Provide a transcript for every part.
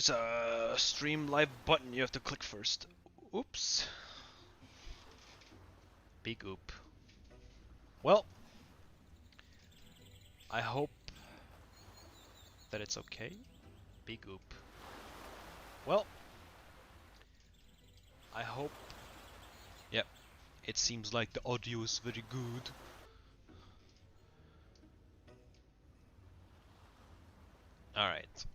There's a stream live button you have to click first. Oops. Big oop. Well, I hope that it's okay. Big oop. Well, I hope. Yep, it seems like the audio is very good. Alright.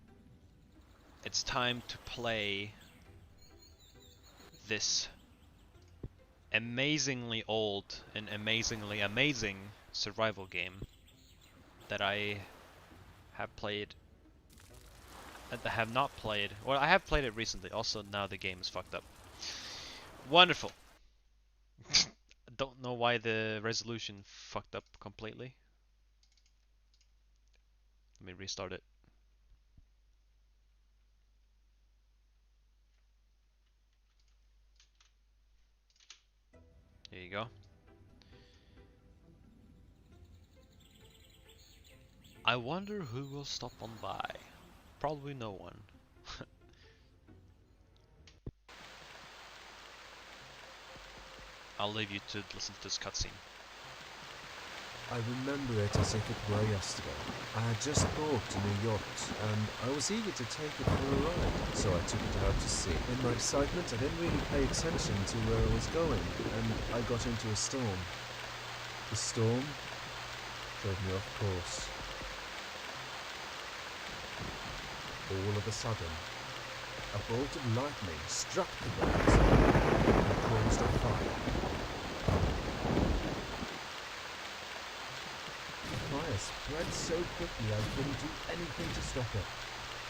It's time to play this amazingly old and amazingly amazing survival game that I have played and I have not played. Well, I have played it recently. Also, now the game is fucked up. Wonderful. Don't know why the resolution fucked up completely. Let me restart it. Here you go. I wonder who will stop on by. Probably no one. I'll leave you to listen to this cutscene. I remember it as if it were yesterday. I had just bought a new yacht, and I was eager to take it for a ride, so I took it out to sea. In my excitement, I didn't really pay attention to where I was going, and I got into a storm. The storm drove me off course. All of a sudden, a bolt of lightning struck the boat and caused a fire. The fire spread so quickly I couldn't do anything to stop it,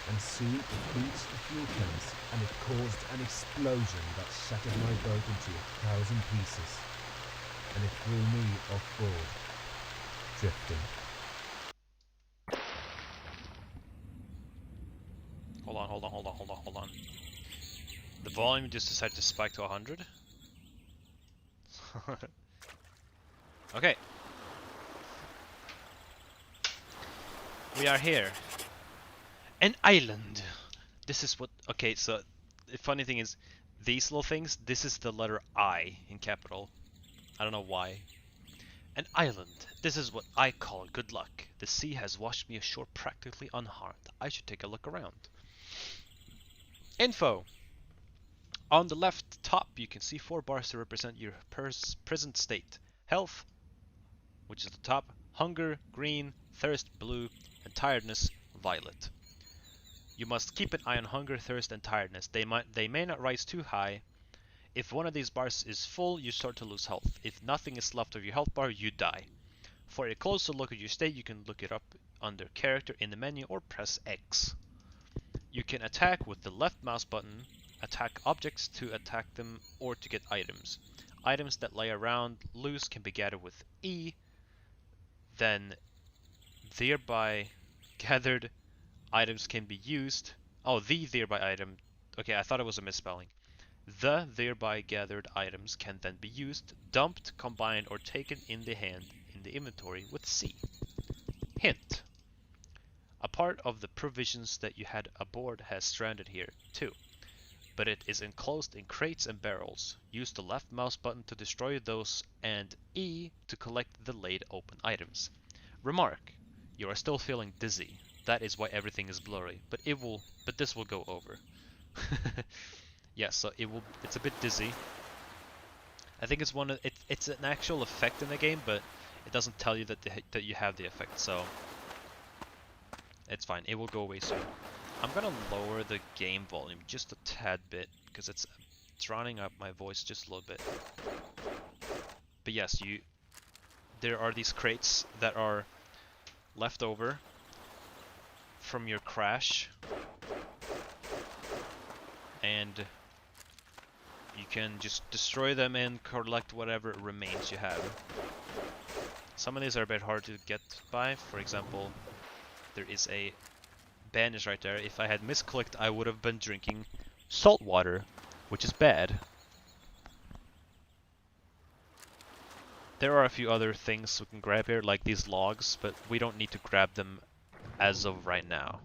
and soon it reached the fuel cans, and it caused an explosion that shattered my boat into 1,000 pieces, and it threw me off board, drifting. Hold on. The volume just decided to spike to 100. Okay. We are here. An island. This is what... Okay, so the funny thing is, these little things, this is the letter I in capital. I don't know why. An island. This is what I call good luck. The sea has washed me ashore practically unharmed. I should take a look around. Info. On the left top, you can see 4 bars to represent your present state. Health, which is the top. Hunger, green. Thirst, blue. And tiredness, violet. You must keep an eye on hunger, thirst, and tiredness. They may not rise too high. If one of these bars is full, you start to lose health. If nothing is left of your health bar, you die. For a closer look at your state, you can look it up under character in the menu or press X. You can attack with the left mouse button, attack objects to attack them, or to get items. Items that lay around loose can be gathered with E, then thereby gathered items can be used. Oh, the thereby item. Okay, I thought it was a misspelling. The thereby gathered items can then be used, dumped, combined, or taken in the hand in the inventory with C. Hint. A part of the provisions that you had aboard has stranded here, too. But it is enclosed in crates and barrels. Use the left mouse button to destroy those and E to collect the laid open items. Remark. You are still feeling dizzy. That is why everything is blurry, but this will go over. Yeah, so it's a bit dizzy. I think it's it's an actual effect in the game, but it doesn't tell you that you have the effect, so it's fine. It will go away soon. I'm gonna lower the game volume just a tad bit because it's drowning out my voice just a little bit. But yes, there are these crates that are left over from your crash, and you can just destroy them and collect whatever remains you have. Some of these are a bit hard to get by. For example, there is a bandage right there. If I had misclicked, I would have been drinking salt water, which is bad. There are a few other things we can grab here, like these logs, but we don't need to grab them as of right now.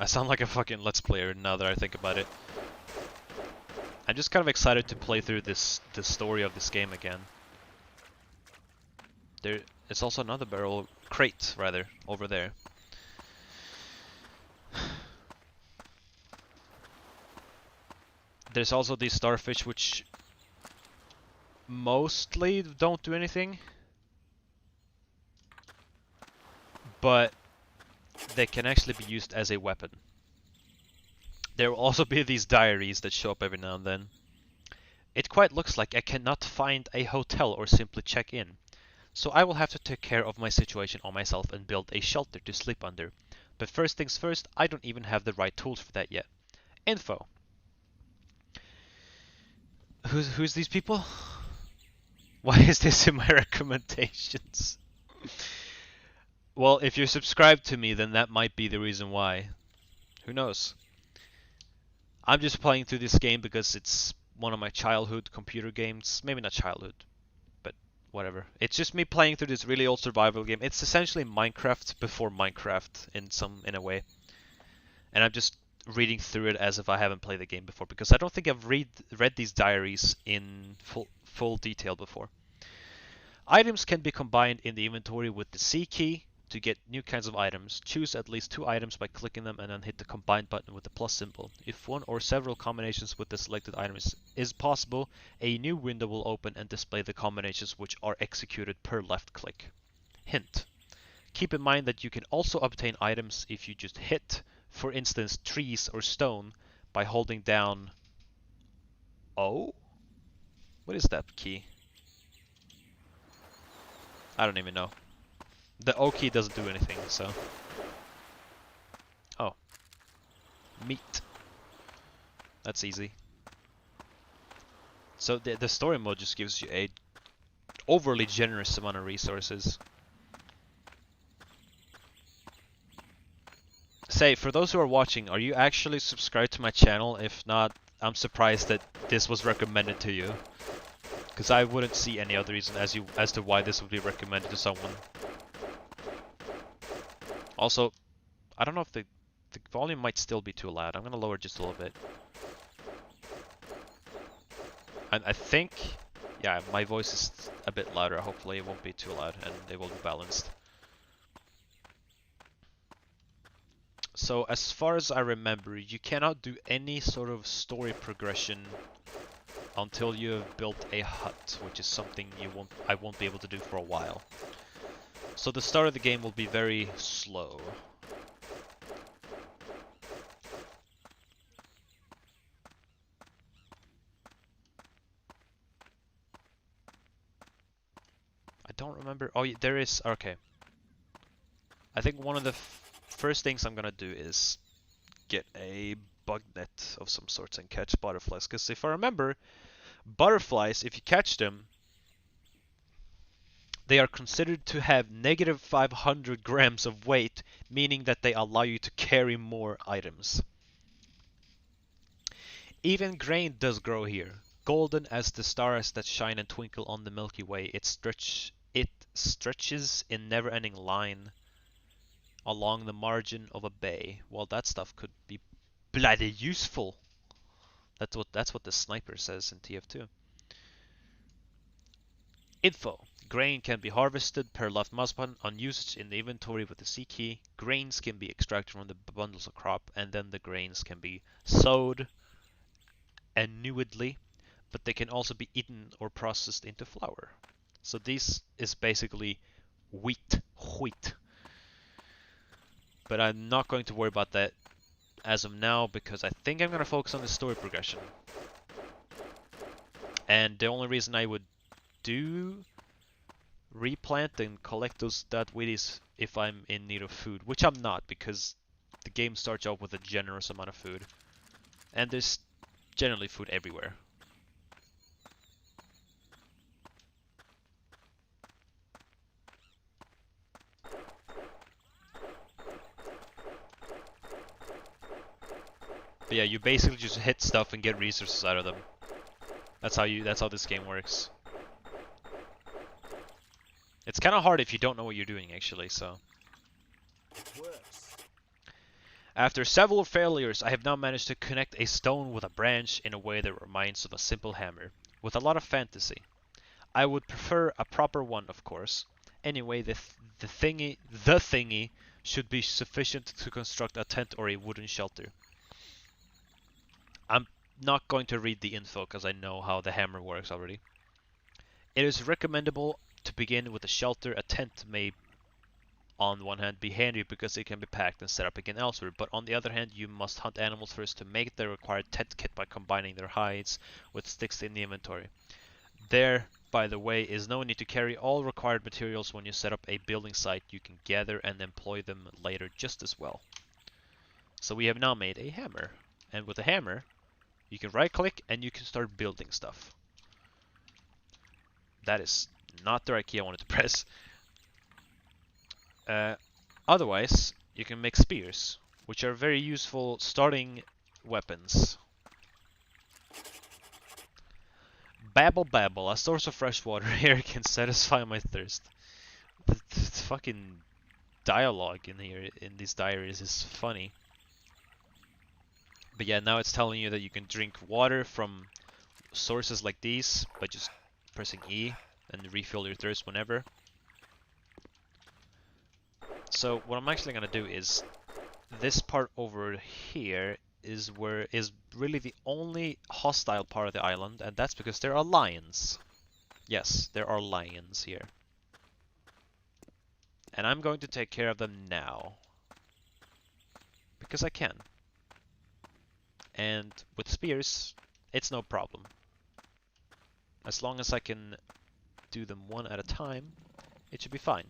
I sound like a fucking Let's Player now that I think about it. I'm just kind of excited to play through the story of this game again. There, it's also another barrel crate rather over there. There's also these starfish which mostly don't do anything, but they can actually be used as a weapon. There will also be these diaries that show up every now and then. It quite looks like I cannot find a hotel or simply check in, so I will have to take care of my situation on myself and build a shelter to sleep under. But first things first, I don't even have the right tools for that yet. Info. Who's these people? Why is this in my recommendations? Well, if you're subscribed to me, then that might be the reason why. Who knows? I'm just playing through this game because it's one of my childhood computer games. Maybe not childhood, but whatever. It's just me playing through this really old survival game. It's essentially Minecraft before Minecraft in a way. And I'm just reading through it as if I haven't played the game before, because I don't think I've read these diaries in full detail before. Items can be combined in the inventory with the C key to get new kinds of items. Choose at least 2 items by clicking them and then hit the combine button with the plus symbol. If one or several combinations with the selected item is possible, a new window will open and display the combinations which are executed per left click. Hint: keep in mind that you can also obtain items if you just hit, for instance, trees or stone by holding down O? What is that key? I don't even know. The O key doesn't do anything, so... Oh. Meat. That's easy. So the story mode just gives you a overly generous amount of resources. Say, for those who are watching, are you actually subscribed to my channel? If not, I'm surprised that this was recommended to you. Because I wouldn't see any other reason as to why this would be recommended to someone. Also, I don't know if the volume might still be too loud. I'm gonna lower it just a little bit. And I think, yeah, my voice is a bit louder. Hopefully it won't be too loud and it will be balanced. So as far as I remember, you cannot do any sort of story progression until you have built a hut, which is something I won't be able to do for a while. So the start of the game will be very slow. I don't remember. Oh, yeah, there is. Okay. I think one of the first things I'm gonna do is get a bug net of some sorts and catch butterflies. Because if I remember, butterflies, if you catch them, they are considered to have negative 500 grams of weight, meaning that they allow you to carry more items. Even grain does grow here. Golden as the stars that shine and twinkle on the Milky Way, it stretches in never-ending line along the margin of a bay. Well, that stuff could be bloody useful. That's what the sniper says in TF2. Info. Grain can be harvested per left mouse button on usage in the inventory with the C key. Grains can be extracted from the bundles of crop, and then the grains can be sowed annually, but they can also be eaten or processed into flour. So this is basically wheat. But I'm not going to worry about that as of now, because I think I'm going to focus on the story progression. And the only reason I would do replant and collect that wheat is if I'm in need of food, which I'm not, because the game starts off with a generous amount of food. And there's generally food everywhere. But yeah, you basically just hit stuff and get resources out of them. That's how this game works. It's kind of hard if you don't know what you're doing, actually, so. It works. After several failures, I have now managed to connect a stone with a branch in a way that reminds of a simple hammer, with a lot of fantasy. I would prefer a proper one, of course. Anyway, the thingy should be sufficient to construct a tent or a wooden shelter. I'm not going to read the info because I know how the hammer works already. It is recommendable to begin with a shelter. A tent may, on one hand, be handy because it can be packed and set up again elsewhere, but on the other hand, you must hunt animals first to make the required tent kit by combining their hides with sticks in the inventory. There, by the way, is no need to carry all required materials when you set up a building site. You can gather and employ them later just as well. So we have now made a hammer, and with a hammer, you can right click and you can start building stuff. That is not the right key I wanted to press. Otherwise, you can make spears, which are very useful starting weapons. Babble babble, a source of fresh water here can satisfy my thirst. The fucking dialogue in here, in these diaries, is funny. But yeah, now it's telling you that you can drink water from sources like these by just pressing E and refill your thirst whenever. So what I'm actually gonna do is this part over here is really the only hostile part of the island, and that's because there are lions. Yes, there are lions here. And I'm going to take care of them now. Because I can. And with spears, it's no problem. As long as I can do them one at a time, it should be fine.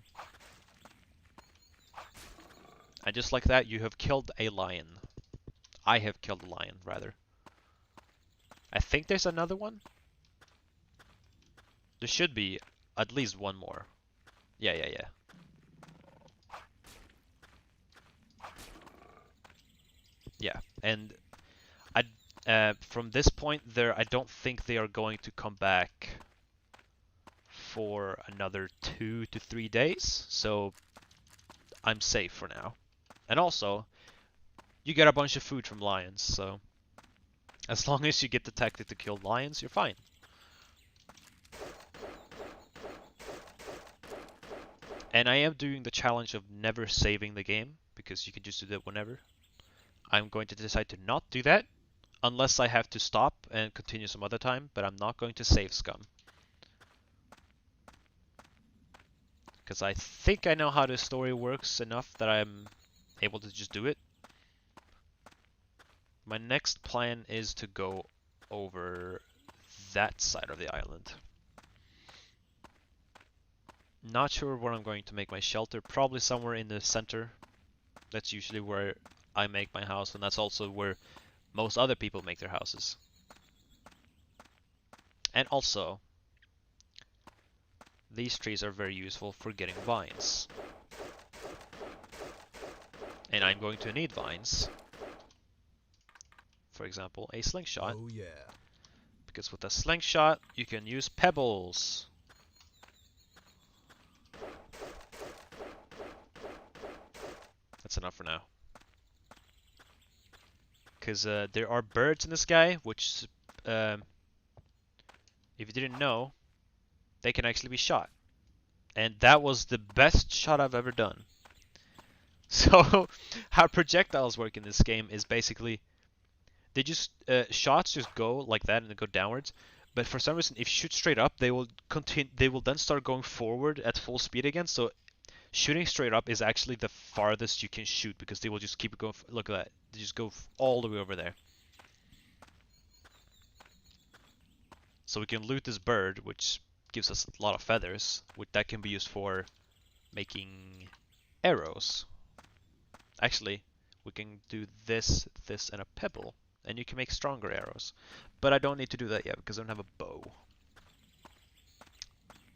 And just like that, you have killed a lion. I have killed a lion, rather. I think there's another one. There should be at least one more. Yeah. Yeah, and from this point there, I don't think they are going to come back for another 2 to 3 days, so I'm safe for now. And also, you get a bunch of food from lions, so as long as you get the tactic to kill lions, you're fine. And I am doing the challenge of never saving the game, because you can just do that whenever. I'm going to decide to not do that, unless I have to stop and continue some other time, but I'm not going to save scum. Because I think I know how the story works enough that I'm able to just do it. My next plan is to go over that side of the island. Not sure where I'm going to make my shelter, probably somewhere in the center. That's usually where I make my house, and that's also where most other people make their houses. And also, these trees are very useful for getting vines. And I'm going to need vines. For example, a slingshot. Oh yeah. Because with a slingshot, you can use pebbles. That's enough for now. Because there are birds in the sky, which, if you didn't know, they can actually be shot. And that was the best shot I've ever done. So, how projectiles work in this game is basically, they just, shots just go like that and they go downwards. But for some reason, if you shoot straight up, they will then start going forward at full speed again. So, shooting straight up is actually the farthest you can shoot, because they will just keep going. Look at that. They just go all the way over there. So we can loot this bird, which gives us a lot of feathers, which that can be used for making arrows. Actually, we can do this, this, and a pebble, and you can make stronger arrows. But I don't need to do that yet, because I don't have a bow.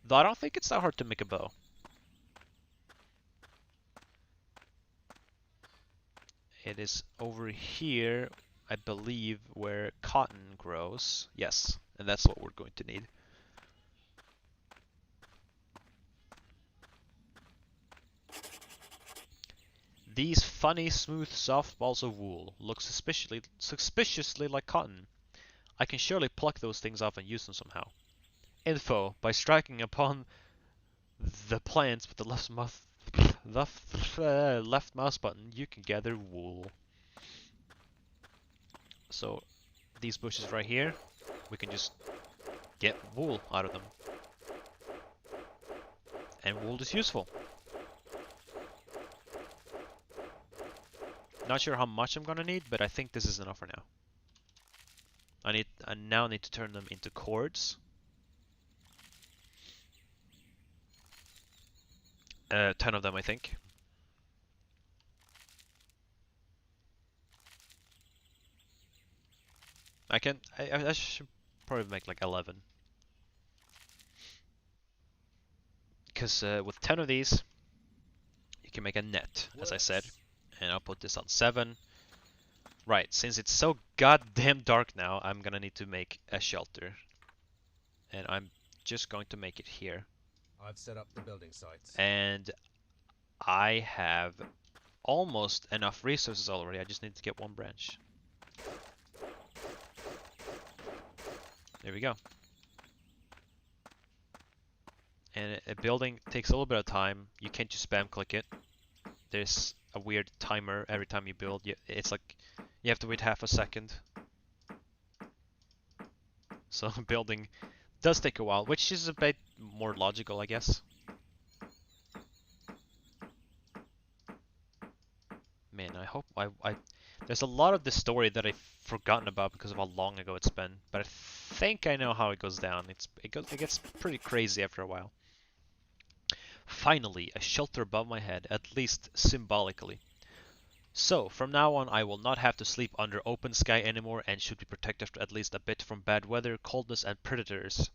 Though I don't think it's that hard to make a bow. It is over here, I believe, where cotton grows. Yes, and that's what we're going to need. These funny, smooth, soft balls of wool look suspiciously like cotton. I can surely pluck those things off and use them somehow. Info: by striking upon the plants with the left mouse button, you can gather wool. So these bushes right here, we can just get wool out of them. And wool is useful. Not sure how much I'm gonna need, but I think this is enough for now. I now need to turn them into cords. 10 of them, I think. I should probably make like 11. Because with 10 of these, you can make a net, as I said. And I'll put this on 7. Right, since it's so goddamn dark now, I'm gonna need to make a shelter. And I'm just going to make it here. I've set up the building sites. And I have almost enough resources already. I just need to get one branch. There we go. And a building takes a little bit of time. You can't just spam click it. There's a weird timer every time you build. It's like you have to wait half a second. So building does take a while, which is a bit more logical, I guess. Man, I hope there's a lot of the story that I've forgotten about because of how long ago it's been, but I think I know how it goes down. It gets pretty crazy after a while. Finally, a shelter above my head, at least symbolically. So, from now on I will not have to sleep under open sky anymore and should be protected at least a bit from bad weather, coldness and predators.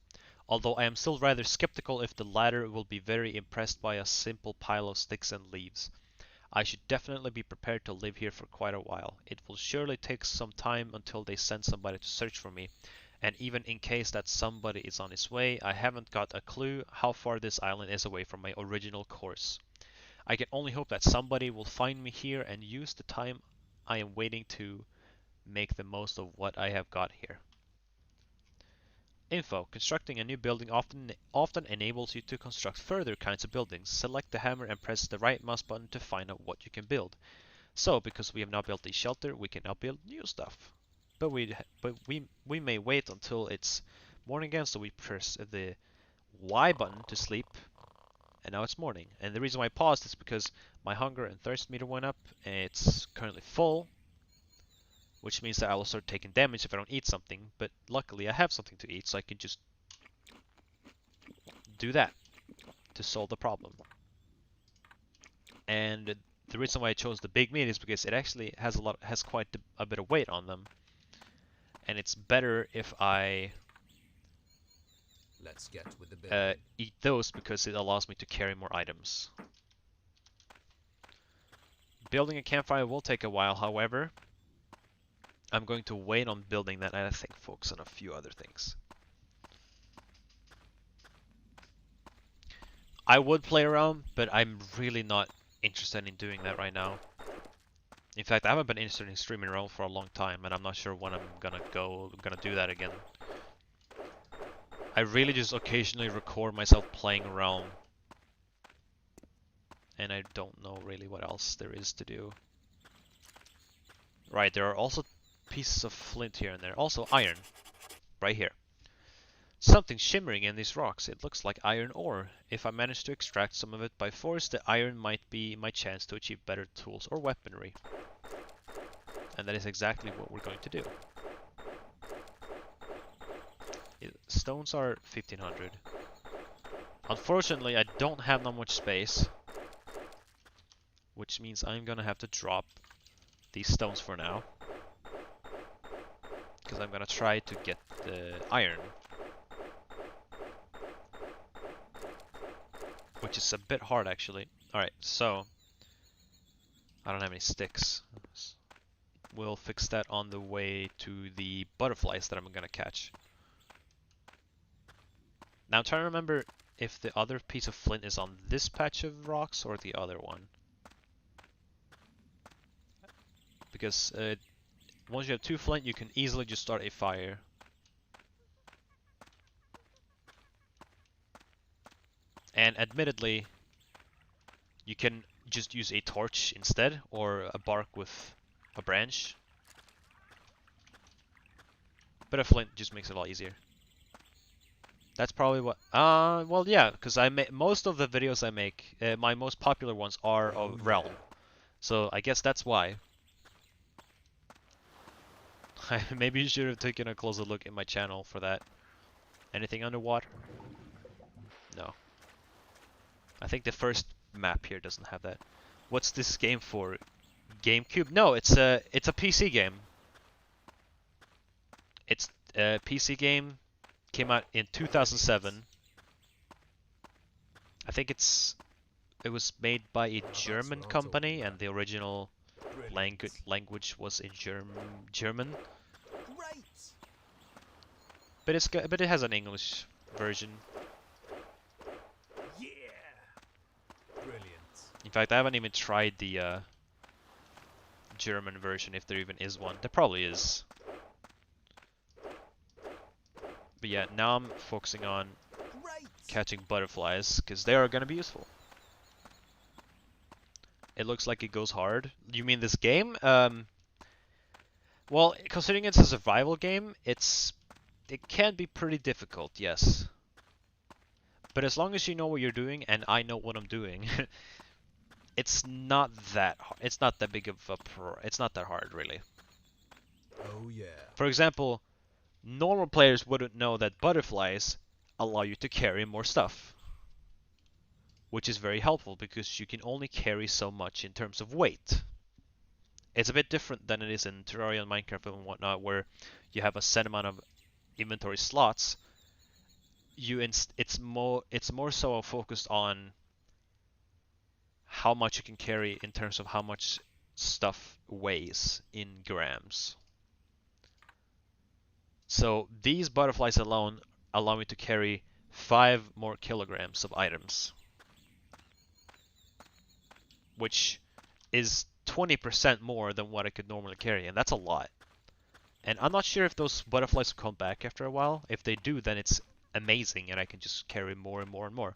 Although I am still rather skeptical if the latter will be very impressed by a simple pile of sticks and leaves. I should definitely be prepared to live here for quite a while. It will surely take some time until they send somebody to search for me, and even in case that somebody is on his way, I haven't got a clue how far this island is away from my original course. I can only hope that somebody will find me here and use the time I am waiting to make the most of what I have got here. Info: constructing a new building often enables you to construct further kinds of buildings. Select the hammer and press the right mouse button to find out what you can build. So, because we have now built a shelter, we can now build new stuff. But we may wait until it's morning again, so we press the Y button to sleep, and now it's morning. And the reason why I paused is because my hunger and thirst meter went up, and it's currently full, which means that I will start taking damage if I don't eat something, but luckily I have something to eat, so I can just do that to solve the problem. And the reason why I chose the big meat is because it actually has quite a bit of weight on them. And it's better if I Let's get with the building. Eat those because it allows me to carry more items. Building a campfire will take a while, however. I'm going to wait on building that and I think focus on a few other things. I would play around, but I'm really not interested in doing that right now. In fact, I haven't been interested in streaming around for a long time, and I'm not sure when I'm gonna do that again. I really just occasionally record myself playing around, and I don't know really what else there is to do. Right, there are also pieces of flint here and there. Also iron, right here. Something shimmering in these rocks. It looks like iron ore. If I manage to extract some of it by force, the iron might be my chance to achieve better tools or weaponry. And that is exactly what we're going to do. Stones are 1500. Unfortunately, I don't have that much space, which means I'm gonna have to drop these stones for now, because I'm gonna try to get the iron, which is a bit hard actually. Alright, so I don't have any sticks. We'll fix that on the way to the butterflies that I'm gonna catch. Now I'm trying to remember if the other piece of flint is on this patch of rocks or the other one. because once you have 2 flint, you can easily just start a fire. And admittedly, you can just use a torch instead, or a bark with a branch. But a flint just makes it a lot easier. That's probably what. Well, yeah, because most of the videos I make, my most popular ones are of Realm. So I guess that's why. Maybe you should have taken a closer look at my channel for that. Anything underwater? No. I think the first map here doesn't have that. What's this game for? GameCube? No, it's a PC game. It's a PC game. Came out in 2007. I think it was made by a German company, and the original language was in German. But it has an English version. Yeah. Brilliant. In fact, I haven't even tried the German version, if there even is one. There probably is. But yeah, now I'm focusing on catching butterflies, because they are going to be useful. It looks like it goes hard. You mean this game? Well, considering it's a survival game, it can be pretty difficult, yes. But as long as you know what you're doing, and I know what I'm doing, it's not that hard. It's not that big of a it's not that hard, really. Oh yeah. For example, normal players wouldn't know that butterflies allow you to carry more stuff, which is very helpful because you can only carry so much in terms of weight. It's a bit different than it is in Terraria and Minecraft and whatnot, where you have a set amount of inventory slots. It's more so focused on how much you can carry in terms of how much stuff weighs in grams. So these butterflies alone allow me to carry 5 more kilograms of items, which is 20% more than what I could normally carry, and that's a lot. And I'm not sure if those butterflies will come back after a while. If they do, then it's amazing, and I can just carry more and more and more.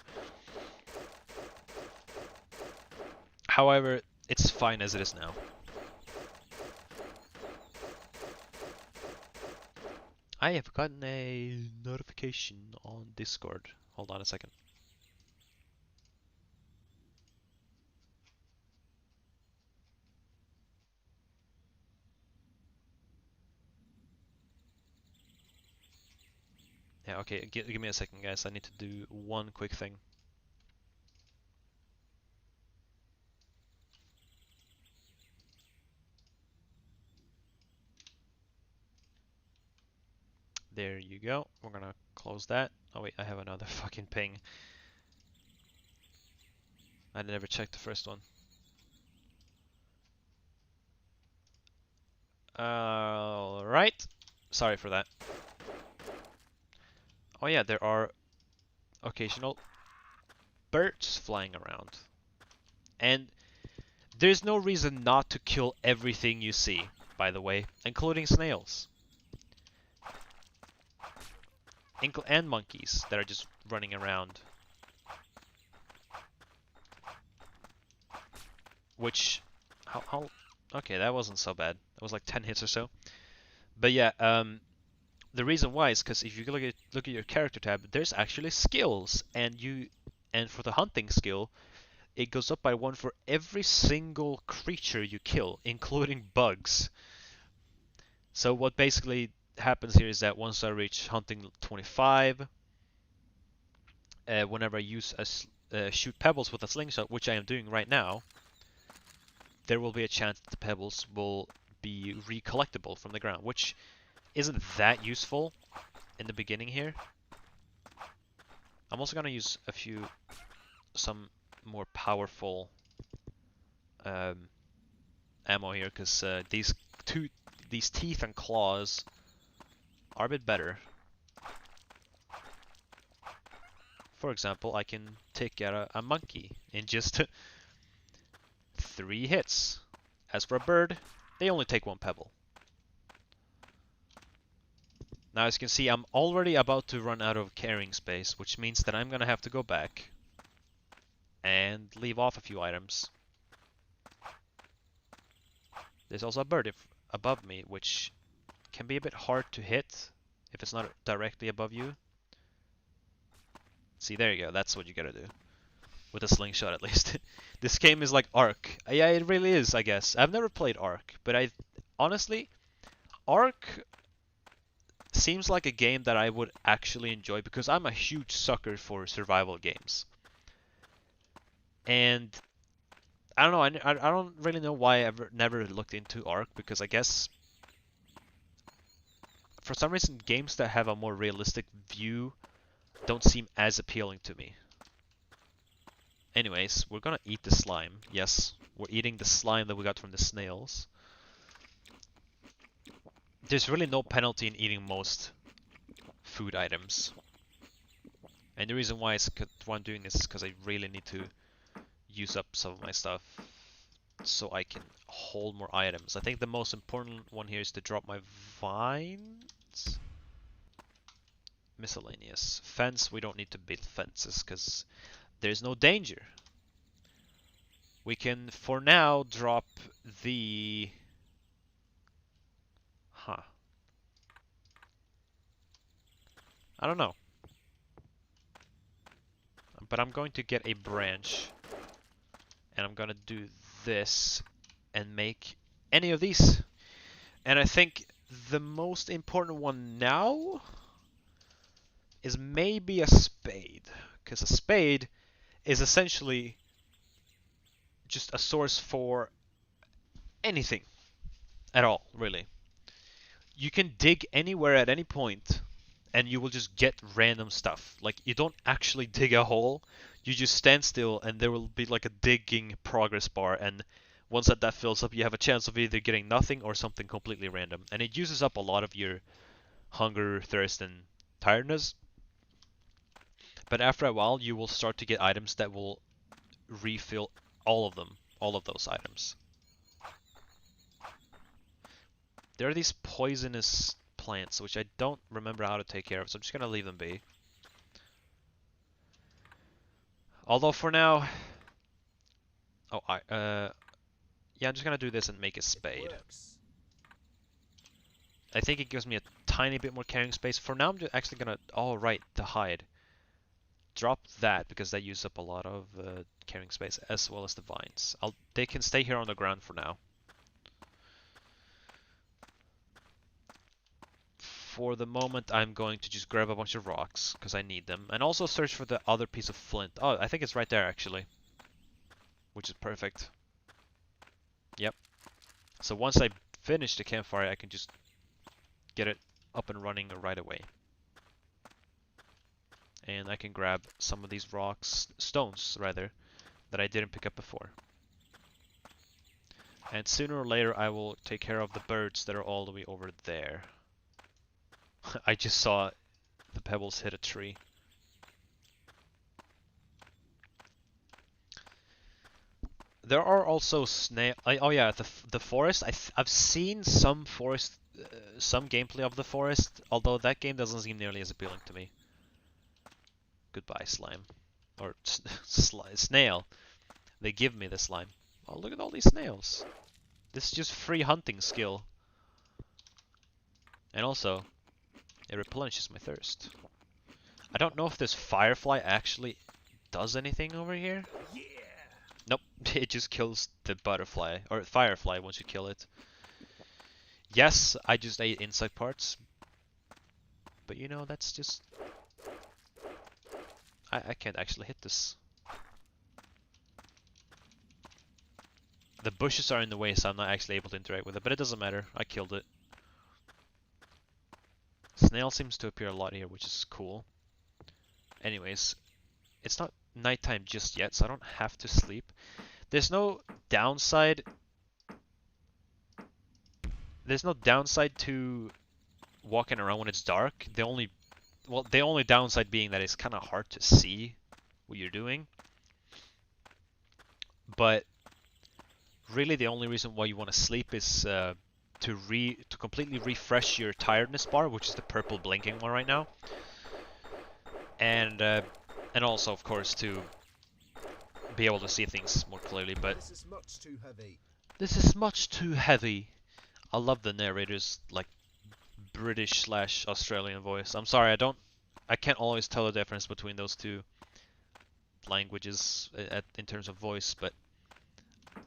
However, it's fine as it is now. I have gotten a notification on Discord. Hold on a second. Yeah, okay, give me a second, guys. I need to do one quick thing. There you go. We're gonna close that. Oh wait, I have another fucking ping. I never checked the first one. Alright. Sorry for that. Oh yeah, there are occasional birds flying around. And there's no reason not to kill everything you see, by the way, including snails. And monkeys that are just running around. Which, okay, that wasn't so bad. That was like 10 hits or so. But yeah, the reason why is because if you look at your character tab, there's actually skills, and for the hunting skill, it goes up by 1 for every single creature you kill, including bugs. So what basically happens here is that once I reach hunting 25, whenever I use shoot pebbles with a slingshot, which I am doing right now, there will be a chance that the pebbles will be recollectible from the ground, which isn't that useful in the beginning here. I'm also gonna use some more powerful ammo here, because these teeth and claws are a bit better. For example, I can take out a monkey in just 3 hits. As for a bird, They only take 1 pebble. Now, as you can see, I'm already about to run out of carrying space, which means that I'm gonna have to go back and leave off a few items. There's also a bird above me, which can be a bit hard to hit if it's not directly above you. See, there you go. That's what you gotta do. With a slingshot, at least. This game is like Ark. Yeah, it really is, I guess. I've never played Ark, but honestly, Ark seems like a game that I would actually enjoy because I'm a huge sucker for survival games. And I don't know, I don't really know why I never looked into Ark, because I guess for some reason games that have a more realistic view don't seem as appealing to me. Anyways, we're gonna eat the slime. Yes, we're eating the slime that we got from the snails. There's really no penalty in eating most food items. And the reason why I'm doing this is because I really need to use up some of my stuff so I can hold more items. I think the most important one here is to drop my vines. Miscellaneous. Fence, we don't need to build fences because there's no danger. We can, for now, drop the... Huh. I don't know. But I'm going to get a branch. And I'm going to do this and make any of these. And I think the most important one now is maybe a spade. Because a spade is essentially just a source for anything at all, really. You can dig anywhere at any point and you will just get random stuff. Like, you don't actually dig a hole, you just stand still and there will be like a digging progress bar, and once that fills up, you have a chance of either getting nothing or something completely random. And it uses up a lot of your hunger, thirst, and tiredness. But after a while, you will start to get items that will refill all of them, all of those items. There are these poisonous plants, which I don't remember how to take care of, so I'm just gonna leave them be. Although for now... Oh, yeah, I'm just gonna do this and make a spade. I think it gives me a tiny bit more carrying space. For now, I'm just actually gonna... Oh, right, the hide. Drop that, because that uses up a lot of carrying space, as well as the vines. They can stay here on the ground for now. For the moment, I'm going to just grab a bunch of rocks, because I need them. And also search for the other piece of flint. Oh, I think it's right there, actually. Which is perfect. Yep. So once I finish the campfire, I can just get it up and running right away. And I can grab some of these rocks, stones rather, that I didn't pick up before. And sooner or later I will take care of the birds that are all the way over there. I just saw the pebbles hit a tree. There are also snail. Oh yeah, the forest. I've seen some forest, some gameplay of the forest. Although that game doesn't seem nearly as appealing to me. Goodbye, slime, or snail. They give me the slime. Oh, look at all these snails. This is just free hunting skill. And also, it replenishes my thirst. I don't know if this firefly actually does anything over here. Yeah. Nope, it just kills the butterfly, or firefly once you kill it. Yes, I just ate insect parts. But you know, that's just... I can't actually hit this. The bushes are in the way, so I'm not actually able to interact with it, but it doesn't matter. I killed it. Snail seems to appear a lot here, which is cool. Anyways, it's not nighttime just yet, so I don't have to sleep. There's no downside. There's no downside to walking around when it's dark. The only downside being that it's kind of hard to see what you're doing. But really the only reason why you want to sleep is to completely refresh your tiredness bar, which is the purple blinking one right now, and also of course to be able to see things more clearly. But This is much too heavy. this is much too heavy. I love the narrator's like British / Australian voice. I'm sorry, I can't always tell the difference between those two languages in terms of voice, but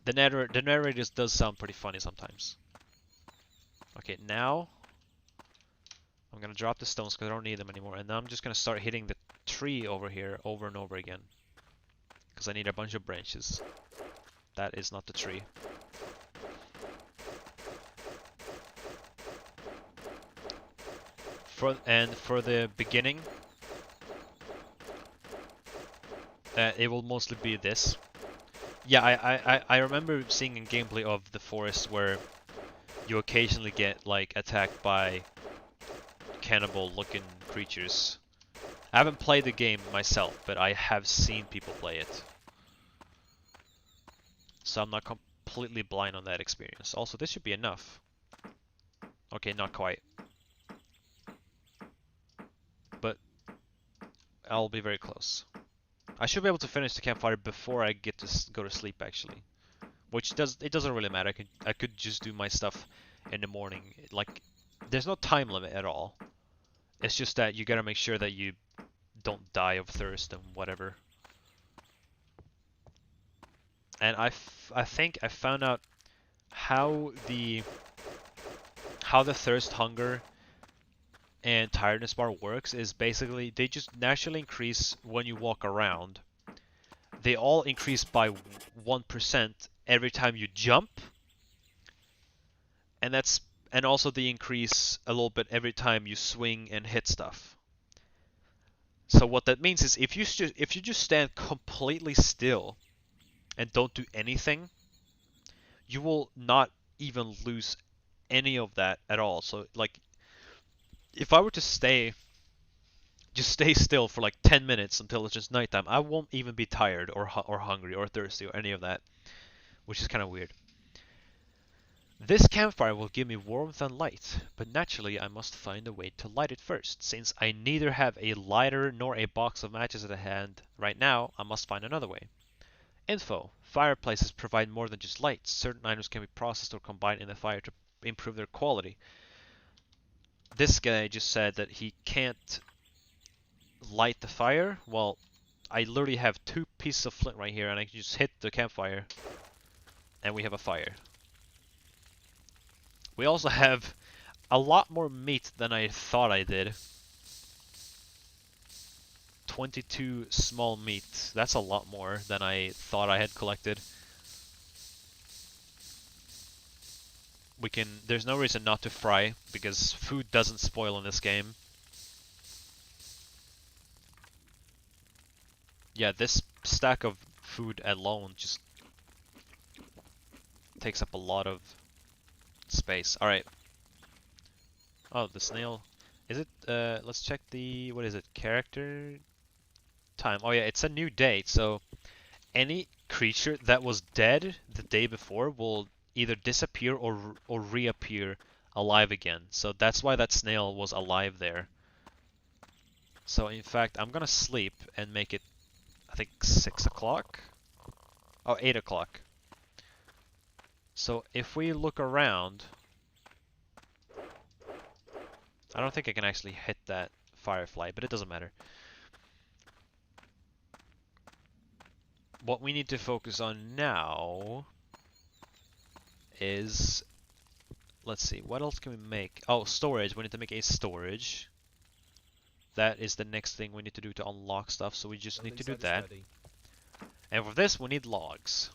the narrator does sound pretty funny sometimes. Okay, now I'm gonna drop the stones because I don't need them anymore, and now I'm just gonna start hitting the tree over here over and over again because I need a bunch of branches. That is not the tree. For the beginning, it will mostly be this. Yeah, I remember seeing a gameplay of the forest where you occasionally get like attacked by cannibal-looking creatures. I haven't played the game myself, but I have seen people play it. So I'm not completely blind on that experience. Also, this should be enough. Okay, not quite. But I'll be very close. I should be able to finish the campfire before I get to go to sleep, actually. Which doesn't really matter. I could just do my stuff in the morning. Like, there's no time limit at all. It's just that you gotta make sure that you don't die of thirst and whatever. And I think I found out how the thirst, hunger, and tiredness bar works is basically they just naturally increase when you walk around. They all increase by 1% every time you jump, and also they increase a little bit every time you swing and hit stuff. So what that means is if you just stand completely still and don't do anything, you will not even lose any of that at all. So like if I were to just stay still for like 10 minutes until it's just nighttime, I won't even be tired or hungry or thirsty or any of that, which is kind of weird. This campfire will give me warmth and light, but naturally I must find a way to light it first. Since I neither have a lighter nor a box of matches at hand right now, I must find another way. Info. Fireplaces provide more than just light. Certain items can be processed or combined in the fire to improve their quality. This guy just said that he can't light the fire. Well, I literally have 2 pieces of flint right here and I can just hit the campfire and we have a fire. We also have a lot more meat than I thought I did. 22 small meat. That's a lot more than I thought I had collected. There's no reason not to fry because food doesn't spoil in this game. Yeah, this stack of food alone just takes up a lot of space. Alright. Oh, the snail. Is it, let's check the, what is it, character time. Oh yeah, it's a new day, so any creature that was dead the day before will either disappear or reappear alive again. So that's why that snail was alive there. So in fact, I'm gonna sleep and make it, I think 6 o'clock? Oh, 8 o'clock. So if we look around, I don't think I can actually hit that firefly, but it doesn't matter. What we need to focus on now is, let's see, what else can we make? Oh, storage. We need to make a storage. That is the next thing we need to do to unlock stuff, so we just need to do that. And for this, we need logs.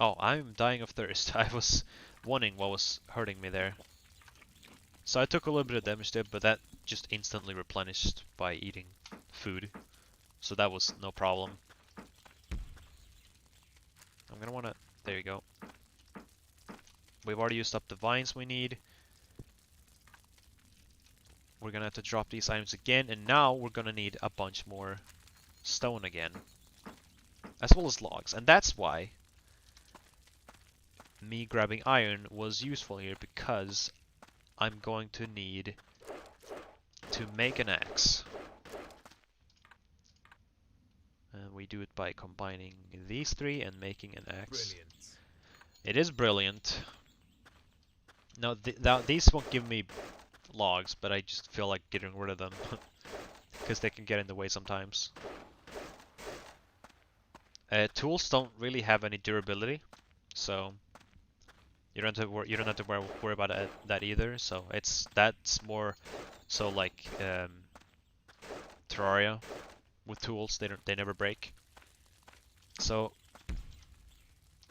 Oh, I'm dying of thirst. I was wondering what was hurting me there. So I took a little bit of damage there, but that just instantly replenished by eating food. So that was no problem. I'm gonna wanna... There you go. We've already used up the vines we need. We're gonna have to drop these items again, and now we're gonna need a bunch more stone again. As well as logs. And that's why me grabbing iron was useful here because I'm going to need to make an axe. And we do it by combining these three and making an axe. Brilliant. It is brilliant. Now, these won't give me logs, but I just feel like getting rid of them because they can get in the way sometimes. Tools don't really have any durability, so you don't have to worry about that either. So that's more so like Terraria with tools. They never break. So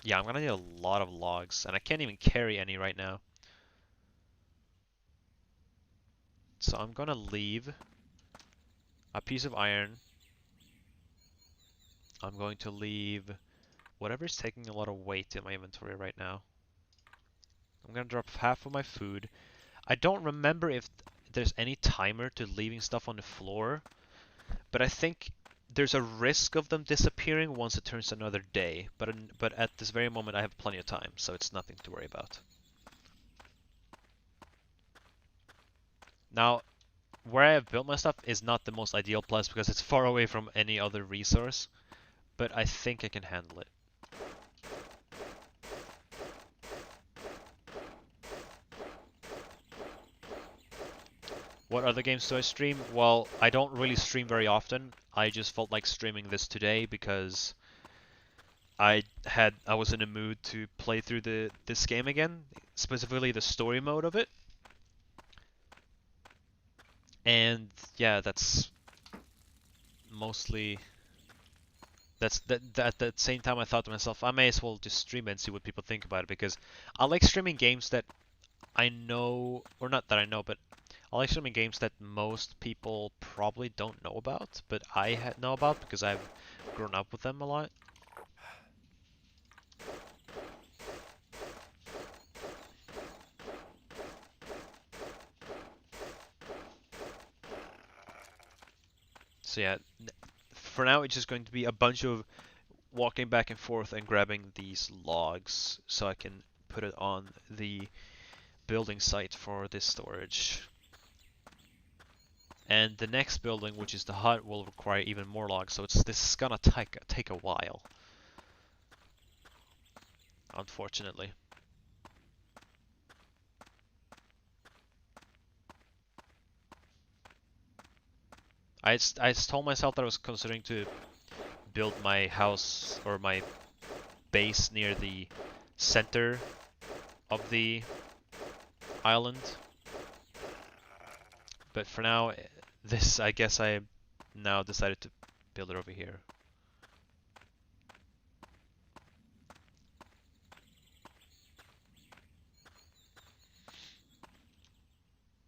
yeah, I'm gonna need a lot of logs, and I can't even carry any right now. So I'm gonna leave a piece of iron. I'm going to leave whatever's taking a lot of weight in my inventory right now. I'm gonna drop half of my food. I don't remember if there's any timer to leaving stuff on the floor, but I think there's a risk of them disappearing once it turns another day. But at this very moment I have plenty of time, so it's nothing to worry about. Now, where I have built my stuff is not the most ideal place because it's far away from any other resource, but I think I can handle it. What other games do I stream? Well, I don't really stream very often. I just felt like streaming this today because I was in a mood to play through this game again, specifically the story mode of it. And yeah, that's mostly at the same time I thought to myself, I may as well just stream it and see what people think about it, because I like streaming games that I know, or not that I know, but I like streaming games that most people probably don't know about, but I know about because I've grown up with them a lot. So yeah, for now it's just going to be a bunch of walking back and forth and grabbing these logs so I can put it on the building site for this storage. And the next building, which is the hut, will require even more logs, so this is gonna take a while, unfortunately. I told myself that I was considering to build my house or my base near the center of the island, but for now, I guess I now decided to build it over here.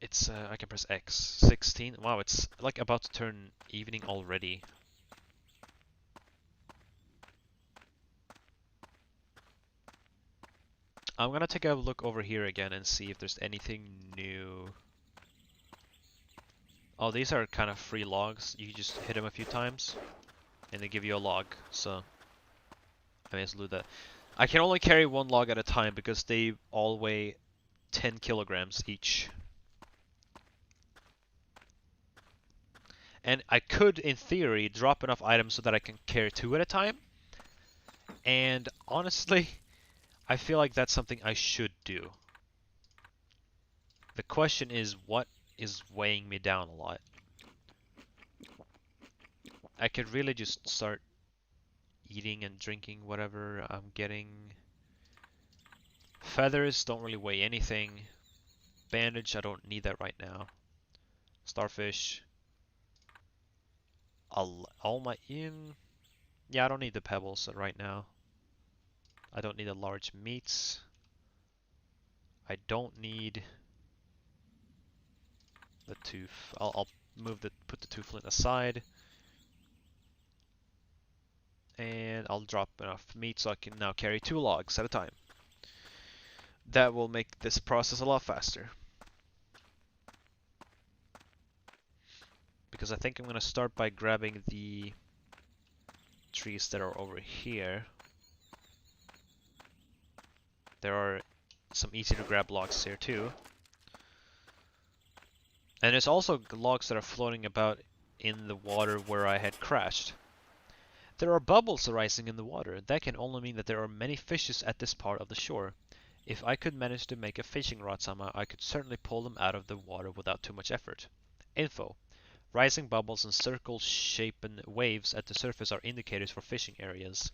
It's I can press X. 16. Wow, it's like about to turn evening already. I'm gonna take a look over here again and see if there's anything new. Oh, these are kind of free logs. You just hit them a few times and they give you a log, so I may as well do that. I can only carry one log at a time because they all weigh 10 kilograms each. And I could, in theory, drop enough items so that I can carry 2 at a time. And honestly, I feel like that's something I should do. The question is, what is weighing me down a lot? I could really just start eating and drinking whatever I'm getting. Feathers don't really weigh anything. Bandage, I don't need that right now. Starfish. All my yeah, I don't need the pebbles right now. I don't need the large meats. I don't need the tooth. I'll put the two flint aside. And I'll drop enough meat so I can now carry 2 logs at a time. That will make this process a lot faster. Because I think I'm going to start by grabbing the trees that are over here. There are some easy to grab logs here too. And there's also logs that are floating about in the water where I had crashed. There are bubbles arising in the water. That can only mean that there are many fishes at this part of the shore. If I could manage to make a fishing rod somehow, I could certainly pull them out of the water without too much effort. Info. Rising bubbles and circle-shaped waves at the surface are indicators for fishing areas.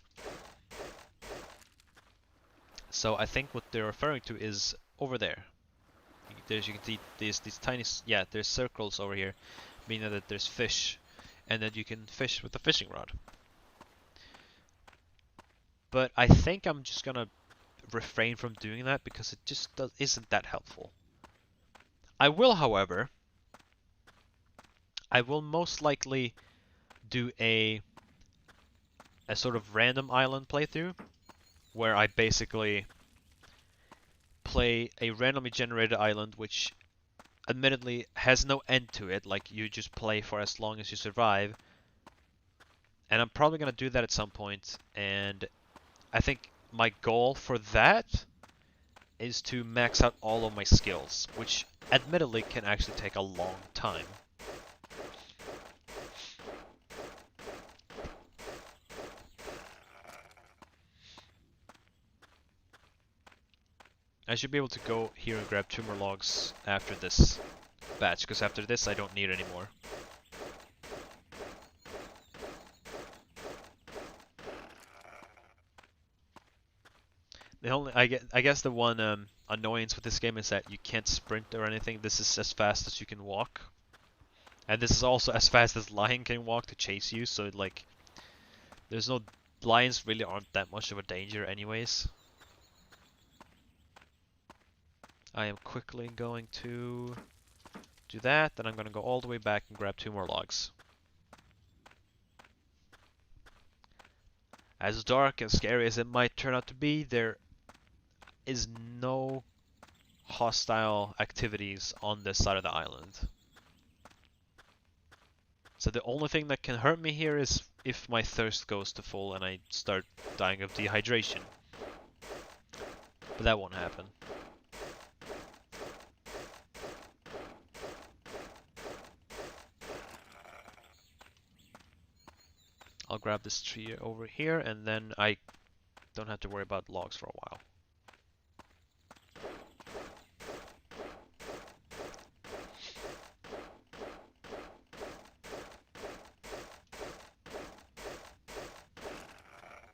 So I think what they're referring to is over there. You can see these tiny, yeah, there's circles over here, meaning that there's fish, and that you can fish with a fishing rod. But I think I'm just gonna refrain from doing that because it just isn't that helpful. I will, however, I will most likely do a sort of random island playthrough where I basically play a randomly generated island which admittedly has no end to it, like you just play for as long as you survive. And I'm probably gonna do that at some point, and I think my goal for that is to max out all of my skills, which admittedly can actually take a long time. I should be able to go here and grab 2 more logs after this batch, because after this I don't need any more. The only, I guess the one annoyance with this game is that you can't sprint or anything. This is as fast as you can walk. And this is also as fast as lion can walk to chase you, so like, there's no, lions really aren't that much of a danger anyways. I am quickly going to do that, then I'm going to go all the way back and grab 2 more logs. As dark and scary as it might turn out to be, there is no hostile activities on this side of the island. So the only thing that can hurt me here is if my thirst goes to full and I start dying of dehydration. But that won't happen. I'll grab this tree over here, and then I don't have to worry about logs for a while.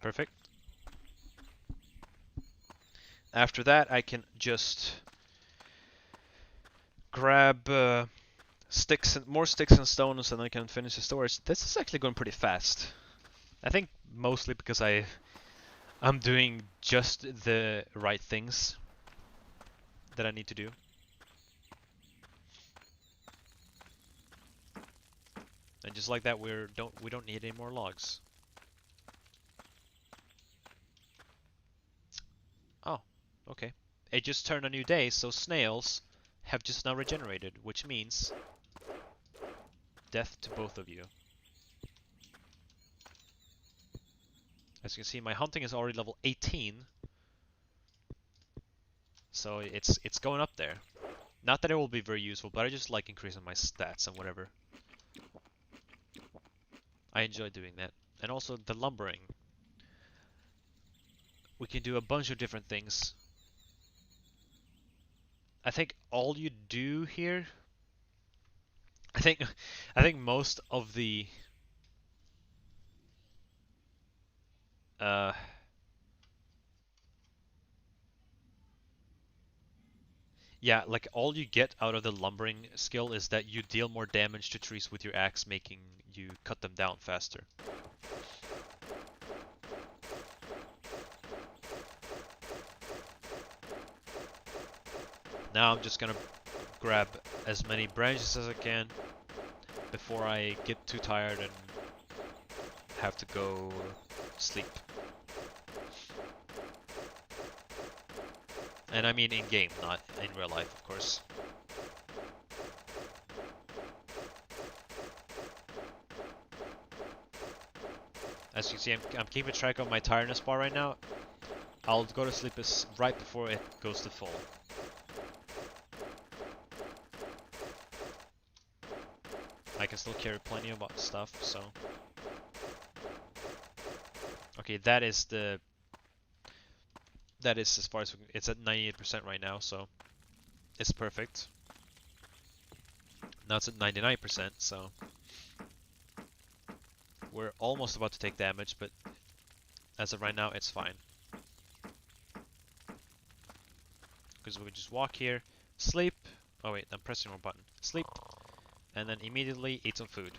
Perfect. After that, I can just grab more sticks and stones, and I can finish the storage. This is actually going pretty fast. I think mostly because I'm doing just the right things that I need to do. And just like that, we don't need any more logs. Oh, okay. It just turned a new day, so snails have just now regenerated, which means death to both of you. As you can see, my hunting is already level 18. So it's going up there. Not that it will be very useful, but I just like increasing my stats and whatever. I enjoy doing that. And also the lumbering. We can do a bunch of different things. I think all you do here, I think most of the yeah, like all you get out of the lumbering skill is that you deal more damage to trees with your axe, making you cut them down faster. Now I'm just gonna grab as many branches as I can before I get too tired and have to go sleep. And I mean in-game, not in real life, of course. As you can see, I'm keeping track of my tiredness bar right now. I'll go to sleep right before it goes to full. I can still carry plenty of stuff, so... Okay, that is as far as it's at 98% right now, so it's perfect. Now it's at 99%, so we're almost about to take damage, but as of right now, it's fine. Because we just walk here, sleep. Oh wait, I'm pressing the wrong button. Sleep, and then immediately eat some food.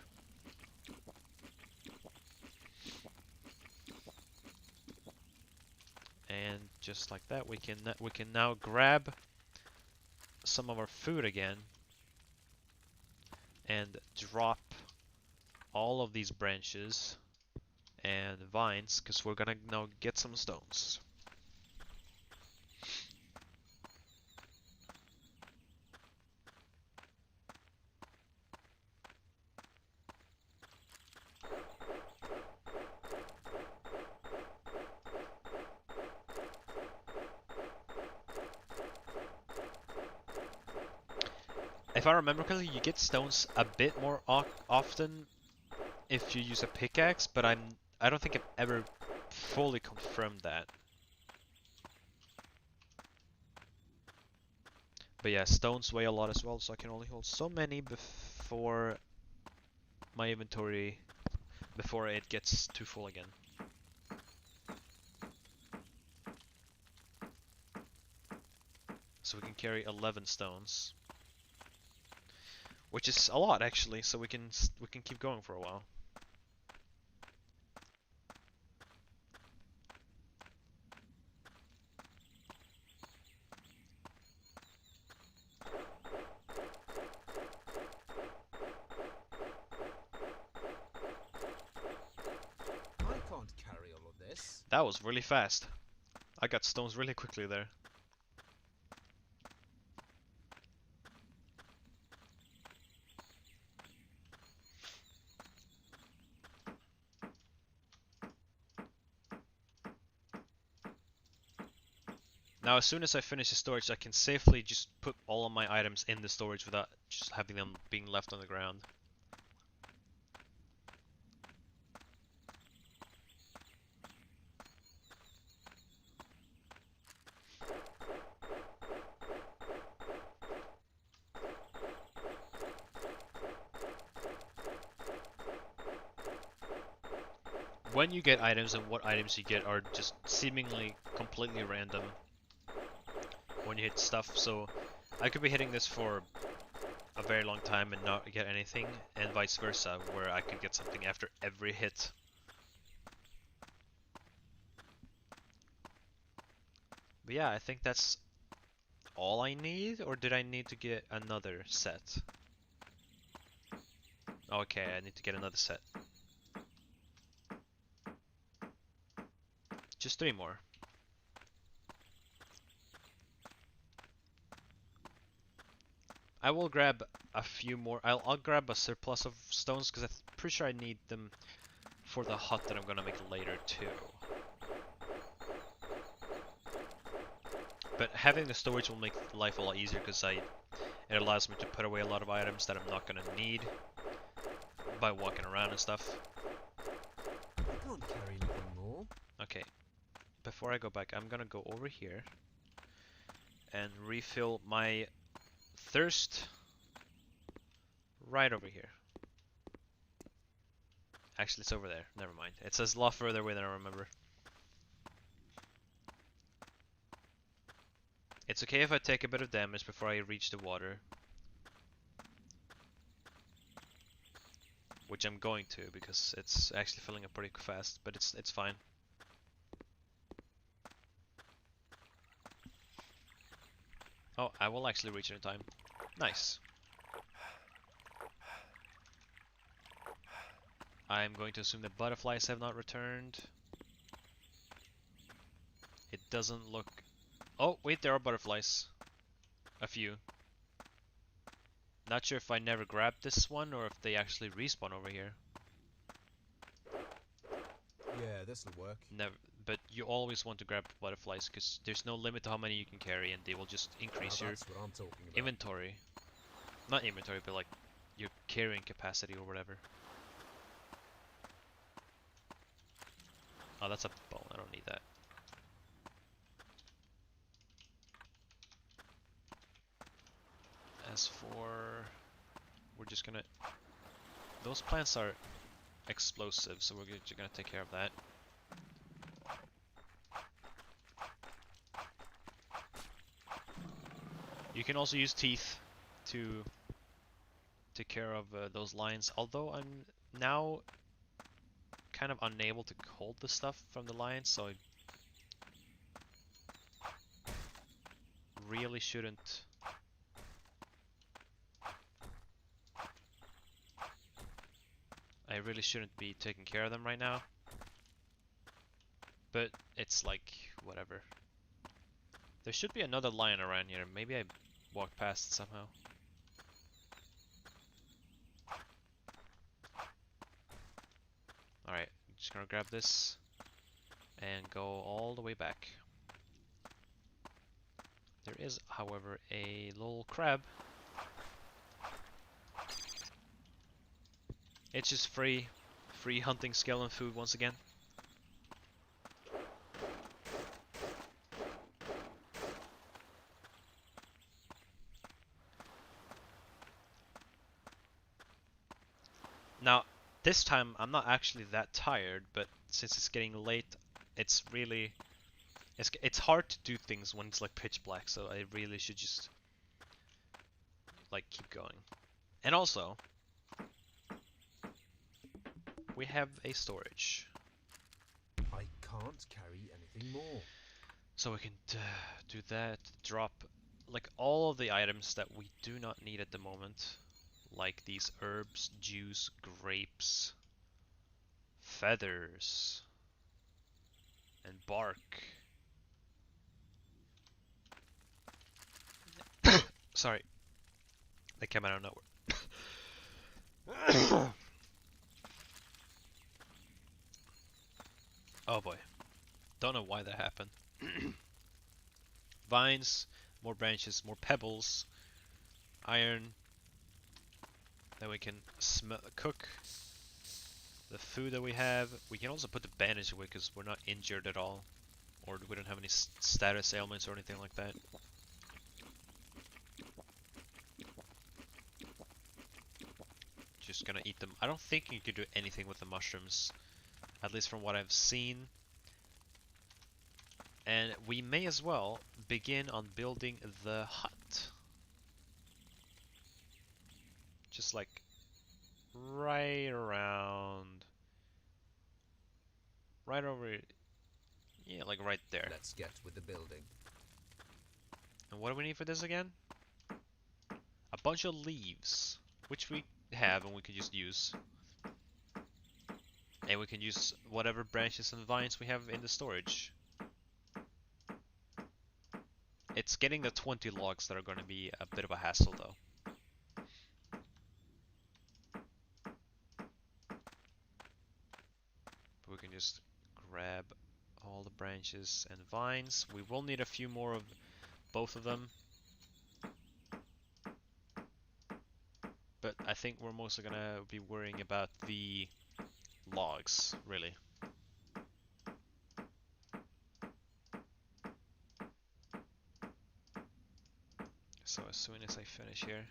And just like that, we can now grab some of our food again and drop all of these branches and vines, because we're gonna now get some stones. If I remember correctly, you get stones a bit more often if you use a pickaxe, but I don't think I've ever fully confirmed that. But yeah, stones weigh a lot as well, so I can only hold so many before my inventory, before it gets too full again. So we can carry 11 stones, which is a lot actually. So we can keep going for a while. I can't carry all of this. That was really fast. I got stones really quickly there. Now, as soon as I finish the storage, I can safely just put all of my items in the storage without just having them being left on the ground. When you get items and what items you get are just seemingly completely random when you hit stuff, so I could be hitting this for a very long time and not get anything, and vice versa, where I could get something after every hit. But yeah, I think that's all I need, or did I need to get another set? Okay, I need to get another set. Just 3 more. I will grab a few more. I'll grab a surplus of stones because I'm pretty sure I need them for the hut that I'm gonna make later too. But having the storage will make life a lot easier because it allows me to put away a lot of items that I'm not gonna need by walking around and stuff. I can't carry anything more. Okay, before I go back, I'm gonna go over here and refill my thirst right over here. Actually, it's over there. Never mind. It says a lot further away than I remember. It's okay if I take a bit of damage before I reach the water. Which I'm going to, because it's actually filling up pretty fast, but it's fine. Oh, I will actually reach it in time. Nice. I'm going to assume that butterflies have not returned. It doesn't look... Oh, wait, there are butterflies. A few. Not sure if I never grabbed this one or if they actually respawn over here. Yeah, this'll work. Never. but you always want to grab butterflies because there's no limit to how many you can carry, and they will just increase Now your that's what I'm talking about. inventory. Not inventory, but like your carrying capacity or whatever. Oh, that's a bone. I don't need that. As for... we're just gonna... those plants are explosive, so we're just gonna take care of that. You can also use teeth to take care of those lions, although I'm now kind of unable to hold the stuff from the lions, so really shouldn't. I really shouldn't be taking care of them right now. But it's like, whatever. There should be another lion around here. Maybe I walked past it somehow. Alright, just gonna grab this and go all the way back. There is, however, a little crab. It's just free hunting skeleton food once again. Now, this time I'm not actually that tired, but since it's getting late, it's really it's hard to do things when it's like pitch black, so I really should just like keep going. And also, we have a storage. I can't carry anything more. So we can do that, drop like all of the items that we do not need at the moment. Like these herbs, juice, grapes, feathers, and bark. Sorry, that came out of nowhere. Oh boy, don't know why that happened. Vines, more branches, more pebbles, iron. Then we can cook the food that we have. We can also put the bandage away because we're not injured at all. Or we don't have any status ailments or anything like that. Just gonna eat them. I don't think you could do anything with the mushrooms. At least from what I've seen. And we may as well begin on building the hut. Just like right around... right over... yeah, like right there. Let's get with the building. And what do we need for this again? A bunch of leaves, which we have and we can just use. And we can use whatever branches and vines we have in the storage. It's getting the 20 logs that are going to be a bit of a hassle though. But we can just grab all the branches and vines. We will need a few more of both of them. But I think we're mostly going to be worrying about the logs, really. So as soon as I finish here,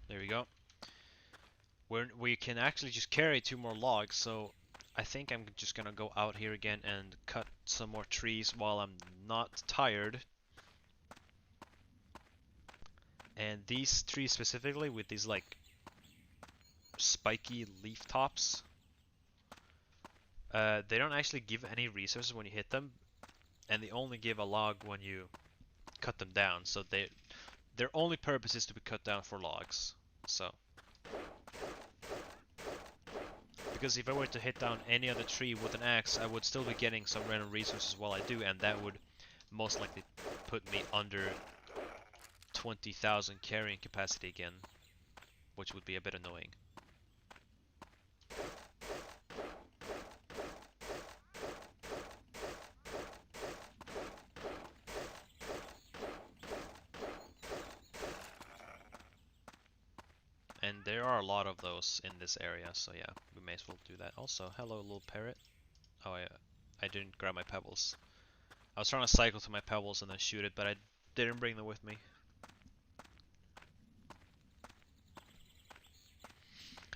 there we go. We can actually just carry 2 more logs, so I think I'm just gonna go out here again and cut some more trees while I'm not tired. And these trees specifically, with these like spiky leaf tops, they don't actually give any resources when you hit them, and they only give a log when you cut them down, so their only purpose is to be cut down for logs. So, because if I were to hit down any other tree with an axe, I would still be getting some random resources while I do, and that would most likely put me under 20,000 carrying capacity again, which would be a bit annoying. And there are a lot of those in this area, so yeah, we may as well do that. Also, hello little parrot. Oh yeah, I didn't grab my pebbles. I was trying to cycle to my pebbles and then shoot it, but I didn't bring them with me.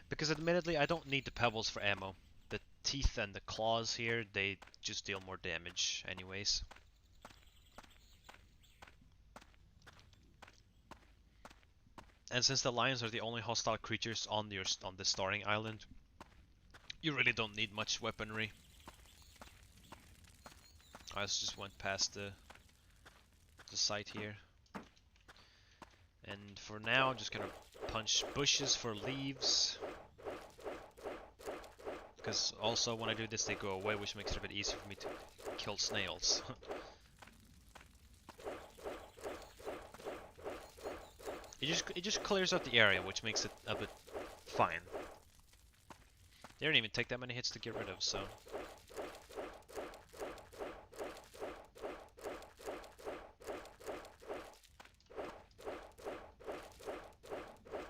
Because admittedly, I don't need the pebbles for ammo. The teeth and the claws here, they just deal more damage anyways. And since the lions are the only hostile creatures on the starting island, you really don't need much weaponry. I just went past the site here. And for now, I'm just gonna punch bushes for leaves. Because also when I do this, they go away, which makes it a bit easier for me to kill snails. It just clears out the area, which makes it a bit fine. They don't even take that many hits to get rid of, so.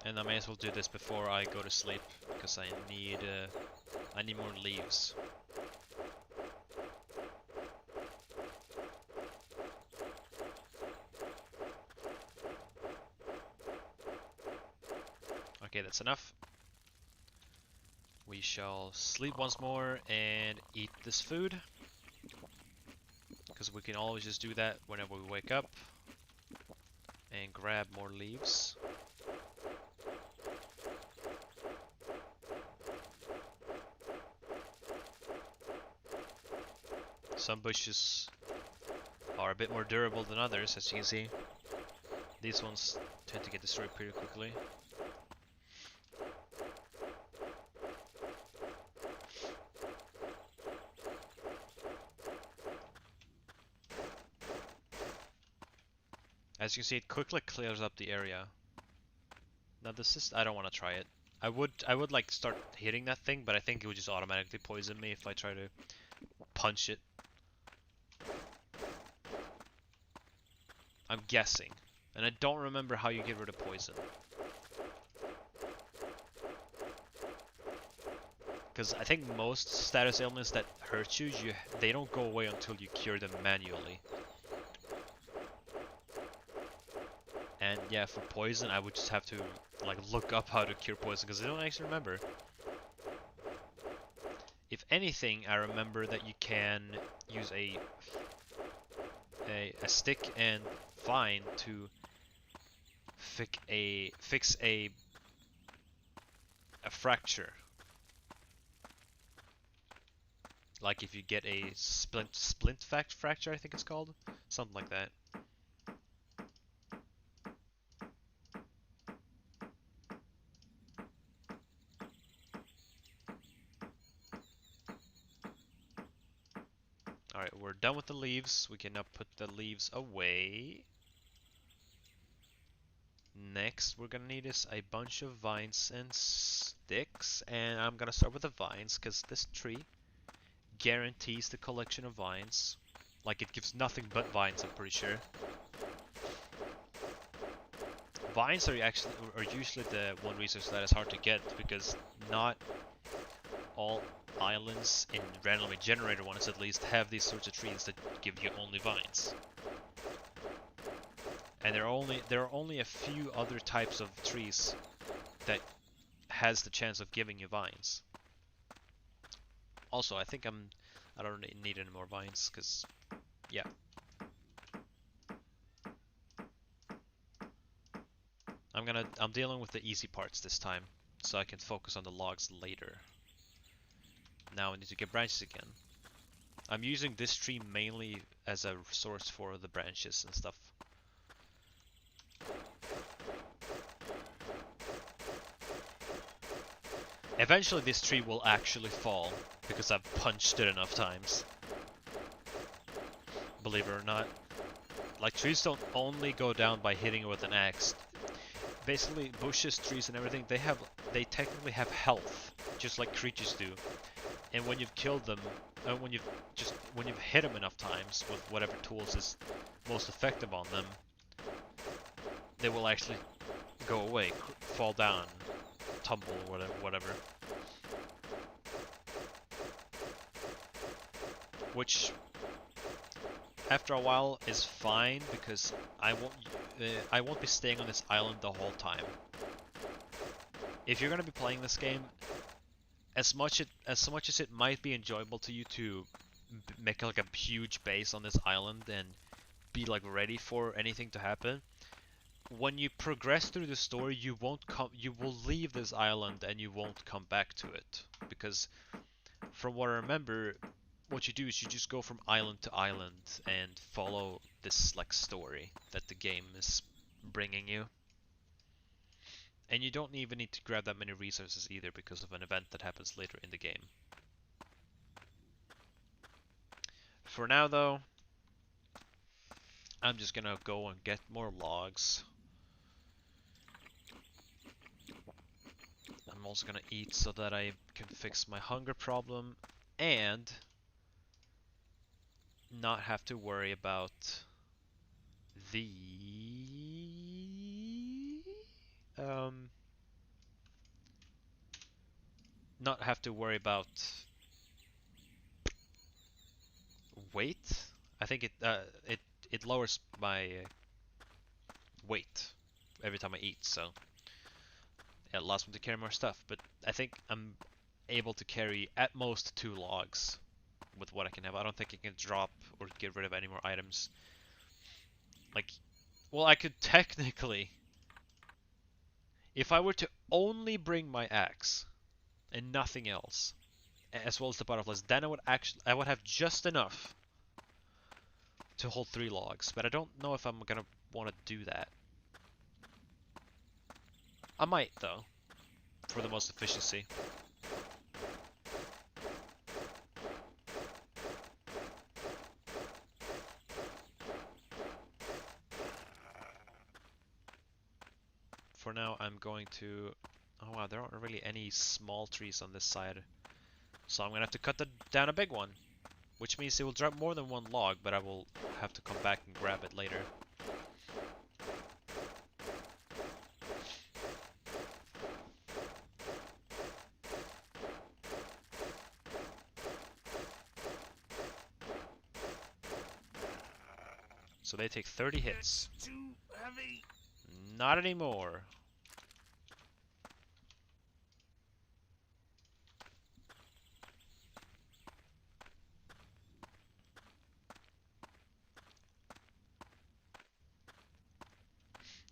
And I may as well do this before I go to sleep, because I need more leaves. Okay, that's enough. We shall sleep once more and eat this food. Because we can always just do that whenever we wake up. And grab more leaves. Some bushes are a bit more durable than others, as you can see. These ones tend to get destroyed pretty quickly. As you can see, it quickly clears up the area. Now this is, I don't want to try it. I would like start hitting that thing, but I think it would just automatically poison me if I try to punch it. I'm guessing. And I don't remember how you get rid of poison. Because I think most status ailments that hurt you, they don't go away until you cure them manually. And yeah, for poison, I would just have to like look up how to cure poison, because I don't actually remember. If anything, I remember that you can use a stick and vine to fix a fracture. Like if you get a splint fracture, I think it's called, something like that. Alright, we're done with the leaves. We can now put the leaves away. Next, we're gonna need is a bunch of vines and sticks, and I'm gonna start with the vines, because this tree guarantees the collection of vines. Like, it gives nothing but vines, I'm pretty sure. Vines are usually the one resource that is hard to get, because not all islands, in randomly generated ones at least, have these sorts of trees that give you only vines. And there are only a few other types of trees that has the chance of giving you vines. Also, I think I don't need any more vines, because yeah. I'm dealing with the easy parts this time, so I can focus on the logs later. Now I need to get branches again. I'm using this tree mainly as a source for the branches and stuff. Eventually this tree will actually fall, because I've punched it enough times. Believe it or not. Like, trees don't only go down by hitting it with an axe. Basically, bushes, trees, and everything, they technically have health, just like creatures do. And when you've killed them, when you've hit them enough times with whatever tools is most effective on them, they will actually go away, fall down, tumble or whatever. Which, after a while, is fine because I won't be staying on this island the whole time. If you're gonna be playing this game, as much as it might be enjoyable to you to make like a huge base on this island and be like ready for anything to happen, when you progress through the story, you will leave this island and you won't come back to it, because from what I remember, what you do is you just go from island to island and follow this like story that the game is bringing you. And you don't even need to grab that many resources either because of an event that happens later in the game. For now though, I'm just gonna go and get more logs. I'm also gonna eat so that I can fix my hunger problem and not have to worry about the not have to worry about weight. I think it lowers my weight every time I eat, so it allows me to carry more stuff. But I think I'm able to carry at most 2 logs with what I can have. I don't think I can drop or get rid of any more items. Like, well, I could technically, if I were to only bring my axe and nothing else, as well as the butterflies, then I would have just enough to hold 3 logs. But I don't know if I'm gonna want to do that. I might though, for the most efficiency. For now, I'm going to... Oh wow, there aren't really any small trees on this side. So I'm gonna have to cut down a big one. Which means it will drop more than 1 log, but I will have to come back and grab it later. So they take 30 hits. Too heavy. Not anymore.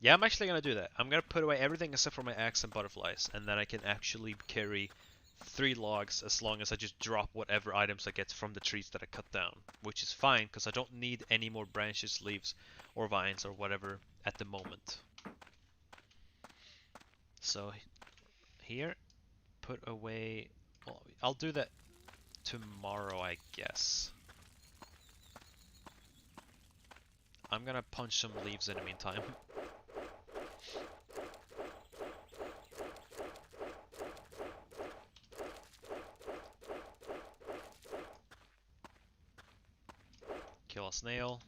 Yeah, I'm actually gonna do that. I'm gonna put away everything except for my axe and butterflies, and then I can actually carry 3 logs as long as I just drop whatever items I get from the trees that I cut down. Which is fine, because I don't need any more branches, leaves, or vines, or whatever at the moment. So, here, put away... Well, I'll do that tomorrow, I guess. I'm gonna punch some leaves in the meantime. Kill a snail.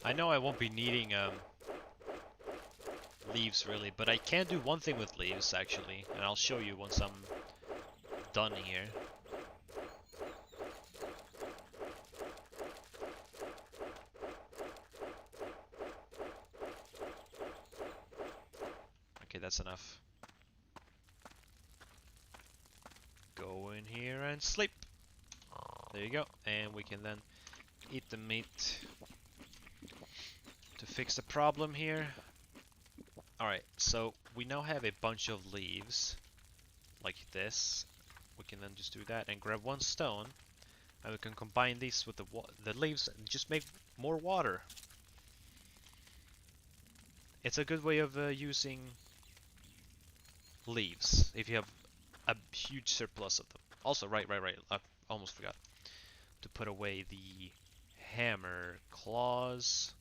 I know I won't be needing leaves really, but I can do one thing with leaves actually, and I'll show you once I'm done here. Okay, that's enough. Go in here and sleep. There you go, and we can then eat the meat to fix the problem here. Alright, so we now have a bunch of leaves, like this. We can then just do that and grab 1 stone, and we can combine these with the leaves and just make more water. It's a good way of using leaves if you have a huge surplus of them. Also, right. I almost forgot to put away the hammer claws.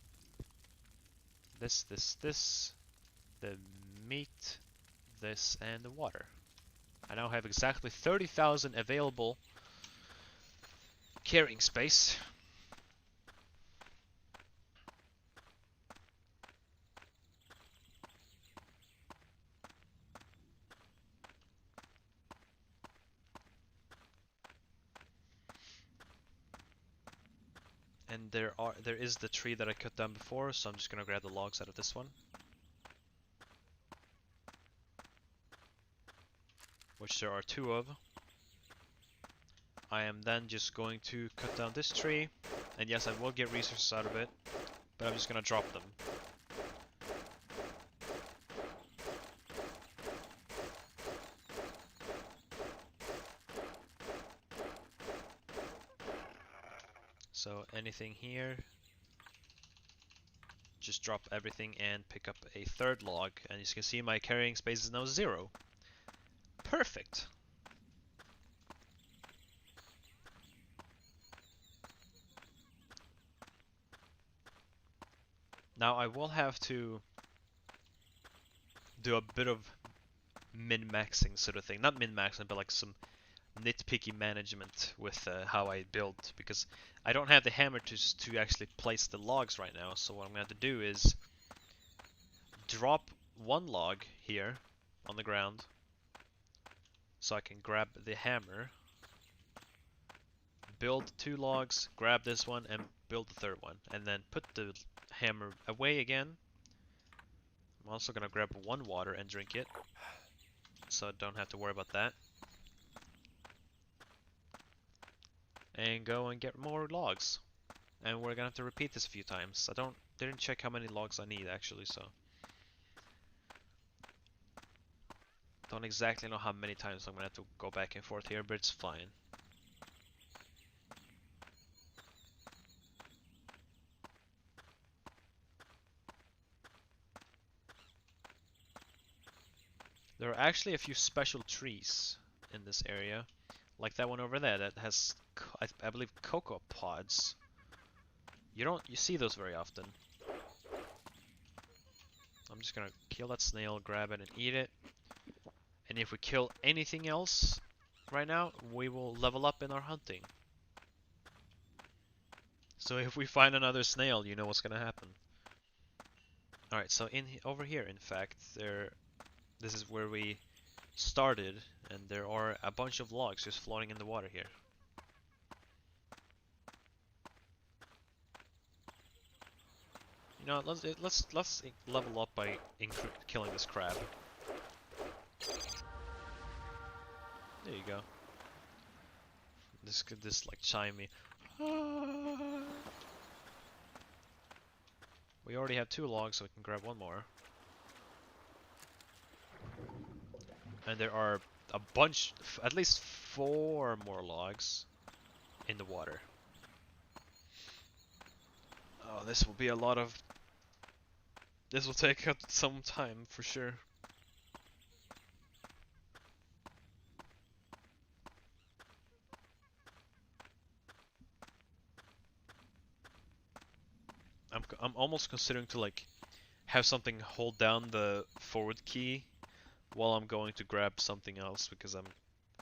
This, the meat, this, and the water. I now have exactly 30,000 available carrying space. And there is the tree that I cut down before, so I'm just gonna grab the logs out of this one. Which there are 2 of. I am then just going to cut down this tree, and yes, I will get resources out of it, but I'm just gonna drop them. So anything here, just drop everything and pick up a 3rd log, and as you can see my carrying space is now 0. Perfect! Now I will have to do a bit of min-maxing sort of thing. Not min-maxing, but like some nitpicky management with how I build, because I don't have the hammer to actually place the logs right now. So what I'm going to do is drop 1 log here on the ground so I can grab the hammer, build 2 logs, grab this one, and build the 3rd one, and then put the hammer away again. I'm also going to grab 1 water and drink it, so I don't have to worry about that. And go and get more logs. And we're gonna have to repeat this a few times. Didn't check how many logs I need actually, so don't exactly know how many times I'm gonna have to go back and forth here, but it's fine. There are actually a few special trees in this area, like that one over there that has, I believe, cocoa pods. You see those very often. I'm just gonna kill that snail, grab it, and eat it. And if we kill anything else right now, we will level up in our hunting. So if we find another snail, you know what's gonna happen. Alright, so over here, in fact, this is where we started, and there are a bunch of logs just floating in the water here. You know, let's level up by killing this crab. There you go. This could like chime me. We already have 2 logs, so we can grab 1 more. And there are a bunch, at least 4 more logs in the water. Oh, this will be a lot of... This will take up some time, for sure. I'm almost considering to like have something hold down the forward key while I'm going to grab something else, because I'm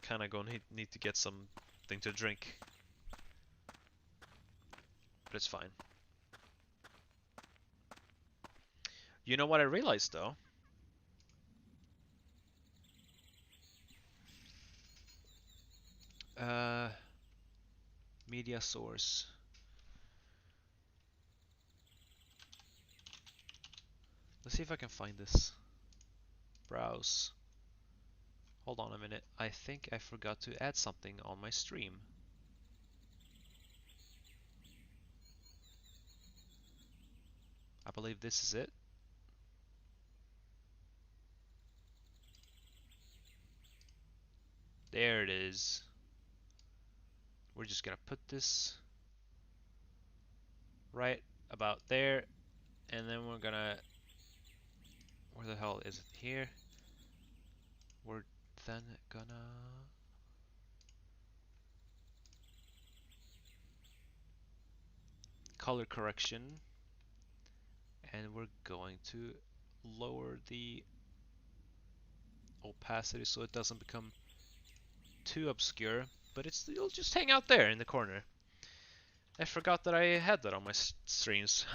kind of going to need to get something to drink. But it's fine. You know what I realized though? Media source. Let's see if I can find this. Browse. Hold on a minute. I think I forgot to add something on my stream. I believe this is it. There it is. We're just gonna put this right about there, and then we're gonna Where the hell is it? Here. We're then gonna... color correction. And we're going to lower the opacity so it doesn't become too obscure, but it'll just hang out there in the corner. I forgot that I had that on my streams.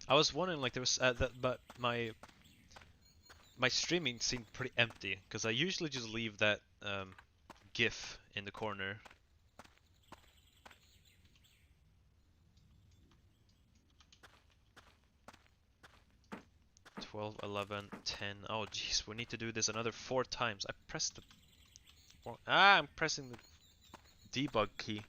I was wondering, like, there was but my streaming seemed pretty empty because I usually just leave that GIF in the corner. 12, 11, 10. Oh jeez, we need to do this another 4 times. I pressed the... I'm pressing the debug key.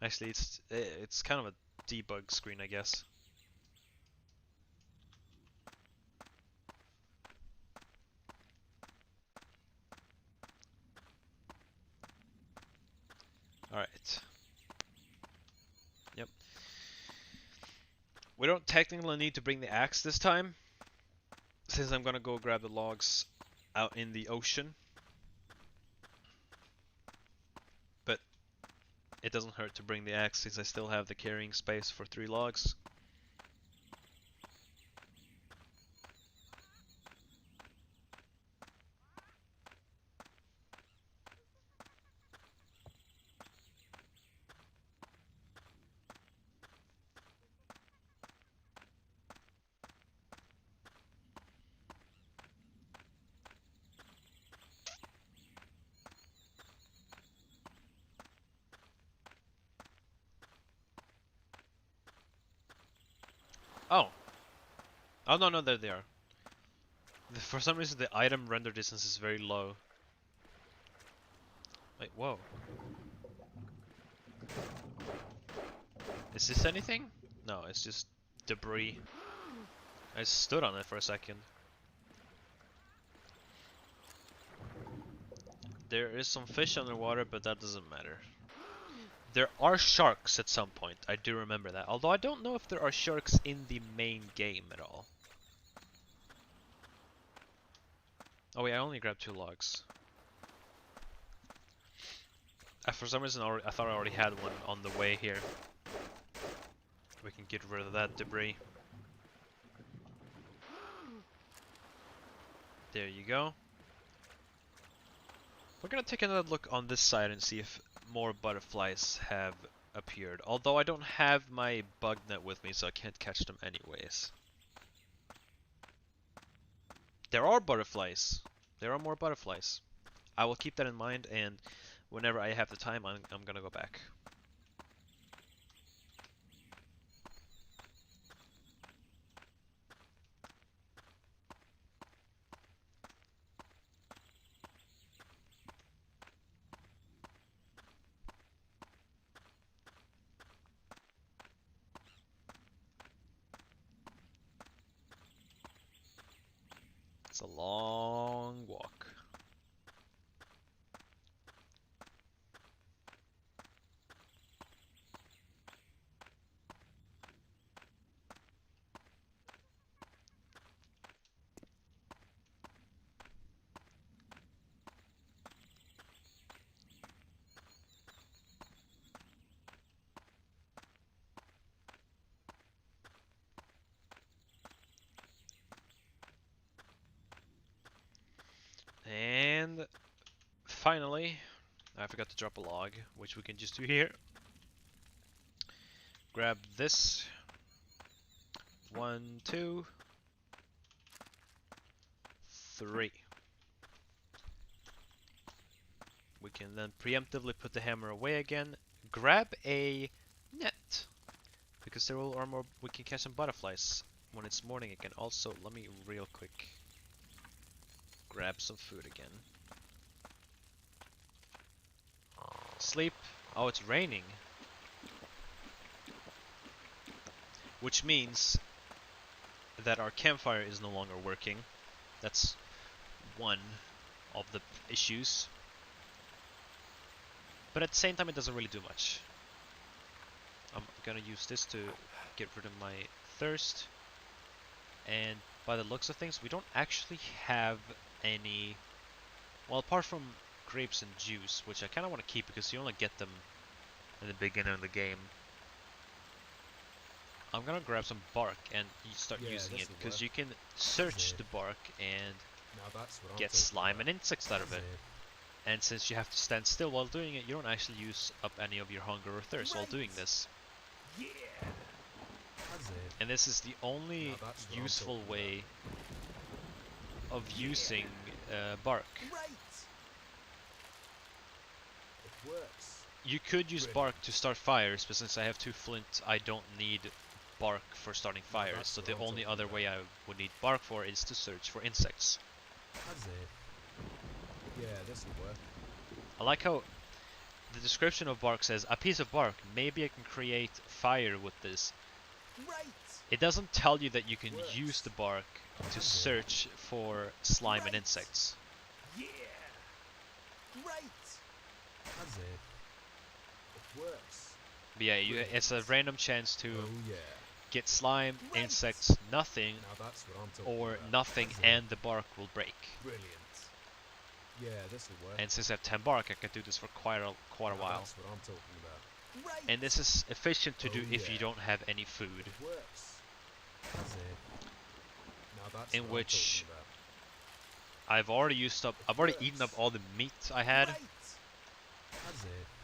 Actually, it's kind of a debug screen, I guess. Alright. Yep. We don't technically need to bring the axe this time, since I'm gonna go grab the logs out in the ocean. But it doesn't hurt to bring the axe since I still have the carrying space for 3 logs. Oh. Oh no, there they are. For some reason the item render distance is very low. Wait, whoa. Is this anything? No, it's just debris. I stood on it for a second. There is some fish underwater, but that doesn't matter. There are sharks at some point, I do remember that. Although I don't know if there are sharks in the main game at all. Oh wait, I only grabbed 2 logs. For some reason I thought I already had one on the way here. We can get rid of that debris. There you go. We're gonna take another look on this side and see if more butterflies have appeared. Although I don't have my bug net with me, so I can't catch them anyways. There are butterflies. There are more butterflies. I will keep that in mind, and whenever I have the time, I'm gonna go back. It's a long walk. And finally, I forgot to drop a log, which we can just do here. Grab this. 1, 2, 3. We can then preemptively put the hammer away again. Grab a net, because there are more. We can catch some butterflies when it's morning again. Also, let me real quick grab some food again. Sleep. Oh, it's raining. Which means that our campfire is no longer working. That's one of the issues. But at the same time, it doesn't really do much. I'm gonna use this to get rid of my thirst. And by the looks of things, we don't actually have any... Well, apart from grapes and juice, which I kind of want to keep because you only get them in the beginning of the game. I'm gonna grab some bark and start using it, because you can search the bark and get slime and insects out of it. And since you have to stand still while doing it, you don't actually use up any of your hunger or thirst while doing this. And this is the only useful way of using bark. You could use bark to start fires, but since I have 2 flint, I don't need bark for starting fires. So the only other way I would need bark for is to search for insects. Yeah, this will work. I like how the description of bark says, a piece of bark, maybe I can create fire with this. It doesn't tell you that you can use the bark to search for slime and insects. But yeah, it's a random chance to get slime, insects, nothing, or nothing and the bark will break. Yeah, this will work. And since I have 10 bark, I can do this for quite a while. That's what I'm talking about. And this is efficient to do if you don't have any food. In which I've already eaten up all the meat I had.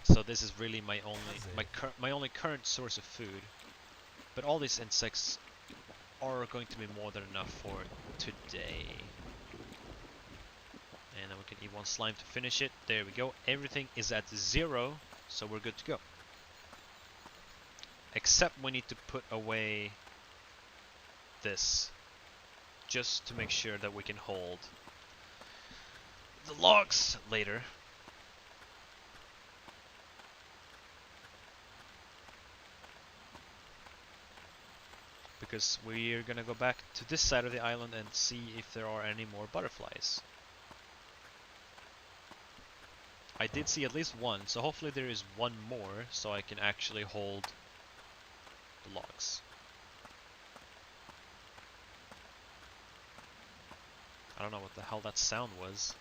So this is really my only current source of food. But all these insects are going to be more than enough for today. And then we can eat 1 slime to finish it. There we go. Everything is at 0, so we're good to go. Except we need to put away this, just to make sure that we can hold the logs later. Because we're gonna go back to this side of the island and see if there are any more butterflies. I did see at least 1, so hopefully there is 1 more, so I can actually hold the logs. I don't know what the hell that sound was.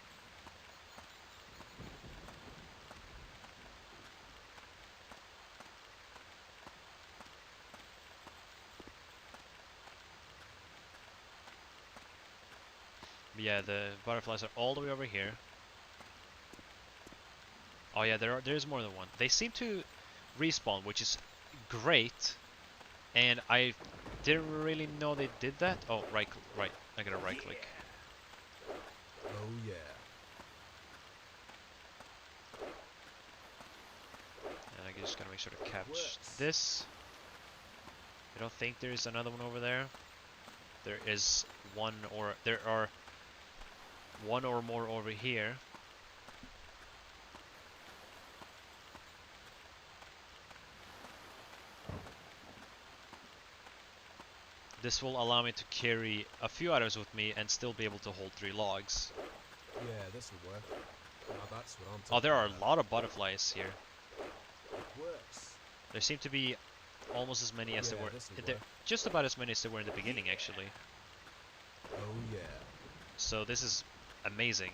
But yeah, the butterflies are all the way over here. Oh yeah, there's more than 1. They seem to respawn, which is great. And I didn't really know they did that. Oh, right. I gotta right click. Oh yeah. And I just gotta make sure to catch this. I don't think there's another one over there. There is one, or there are 1 or more over here. This will allow me to carry a few items with me and still be able to hold 3 logs. Yeah, this will work. Now that's what I'm talking Oh, there are about. a lot of butterflies here. It works. There seem to be almost as many as there were. Just about as many as there were in the beginning, actually. Oh yeah. So this is amazing.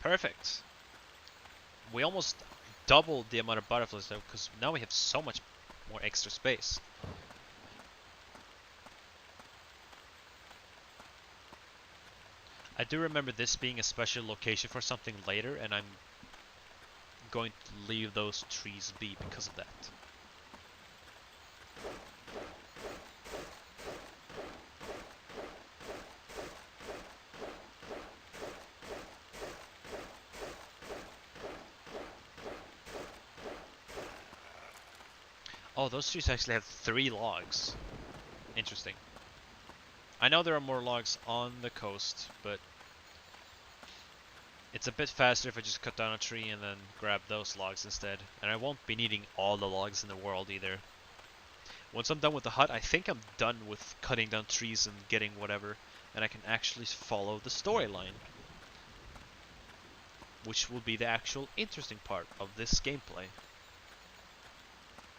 Perfect. We almost doubled the amount of butterflies though, because now we have so much more extra space. I do remember this being a special location for something later, and I'm going to leave those trees be because of that. Oh, those trees actually have 3 logs. Interesting. I know there are more logs on the coast, but it's a bit faster if I just cut down a tree and then grab those logs instead. And I won't be needing all the logs in the world either. Once I'm done with the hut, I think I'm done with cutting down trees and getting whatever. and I can actually follow the storyline, which will be the actual interesting part of this gameplay.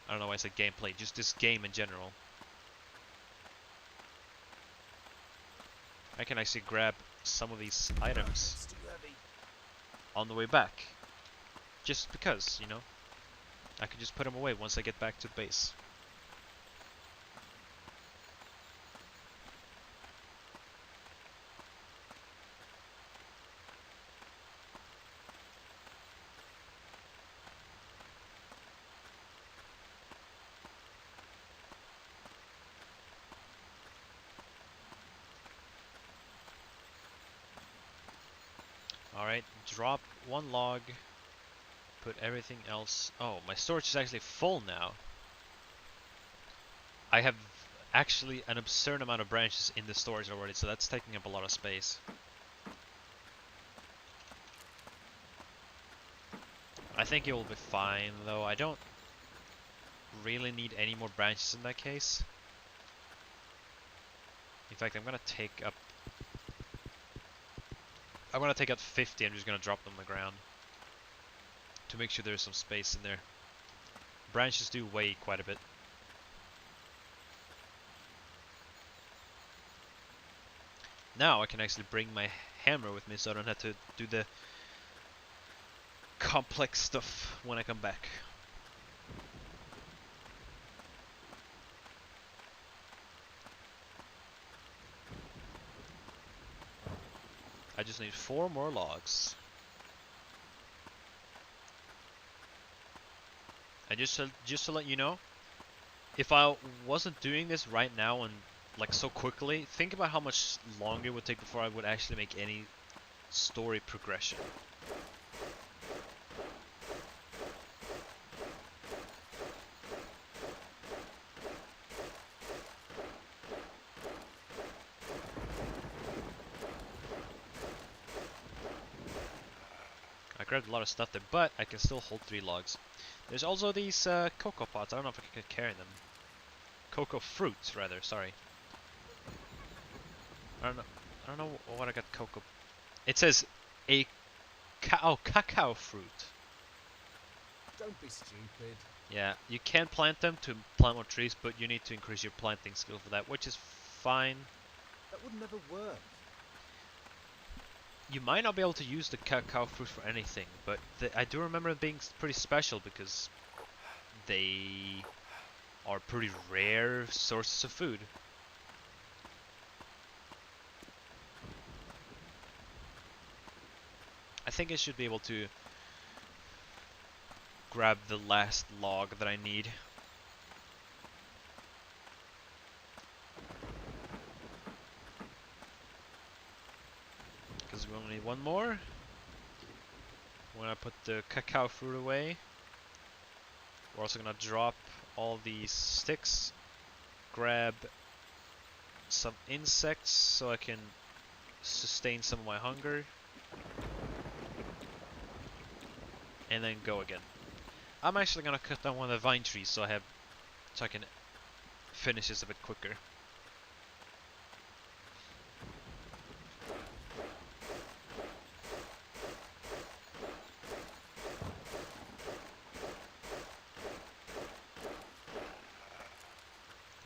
I don't know why I said gameplay, just this game in general. I can actually grab some of these items on the way back. Just because, you know. I can just put them away once I get back to base. Alright, drop one log. Put everything else... Oh, my storage is actually full now. I have actually an absurd amount of branches in the storage already, so that's taking up a lot of space. I think it will be fine, though. I don't really need any more branches in that case. In fact, I'm gonna take up 50. I'm just gonna drop them on the ground to make sure there's some space in there. Branches do weigh quite a bit. Now I can actually bring my hammer with me, so I don't have to do the complex stuff when I come back. I just need 4 more logs. And just to let you know, if I wasn't doing this right now and like so quickly, think about how much longer it would take before I would actually make any story progression. I grabbed a lot of stuff there, but I can still hold 3 logs. There's also these cocoa pots. I don't know if I can carry them. Cocoa fruits, rather. Sorry. I don't know what I got. Cocoa. It says a cacao fruit. Don't be stupid. Yeah, you can plant them to plant more trees, but you need to increase your planting skill for that, which is fine. That would never work. You might not be able to use the cacao fruit for anything, but I do remember them being pretty special because they are pretty rare sources of food. I think I should be able to grab the last log that I need. Because we only need 1 more. When I put the cacao fruit away, we're also gonna drop all these sticks, grab some insects so I can sustain some of my hunger, and then go again. I'm actually gonna cut down one of the vine trees so I can finish this a bit quicker.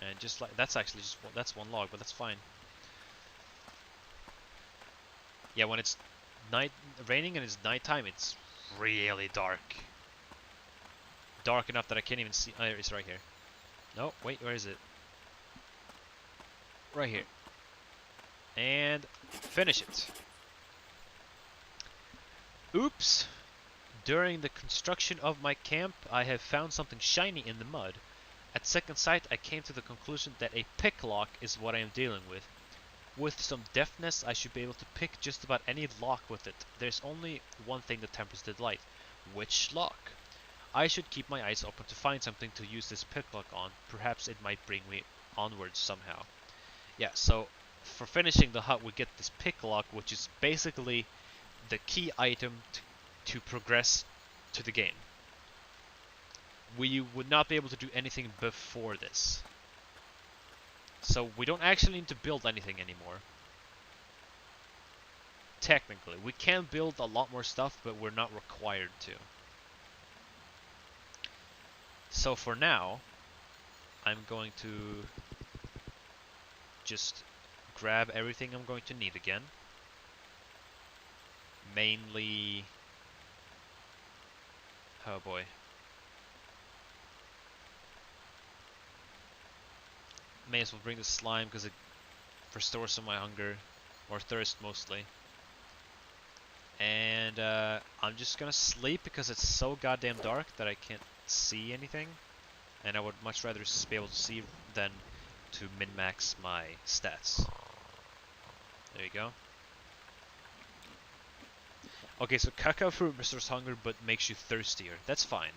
And just like that's actually that's 1 log, but that's fine. Yeah, when it's raining and it's nighttime, it's really dark. Dark enough that I can't even see. Oh, it's right here. No, wait, where is it? Right here. And finish it. Oops! During the construction of my camp, I have found something shiny in the mud. At second sight, I came to the conclusion that a picklock is what I am dealing with. With some deftness, I should be able to pick just about any lock with it. There's only one thing that tempers the delight. Which lock? I should keep my eyes open to find something to use this picklock on. Perhaps it might bring me onwards somehow. Yeah, so for finishing the hut, we get this picklock, which is basically the key item to progress to the game. We would not be able to do anything before this. So we don't actually need to build anything anymore. technically. We can build a lot more stuff, but we're not required to. So for now, I'm going to just grab everything I'm going to need again. Mainly... oh boy. May as well bring the slime because it restores some of my hunger. Or thirst mostly. And I'm just gonna sleep because it's so goddamn dark that I can't see anything. And I would much rather be able to see than to min-max my stats. There you go. Okay, so cacao fruit restores hunger but makes you thirstier. That's fine.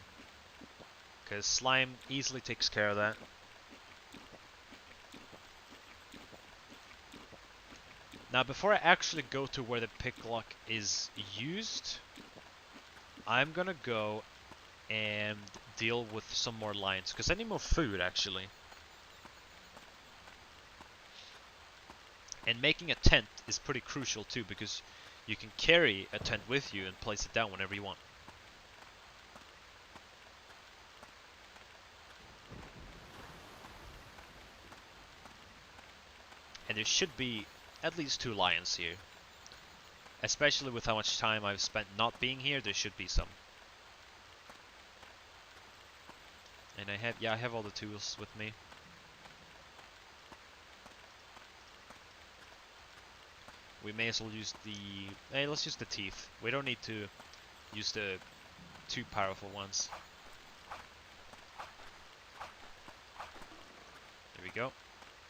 Because slime easily takes care of that. Now, before I actually go to where the picklock is used, I'm gonna go and deal with some more lions. Because I need more food, actually. And making a tent is pretty crucial too, because you can carry a tent with you and place it down whenever you want. And there should be at least 2 lions here. Especially with how much time I've spent not being here, there should be some. And I have all the tools with me. We may as well use the... hey, let's use the teeth. We don't need to use the too powerful ones. There we go.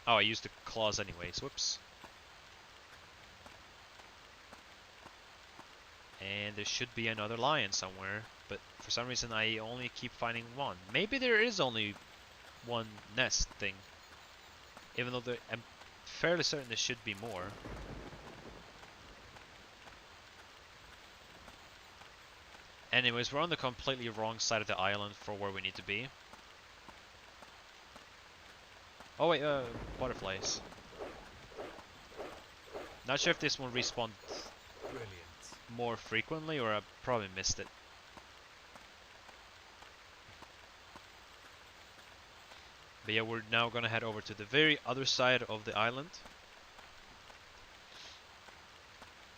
Oh, I used the claws anyways. Whoops. And there should be another lion somewhere, but for some reason I only keep finding one. Maybe there is only one nest thing. Even though I'm fairly certain there should be more. Anyways, we're on the completely wrong side of the island for where we need to be. Oh wait, butterflies. Not sure if this one respawned more frequently, or I probably missed it. But yeah, we're now gonna head over to the very other side of the island.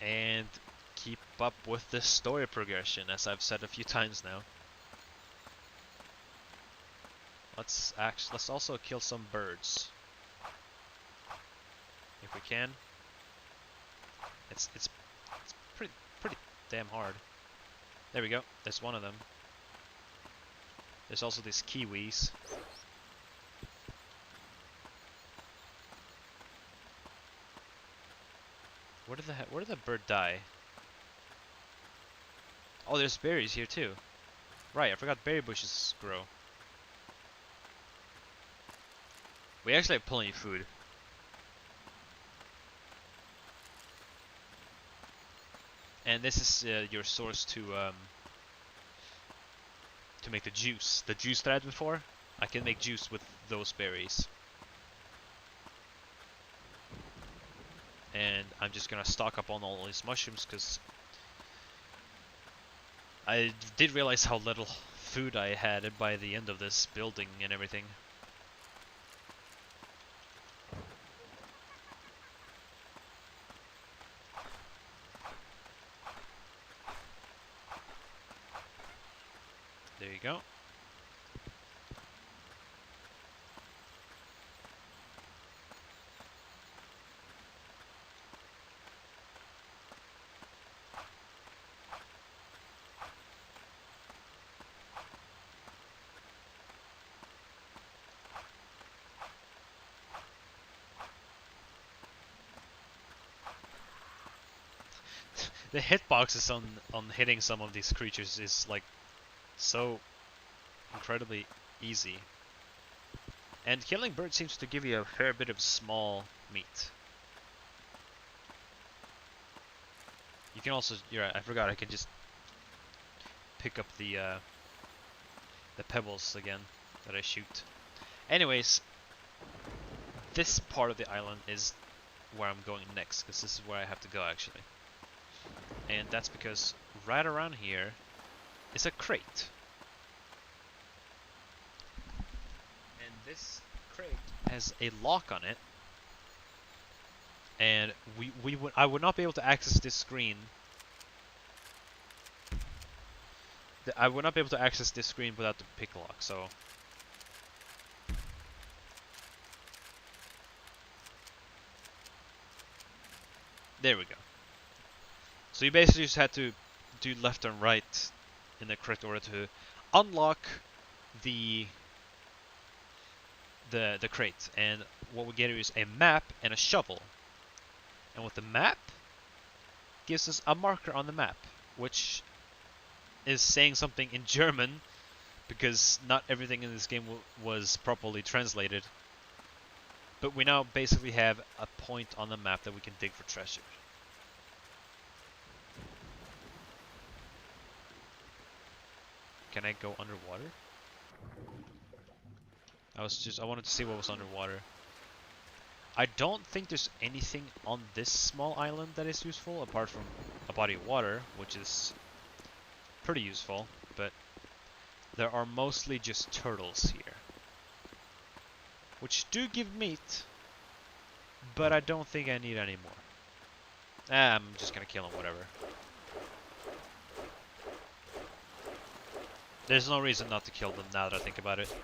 And keep up with the story progression, as I've said a few times now. Let's also kill some birds. If we can. It's pretty damn hard. There we go. There's one of them. There's also these kiwis. Where did the bird die? Oh, there's berries here too. Right, I forgot berry bushes grow. We actually have plenty of food. And this is your source to make the juice. The juice that I had before, I can make juice with those berries. And I'm just gonna stock up on all these mushrooms because I did realize how little food I had by the end of this building and everything. There you go. The hitboxes on hitting some of these creatures is like so incredibly easy. And killing birds seems to give you a fair bit of small meat. You can also, you're right, I forgot I can just pick up the pebbles again that I shoot. Anyways, this part of the island is where I'm going next, because this is where I have to go actually. And that's because right around here is a crate. And this crate has a lock on it. And I would not be able to access this screen. I would not be able to access this screen without the pick lock, so... There we go. So you basically just had to do left and right in the correct order to unlock the the crate. And what we get here is a map and a shovel. And with the map gives us a marker on the map, which is saying something in German because not everything in this game was properly translated. But we now basically have a point on the map that we can dig for treasure. Can I go underwater? I wanted to see what was underwater. I don't think there's anything on this small island that is useful apart from a body of water, which is pretty useful, but there are mostly just turtles here. Which do give meat, but I don't think I need any more. I'm just gonna kill them, whatever. There's no reason not to kill them now that I think about it.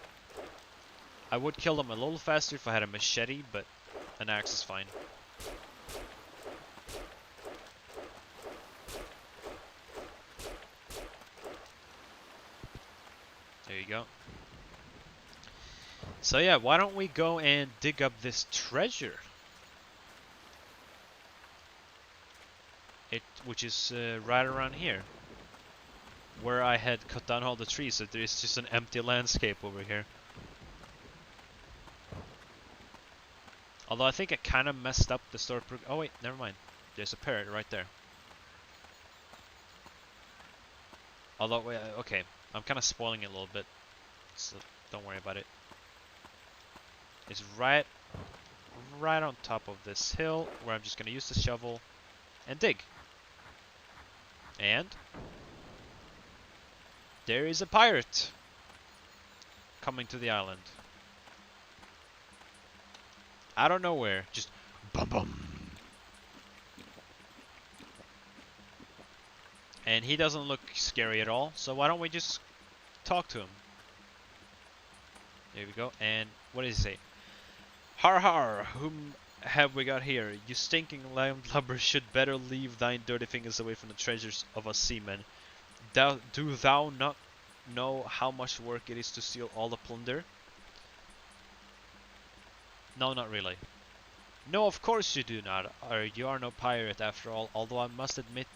I would kill them a little faster if I had a machete, but an axe is fine. There you go. So yeah, why don't we go and dig up this treasure? Which is right around here. Where I had cut down all the trees, so there is just an empty landscape over here. Although I think I kind of messed up the story. Oh wait, never mind. There's a parrot right there. Although, wait, okay, I'm kind of spoiling it a little bit, so don't worry about it. It's right on top of this hill, where I'm just gonna use the shovel and dig. And there is a pirate coming to the island. Out of nowhere, just bum bum. And he doesn't look scary at all, so why don't we just talk to him? There we go. And what does he say? Har har, whom have we got here? You stinking landlubber should better leave thine dirty fingers away from the treasures of us seamen. Do thou not know how much work it is to steal all the plunder? No, not really. No, of course you do not. You are no pirate after all, although I must admit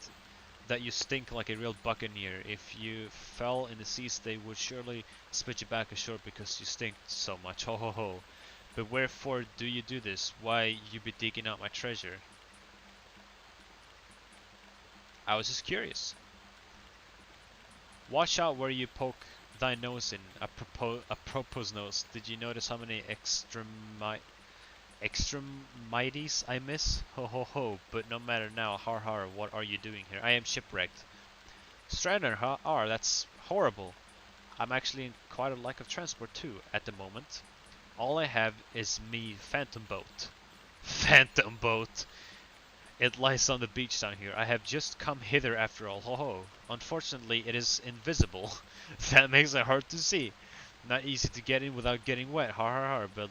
that you stink like a real buccaneer. If you fell in the seas, they would surely spit you back ashore because you stink so much. Ho ho ho. But wherefore do you do this? Why you be digging out my treasure? I was just curious. Watch out where you poke thy nose in. Apropos nose, did you notice how many extremities I miss? Ho ho ho, but no matter now, har har, what are you doing here? I am shipwrecked. Stranded, huh? That's horrible. I'm actually in quite a lack of transport too, at the moment. All I have is me phantom boat. Phantom boat! It lies on the beach down here. I have just come hither after all. Ho ho. Unfortunately, it is invisible. That makes it hard to see. Not easy to get in without getting wet. Har har har. But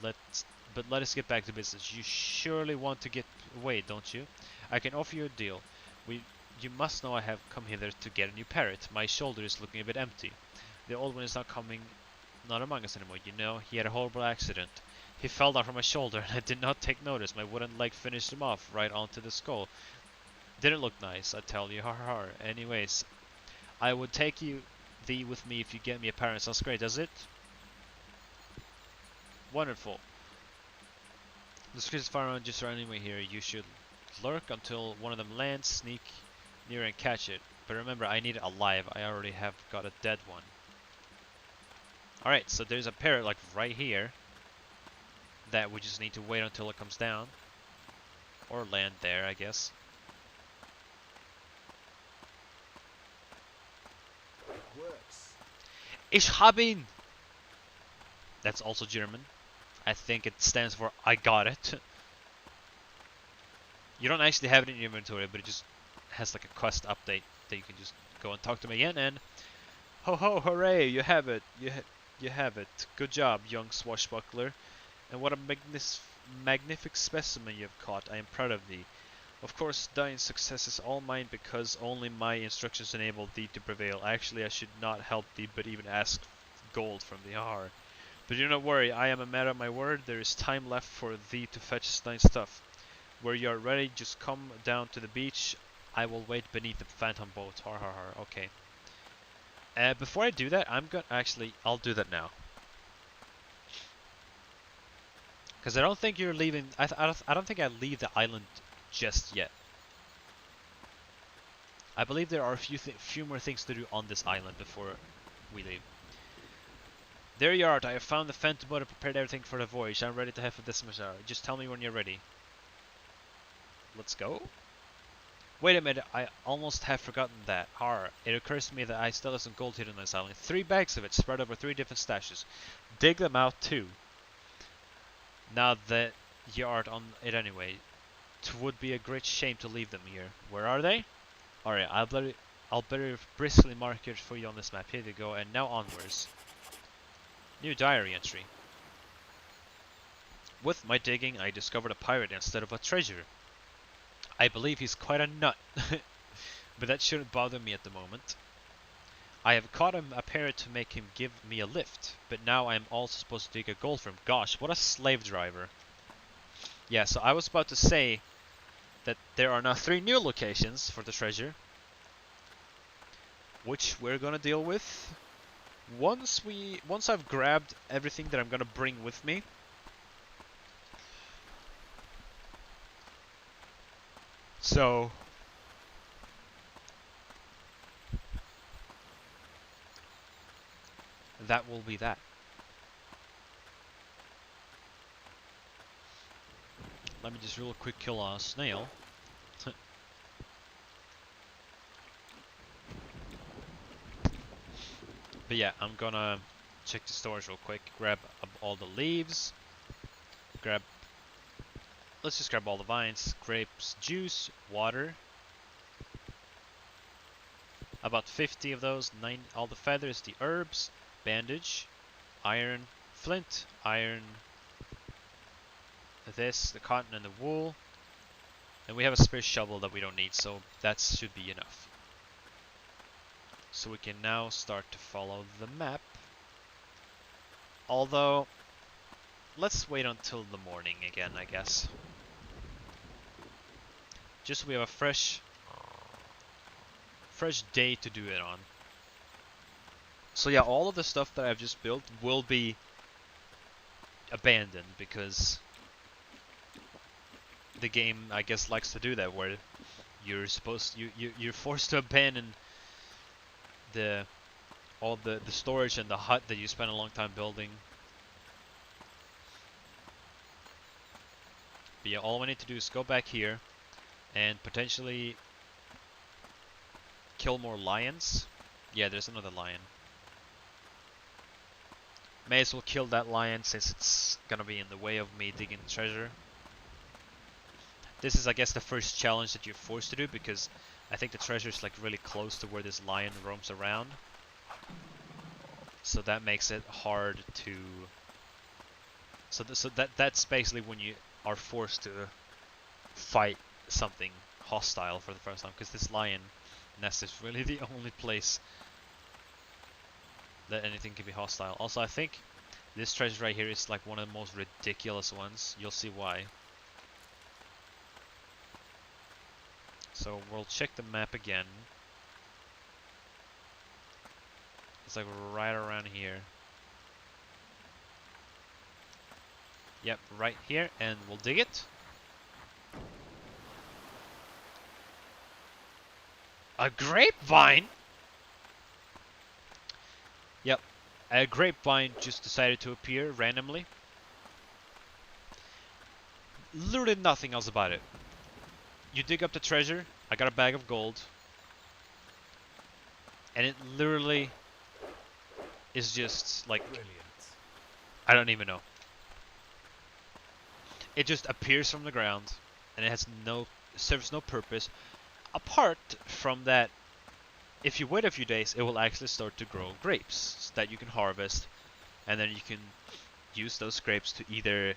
let us get back to business. You surely want to get away, don't you? I can offer you a deal. You must know I have come hither to get a new parrot. My shoulder is looking a bit empty. The old one is not among us anymore. You know, he had a horrible accident. He fell down from my shoulder and I did not take notice. My wooden leg finished him off right onto the skull. Didn't look nice, I tell you. Har har. Anyways, I would take thee with me if you get me a parrot. Sounds great, does it? Wonderful. The streets far around just around anyway here. You should lurk until one of them lands, sneak near and catch it. But remember, I need it alive. I already have got a dead one. Alright, so there's a parrot like right here. That we just need to wait until it comes down. Or land there, I guess. Ich hab ihn! That's also German. I think it stands for I got it. You don't actually have it in your inventory, but it just has like a quest update that you can just go and talk to me again and ho ho hooray, you have it. You have it. Good job, young swashbuckler. And what a magnificent specimen you have caught. I am proud of thee. Of course, thine success is all mine because only my instructions enable thee to prevail. Actually, I should not help thee, but even ask gold from thee. Har. But do not worry, I am a man of my word. There is time left for thee to fetch thine stuff. Where you are ready, just come down to the beach. I will wait beneath the phantom boat. Har har har. Okay. Before I do that, I'll do that now. Because I don't think you're leaving. I don't think I leave the island just yet. I believe there are a few more things to do on this island before we leave. There you are. I have found the phantom boat and prepared everything for the voyage. I'm ready to head for this Desmazar. Just tell me when you're ready. Let's go. Wait a minute, I almost have forgotten that. Har, it occurs to me that I still have some gold hidden on this island. 3 bags of it spread over 3 different stashes. Dig them out too. Now that you are on it anyway, it would be a great shame to leave them here. Where are they? Alright, I'll better briskly mark it for you on this map. Here you go, and now onwards. New diary entry. With my digging, I discovered a pirate instead of a treasure. I believe he's quite a nut, but that shouldn't bother me at the moment. I have caught him a parrot to make him give me a lift, but now I am also supposed to dig a gold for him. Gosh, what a slave driver. Yeah, so I was about to say that there are now 3 new locations for the treasure, which we're gonna deal with once I've grabbed everything that I'm gonna bring with me. So that will be that. Let me just real quick kill a snail. But yeah, I'm gonna check the storage real quick, grab up all the leaves, let's just grab all the vines, grapes, juice, water, about 50 of those, all the feathers, the herbs, bandage, iron, flint, iron, the cotton and the wool, and we have a spare shovel that we don't need, so that should be enough. So we can now start to follow the map. Although, let's wait until the morning again, I guess. Just so we have a fresh day to do it on. So yeah, all of the stuff that I've just built will be abandoned because the game, I guess, likes to do that, where you're forced to abandon all the storage and the hut that you spent a long time building. But yeah, all we need to do is go back here and potentially kill more lions. Yeah, there's another lion. May as well kill that lion since it's gonna be in the way of me digging the treasure. This is, I guess, the first challenge that you're forced to do because I think the treasure is like really close to where this lion roams around. So that makes it hard to... So that's basically when you are forced to fight something hostile for the first time, because this lion nest is really the only place that anything can be hostile. Also, I think this treasure right here is like one of the most ridiculous ones. You'll see why. So we'll check the map again. It's like right around here. Yep, right here, and we'll dig it. A grapevine? Yep, a grapevine just decided to appear randomly. Literally nothing else about it. You dig up the treasure, I got a bag of gold. And it literally is just like, Brilliant. I don't even know. It just appears from the ground, and it has serves no purpose apart from that. If you wait a few days, it will actually start to grow grapes that you can harvest, and then you can use those grapes to either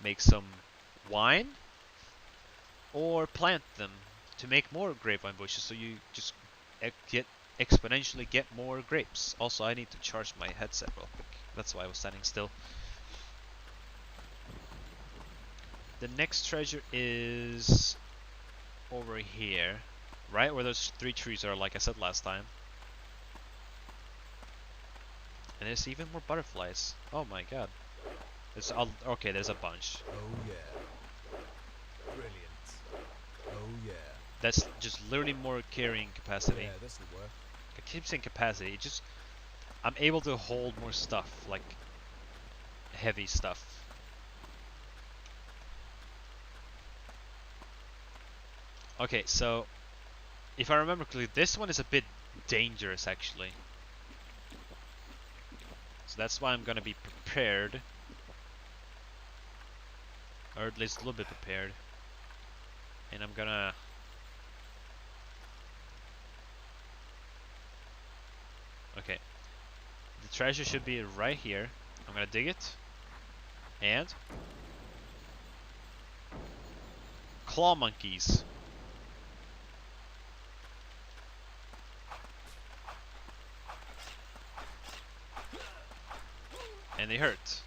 make some wine or plant them to make more grapevine bushes, so you just get exponentially get more grapes. Also, I need to charge my headset real quick. That's why I was standing still. The next treasure is over here, right where those 3 trees are, like I said last time. And there's even more butterflies. Oh my god. Okay, there's a bunch. Oh yeah. Brilliant. Oh yeah. That's just literally more carrying capacity. Yeah, this'll work. I keep saying capacity. I'm able to hold more stuff, like heavy stuff. Okay, so if I remember correctly, this one is a bit dangerous actually. So that's why I'm gonna be prepared. Or at least a little bit prepared. And I'm gonna... Okay. The treasure should be right here. I'm gonna dig it. And... claw monkeys. And they hurt.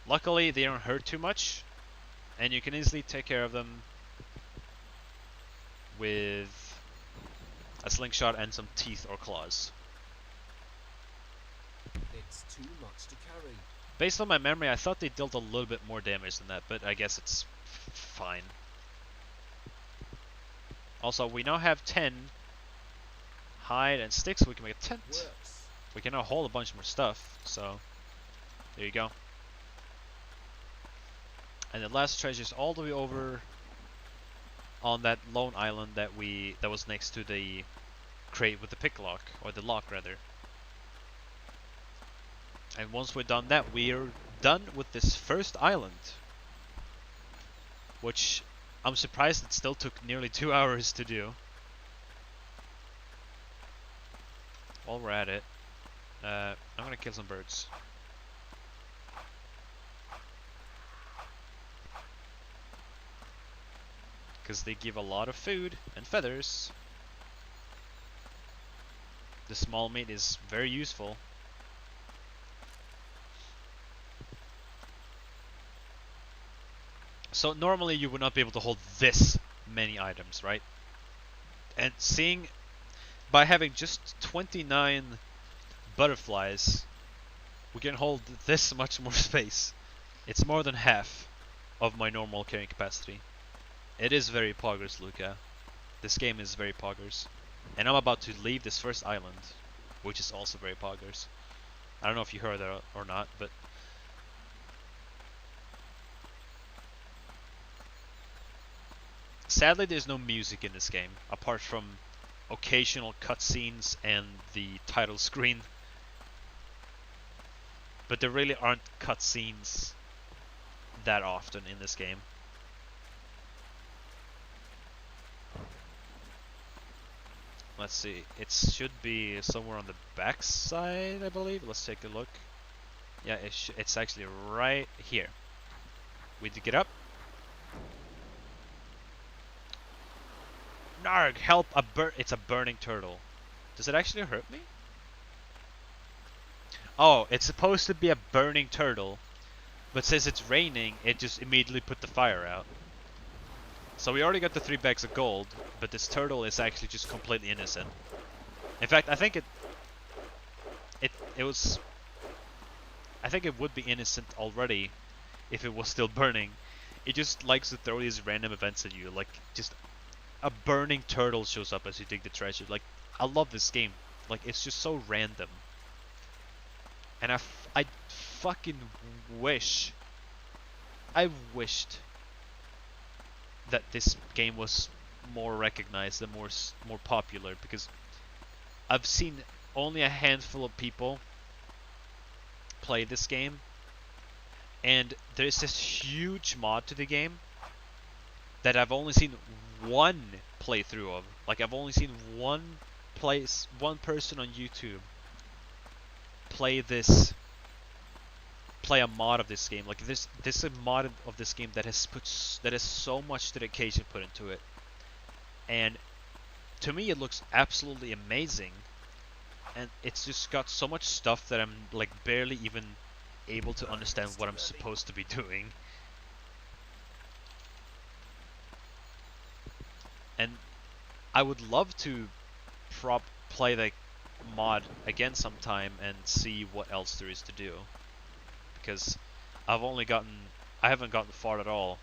Luckily, they don't hurt too much. And you can easily take care of them with a slingshot and some teeth or claws. It's too much to carry. Based on my memory, I thought they dealt a little bit more damage than that, but I guess it's fine. Also, we now have 10 hide and sticks, so we can make a tent. Works. We can now hold a bunch more stuff, so there you go. And the last treasure is all the way over on that lone island that was next to the crate with the pick lock, or the lock rather. And once we're done that, we're done with this first island. Which, I'm surprised it still took nearly 2 hours to do. While we're at it, I'm gonna kill some birds. Because they give a lot of food and feathers. The small meat is very useful. So normally you would not be able to hold this many items, right? And seeing, by having just 29 butterflies, we can hold this much more space. It's more than half of my normal carrying capacity. It is very poggers, Luca. This game is very poggers. And I'm about to leave this first island, which is also very poggers. I don't know if you heard that or not, but... Sadly, there's no music in this game, apart from occasional cutscenes and the title screen. But there really aren't cutscenes that often in this game. Let's see, it should be somewhere on the back side, I believe. Let's take a look. Yeah, it's actually right here. We need to get up. Narg, help! It's a burning turtle. Does it actually hurt me? Oh, it's supposed to be a burning turtle, but since it's raining, it just immediately put the fire out. So we already got the 3 bags of gold, but this turtle is actually just completely innocent. In fact, I think it was... I think it would be innocent already if it was still burning. It just likes to throw these random events at you, like just a burning turtle shows up as you dig the treasure. Like, I love this game. Like, it's just so random. And I fucking wish... I wished that this game was more recognized and more popular, because I've seen only a handful of people play this game, and there's this huge mod to the game that I've only seen one playthrough of. Like, I've only seen one person on YouTube play a mod of this game. Like, this is a mod of this game that has so much dedication put into it, and to me it looks absolutely amazing. And it's just got so much stuff that I'm like barely even able to understand what I'm supposed to be doing. And I would love to play the mod again sometime and see what else there is to do, because I haven't gotten far at all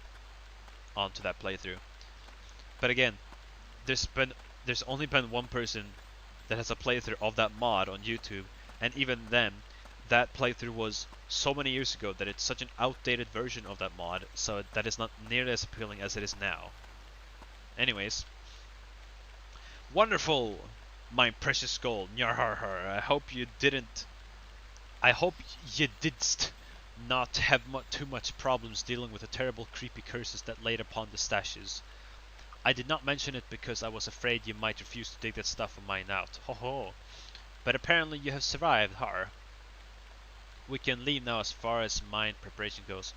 onto that playthrough. But again, there's only been one person that has a playthrough of that mod on YouTube, and even then, that playthrough was so many years ago that it's such an outdated version of that mod, so that is not nearly as appealing as it is now. Anyways, wonderful, my precious gold. Nyarharhar. I hope you didst not have too much problems dealing with the terrible creepy curses that laid upon the stashes. I did not mention it because I was afraid you might refuse to dig that stuff of mine out. Ho ho. But apparently you have survived, har. We can leave now as far as mine preparation goes.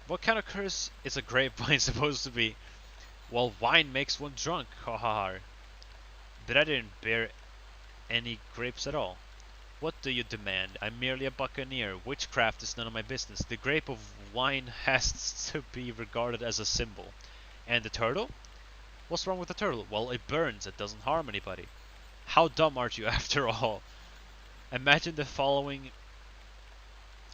What kind of curse is a grapevine supposed to be? Well, wine makes one drunk, ha ha ha. But I didn't bear any grapes at all. What do you demand? I'm merely a buccaneer. Witchcraft is none of my business. The grape of wine has to be regarded as a symbol. And the turtle? What's wrong with the turtle? Well, it burns. It doesn't harm anybody. How dumb aren't you after all? Imagine the following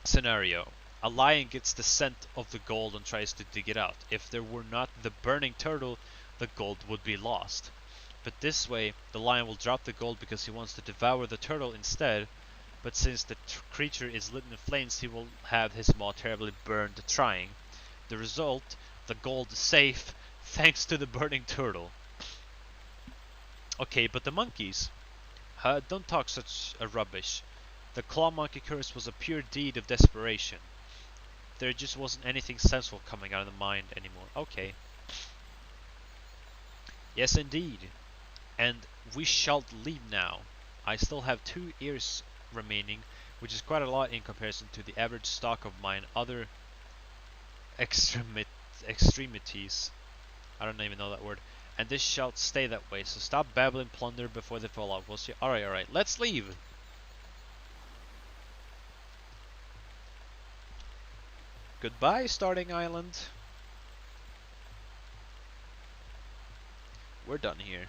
scenario. A lion gets the scent of the gold and tries to dig it out. If there were not the burning turtle, the gold would be lost. But this way, the lion will drop the gold because he wants to devour the turtle instead. But since the creature is lit in flames, he will have his maw terribly burned trying. The result, the gold is safe, thanks to the burning turtle. Okay, but the monkeys? Don't talk such a rubbish. The claw monkey curse was a pure deed of desperation. There just wasn't anything sensible coming out of the mind anymore. Okay. Yes, indeed. And we shall leave now. I still have 2 ears remaining, which is quite a lot in comparison to the average stock of mine other extremities. I don't even know that word. And this shall stay that way, so stop babbling plunder before they fall off. We'll see. Alright, let's leave! Goodbye, Starting Island. We're done here.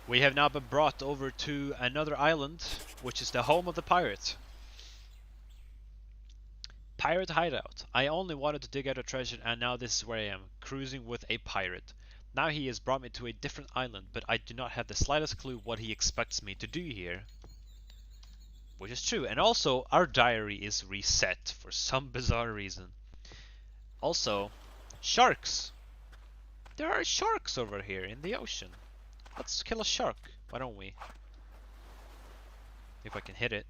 We have now been brought over to another island, which is the home of the pirate. Pirate hideout. I only wanted to dig out a treasure, and now this is where I am, cruising with a pirate. Now he has brought me to a different island, but I do not have the slightest clue what he expects me to do here. Which is true, and also our diary is reset for some bizarre reason. Also, sharks! There are sharks over here in the ocean. Let's kill a shark, why don't we? If I can hit it.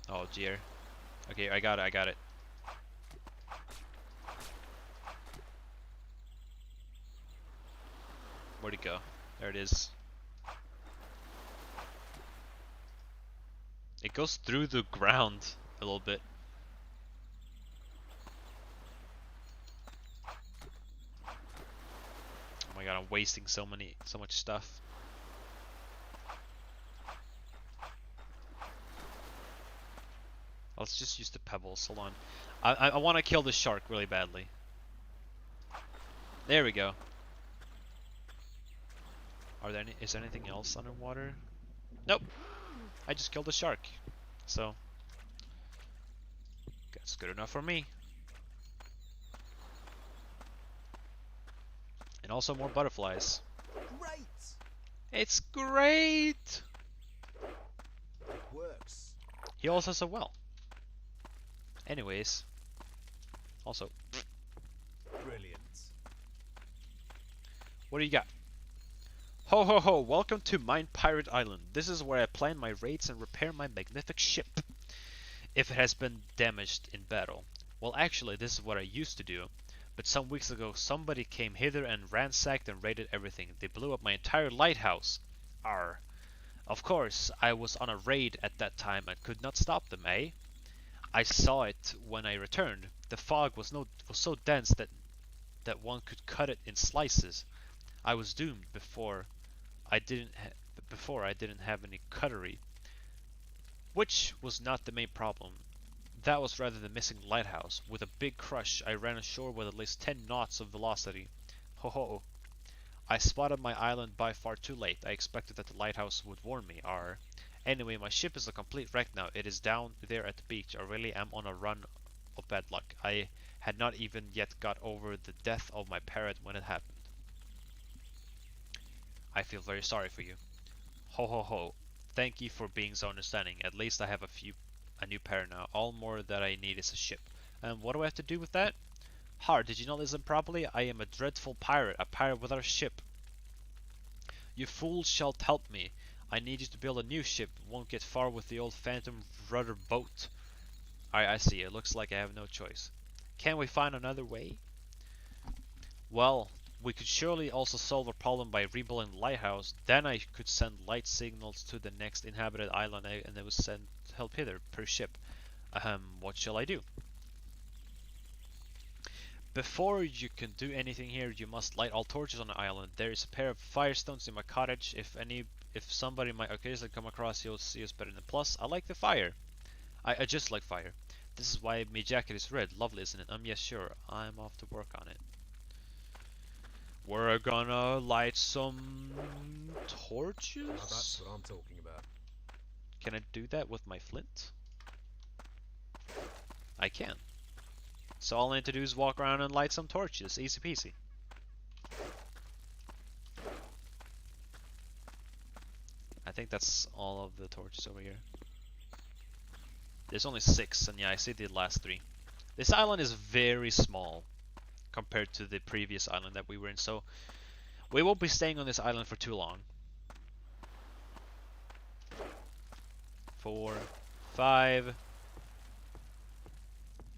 Oh dear. Okay, I got it. Where'd it go? There it is. It goes through the ground a little bit. Oh my god, I'm wasting so much stuff. Let's just use the pebbles. Hold on. I want to kill this shark really badly. There we go. Is there anything else underwater? Nope. I just killed a shark. So that's good enough for me. And also more butterflies. Great! It's great! Works. He also has a well. Anyways. Also. Brilliant. What do you got? Ho ho ho, welcome to Mine Pirate Island. This is where I plan my raids and repair my magnificent ship. If it has been damaged in battle. Well, actually, this is what I used to do. But some weeks ago, somebody came hither and ransacked and raided everything. They blew up my entire lighthouse. Arr. Of course, I was on a raid at that time and could not stop them, eh? I saw it when I returned. The fog was so dense that one could cut it in slices. I was doomed before I didn't have any cutlery, which was not the main problem. That was rather the missing lighthouse. With a big crush, I ran ashore with at least 10 knots of velocity. Ho ho. I spotted my island by far too late. I expected that the lighthouse would warn me. Arr. Anyway, my ship is a complete wreck now. It is down there at the beach. I really am on a run of bad luck. I had not even yet got over the death of my parrot when it happened. I feel very sorry for you. Ho ho ho. Thank you for being so understanding. At least I have a new parrot now. All more that I need is a ship. And what do I have to do with that? Har, did you not listen properly? I am a dreadful pirate, a pirate without a ship. You fools shall help me. I need you to build a new ship. Won't get far with the old phantom rudder boat. I see. It looks like I have no choice. Can we find another way? Well, we could surely also solve a problem by rebuilding the lighthouse. Then I could send light signals to the next inhabited island and they would send help hither per ship. What shall I do? Before you can do anything here, you must light all torches on the island. There is a pair of firestones in my cottage. If somebody might occasionally come across, you'll see us better than. Plus, I like the fire. I just like fire. This is why my jacket is red. Lovely, isn't it? Yes, sure. I'm off to work on it. We're gonna light some torches. Now that's what I'm talking about. Can I do that with my flint? I can. So all I need to do is walk around and light some torches. Easy peasy. I think that's all of the torches over here. There's only 6, and yeah, I see the last 3. This island is very small compared to the previous island that we were in, so we won't be staying on this island for too long. 4, 5,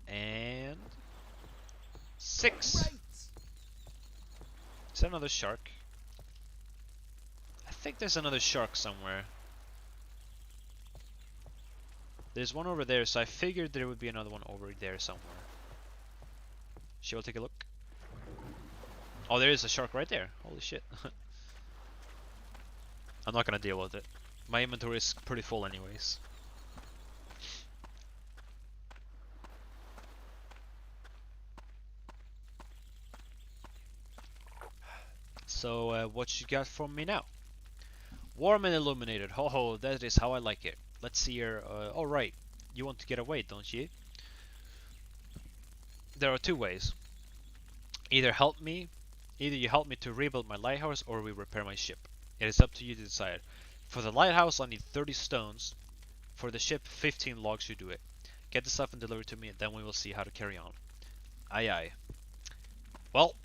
and 6. Great. Is that another shark? I think there's another shark somewhere. There's one over there, so I figured there would be another one over there somewhere. Shall we take a look? Oh, there is a shark right there. Holy shit. I'm not gonna deal with it. My inventory is pretty full anyways. So, what you got for me now? Warm and illuminated. Ho ho, that is how I like it. Let's see here. Alright, you want to get away, don't you? There are 2 ways. Either you help me to rebuild my lighthouse, or we repair my ship. It is up to you to decide. For the lighthouse, I need 30 stones. For the ship, 15 logs should do it. Get the stuff and deliver it to me, and then we will see how to carry on. Aye aye. Well,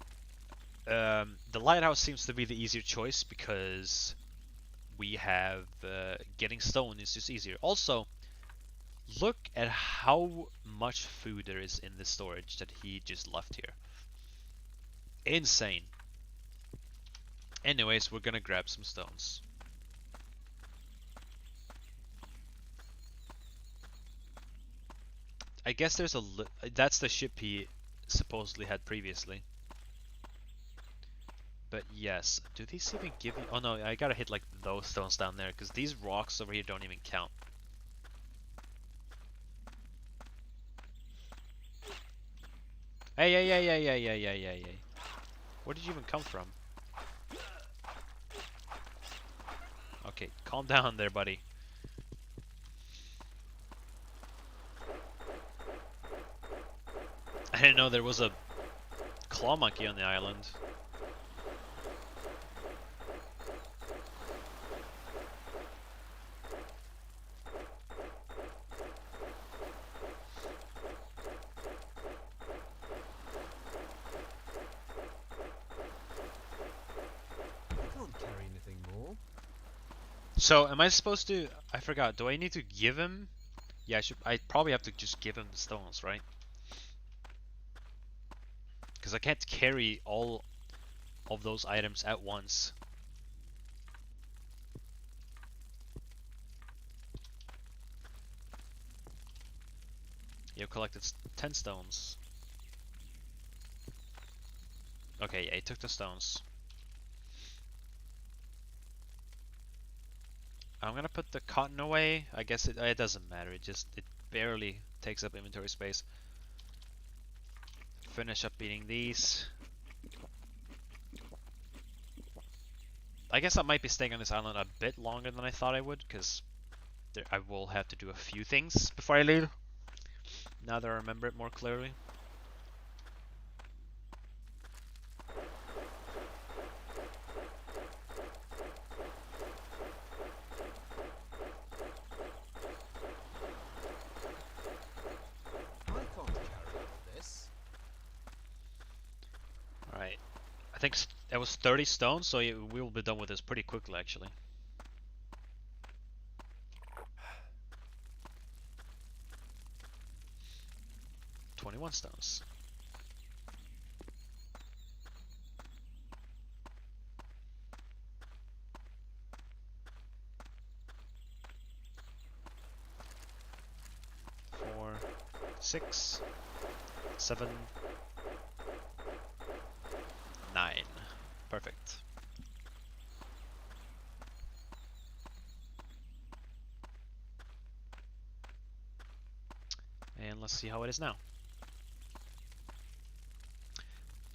the lighthouse seems to be the easier choice because we have getting stone is just easier. Also, look at how much food there is in the storage that he just left here. Insane. Anyways, we're gonna grab some stones. I guess there's that's the ship he supposedly had previously. But yes, do these even give you? Oh no, I gotta hit like those stones down there because these rocks over here don't even count. Hey, hey, hey, hey, hey, hey, hey, hey, hey. Where did you even come from? Okay, calm down there, buddy. I didn't know there was a claw monkey on the island. I can't carry anything more. So, am I supposed to... I forgot. Do I need to give him... Yeah, I probably have to just give him the stones, right? Because I can't carry all of those items at once. You collected 10 stones. Okay, yeah, he took the stones. I'm gonna put the cotton away. I guess it doesn't matter. It barely takes up inventory space. Finish up eating these. I guess I might be staying on this island a bit longer than I thought I would, because I will have to do a few things before I leave. Now that I remember it more clearly. I can't carry all this. Alright. I think that was 30 stones, so we will be done with this pretty quickly, actually. $21 stones. Four, 6, 7, 9. Perfect. And let's see how it is now.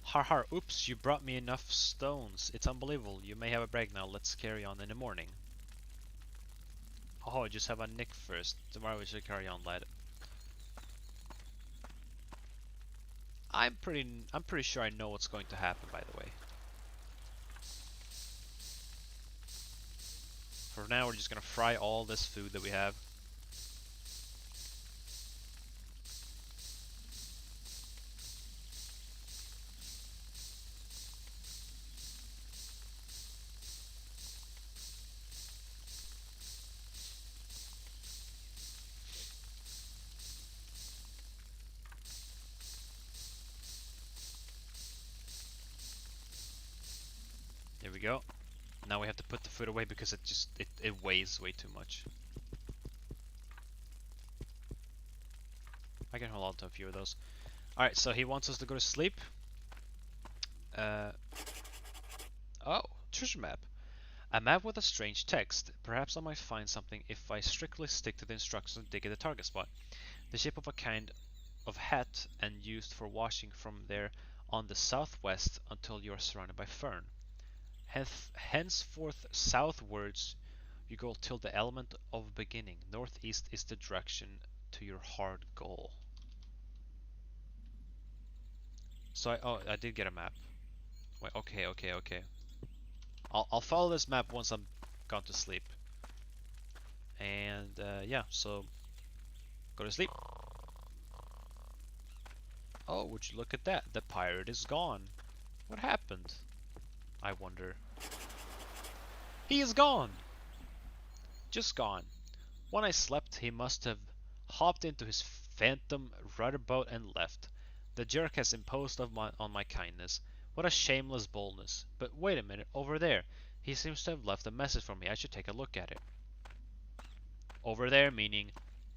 Har har, oops, you brought me enough stones. It's unbelievable. You may have a break now. Let's carry on in the morning. Oh, just have a nick first. Tomorrow we should carry on, lad. I'm pretty sure I know what's going to happen, by the way. For now, we're just gonna fry all this food that we have. There we go. Now we have to put the food away because it weighs way too much. I can hold on to a few of those. Alright, so he wants us to go to sleep. Oh, treasure map. A map with a strange text. Perhaps I might find something if I strictly stick to the instructions and dig at the target spot. The shape of a kind of hat and used for washing from there on the southwest until you are surrounded by fern. Henceforth southwards you go till the element of beginning. Northeast is the direction to your hard goal. So I did get a map. Wait, okay. I'll follow this map once I'm gone to sleep. And yeah, so go to sleep. Oh, would you look at that? The pirate is gone. What happened? I wonder. He is gone! Just gone. When I slept, he must have hopped into his phantom rudder boat and left. The jerk has imposed on my kindness. What a shameless boldness. But wait a minute, over there. He seems to have left a message for me. I should take a look at it. Over there meaning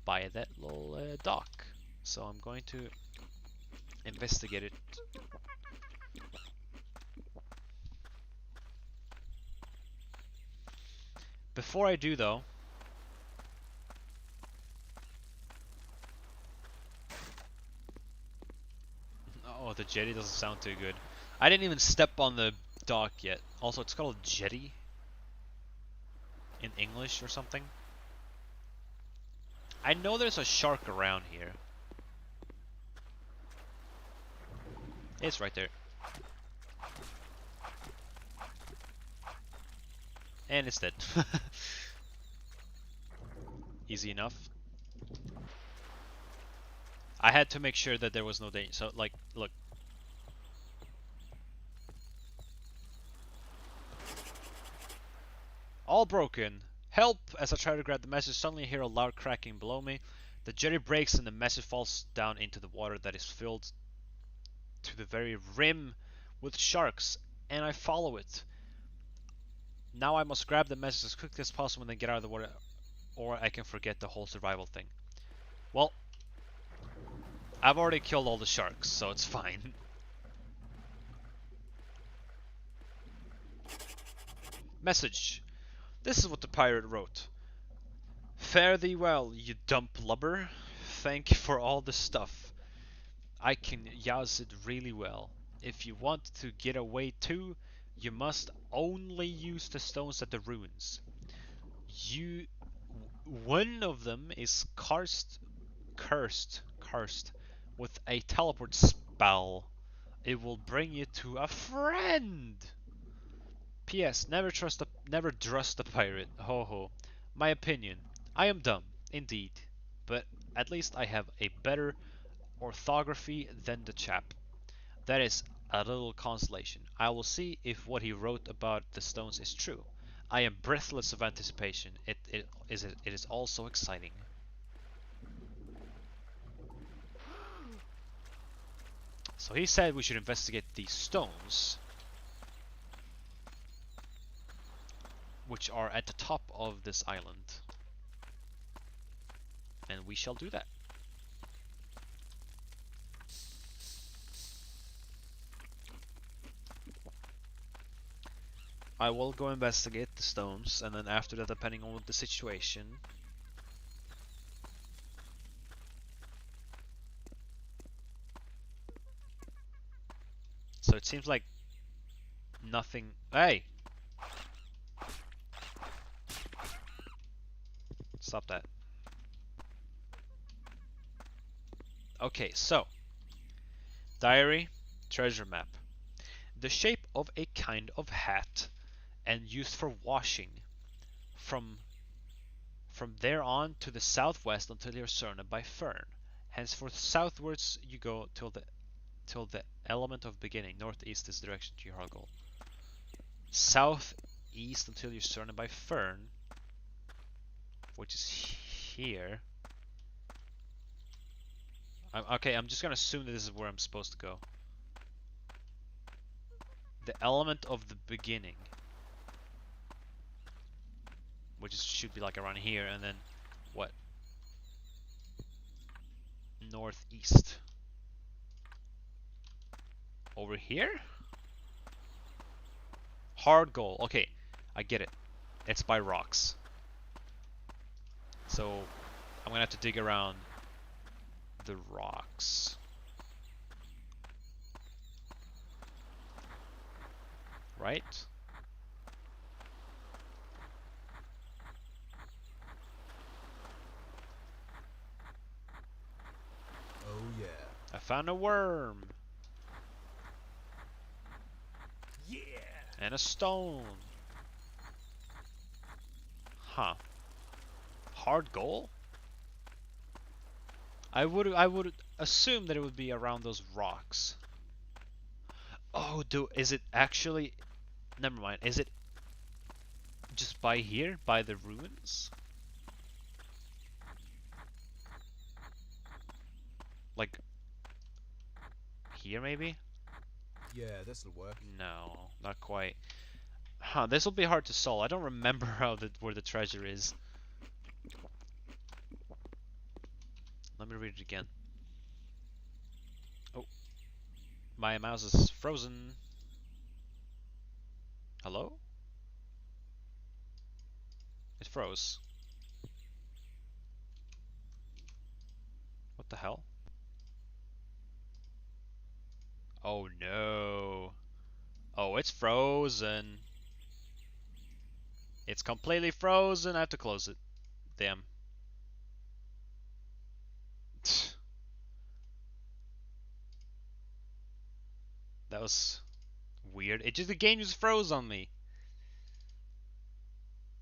by that little dock. So I'm going to investigate it. Before I do though, oh the jetty doesn't sound too good. I didn't even step on the dock yet. Also, it's called a jetty in English or something. I know there's a shark around here. It's right there. And it's dead. Easy enough. I had to make sure that there was no danger. So, like, look. All broken. Help! As I try to grab the message, suddenly I hear a loud cracking below me. The jetty breaks and the message falls down into the water that is filled to the very rim with sharks, and I follow it. Now I must grab the message as quickly as possible and then get out of the water, or I can forget the whole survival thing. Well, I've already killed all the sharks, so it's fine. Message. This is what the pirate wrote. Fare thee well, you dumb blubber. Thank you for all the stuff. I can use it really well. If you want to get away too, you must only use the stones at the ruins. One of them is cursed with a teleport spell. It will bring you to a friend. P.S. Never trust a pirate. Ho ho. My opinion. I am dumb, indeed, but at least I have a better orthography than the chap. That is a little consolation. I will see if what he wrote about the stones is true. I am breathless of anticipation. It is also exciting. So he said we should investigate these stones, which are at the top of this island. And we shall do that. I will go investigate the stones, and then after that, depending on the situation. So it seems like nothing. Hey! Stop that. Okay, so. Diary, treasure map. The shape of a kind of hat and used for washing. From there on to the southwest until you're surrounded by fern. Henceforth southwards you go till the element of beginning. Northeast is the direction to your goal. Southeast until you're surrounded by fern, which is here. Okay, I'm just gonna assume that this is where I'm supposed to go. The element of the beginning, which should be like around here, and then what? Northeast. Over here? Hard goal. Okay, I get it. It's by rocks. So I'm gonna have to dig around the rocks. Right? Oh yeah. I found a worm. Yeah. And a stone. Huh. Hard goal? I would assume that it would be around those rocks. Oh, is it actually? Never mind. Is it just by here, by the ruins? Like here, maybe? Yeah, this'll work. No, not quite. Huh, this will be hard to solve. I don't remember where the treasure is. Let me read it again. Oh, my mouse is frozen. Hello? It froze. What the hell? Oh no. Oh, it's frozen. It's completely frozen. I have to close it. Damn. That was weird. It just the game just froze on me.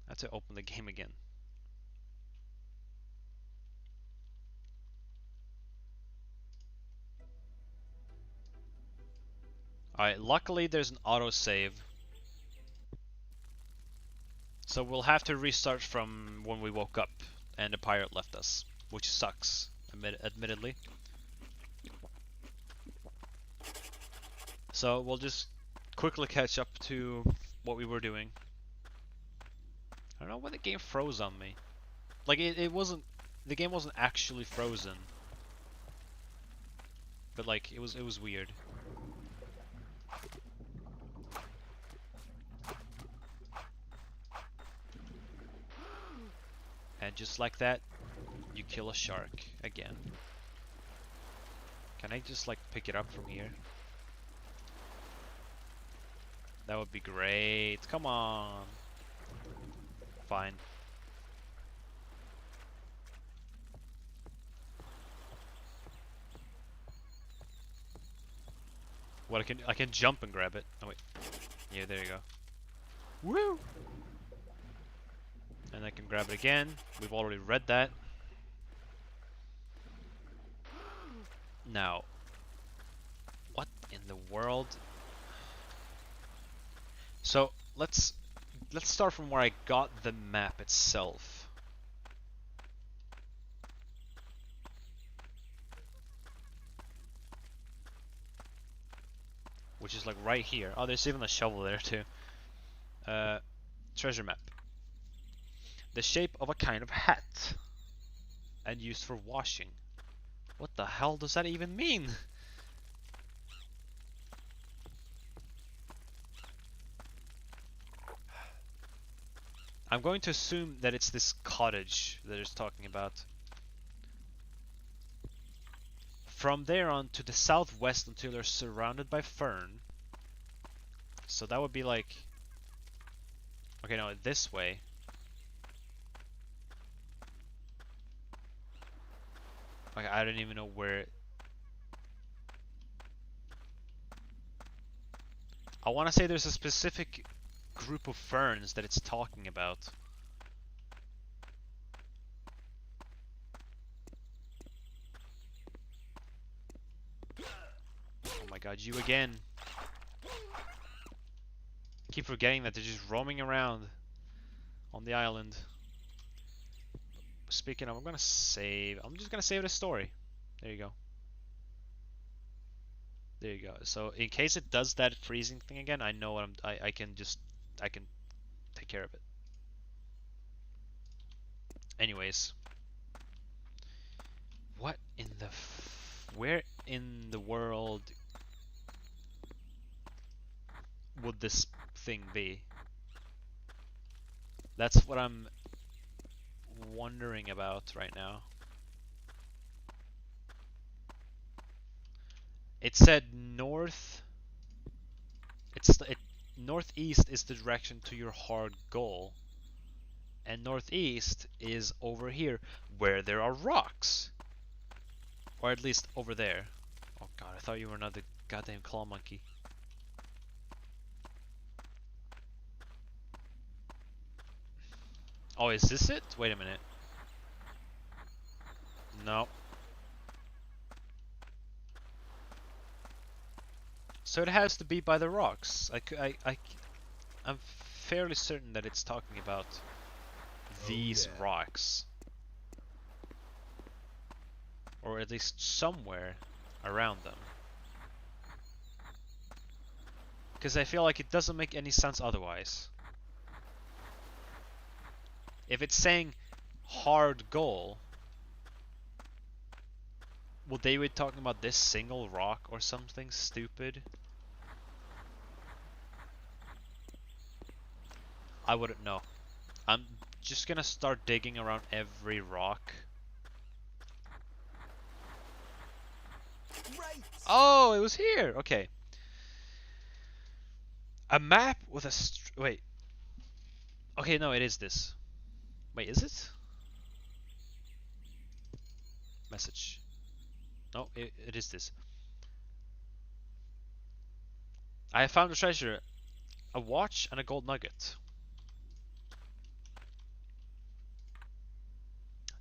I have to open the game again. Alright, luckily there's an autosave. So we'll have to restart from when we woke up and the pirate left us, which sucks, admittedly. So we'll just quickly catch up to what we were doing. I don't know when the game froze on me. Like it wasn't, the game wasn't actually frozen, but like it was weird. And just like that, you kill a shark again. Can I just like pick it up from here? That would be great. Come on. Fine. What I can jump and grab it. Oh wait. Yeah, there you go. Woo! And I can grab it again. We've already read that. Now, what in the world? So let's start from where I got the map itself. Which is like right here. Oh, there's even a shovel there too. Treasure map. The shape of a kind of hat. And used for washing. What the hell does that even mean? I'm going to assume that it's this cottage that it's talking about. From there on to the southwest until you're surrounded by fern. So that would be like... Okay, no, this way. Okay, I don't even know where... I want to say there's a specific group of ferns that it's talking about. Oh my god, you again. Keep forgetting that they're just roaming around on the island. Speaking of, I'm gonna save. I'm just gonna save the story. There you go. There you go. So in case it does that freezing thing again, I know what I can take care of it. Anyways, what in the where in the world would this thing be? That's what I'm wondering about right now. It said north. Northeast is the direction to your hard goal. And northeast is over here where there are rocks. Or at least over there. Oh god, I thought you were another goddamn claw monkey. Oh, is this it? Wait a minute. No. So it has to be by the rocks. I'm fairly certain that it's talking about these rocks. Or at least somewhere around them. Because I feel like it doesn't make any sense otherwise. If it's saying hard goal, would they be talking about this single rock or something stupid? I wouldn't know. I'm just gonna start digging around every rock. Great! Oh, it was here. Okay. A map with a wait. Okay, no, it is this. Wait, is it? Message. No, it is this. I have found a treasure. A watch and a gold nugget.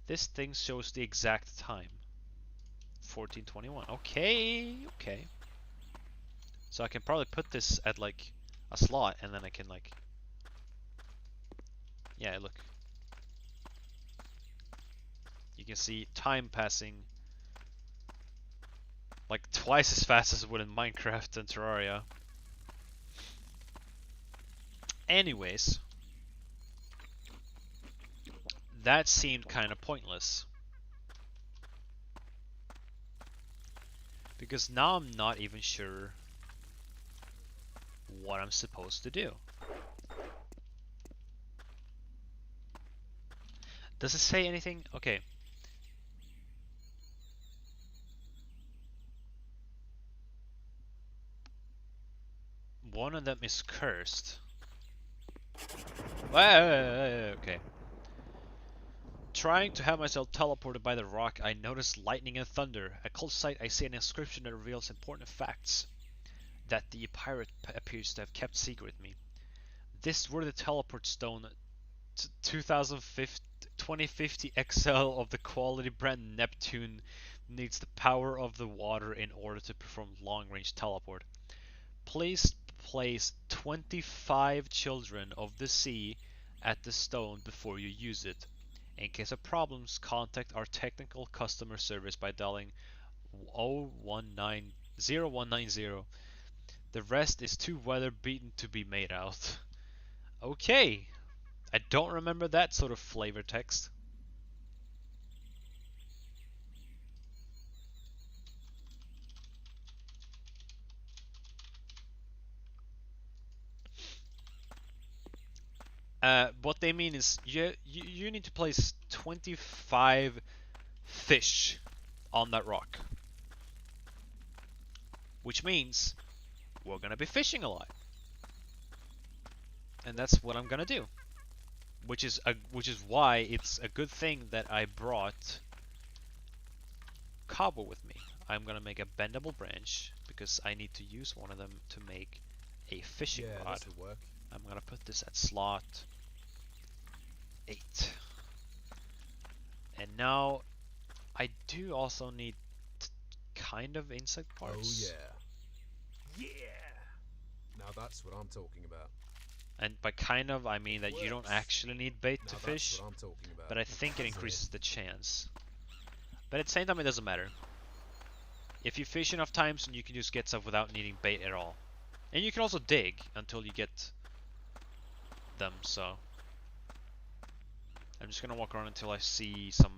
This thing shows the exact time. 14:21. Okay, okay. So I can probably put this at like a slot and then I can like... Yeah, look. You can see time passing like twice as fast as it would in Minecraft and Terraria. Anyways, that seemed kind of pointless. Because now I'm not even sure what I'm supposed to do. Does it say anything? Okay. One of them is cursed. Okay. Trying to have myself teleported by the rock, I noticed lightning and thunder. At close sight, I see an inscription that reveals important facts that the pirate appears to have kept secret with me. This were the teleport stone 2050 XL of the quality brand Neptune needs the power of the water in order to perform long-range teleport. Please place 25 children of the sea at the stone before you use it. In case of problems, contact our technical customer service by dialing 0190. The rest is too weather beaten to be made out. Okay, I don't remember that sort of flavor text. What they mean is you need to place 25 fish on that rock, which means we're gonna be fishing a lot, and that's what I'm gonna do. Which is why it's a good thing that I brought cobble with me. I'm gonna make a bendable branch because I need to use one of them to make a fishing rod. This will work. I'm gonna put this at slot 8. And now I do also need kind of insect parts. Oh yeah. Yeah! Now that's what I'm talking about. And by kind of, I mean that you don't actually need bait to fish, That's what I'm talking about. but I think it increases the chance. But at the same time, it doesn't matter. If you fish enough times, you can just get stuff without needing bait at all. And you can also dig until you get them, so... I'm just gonna walk around until I see some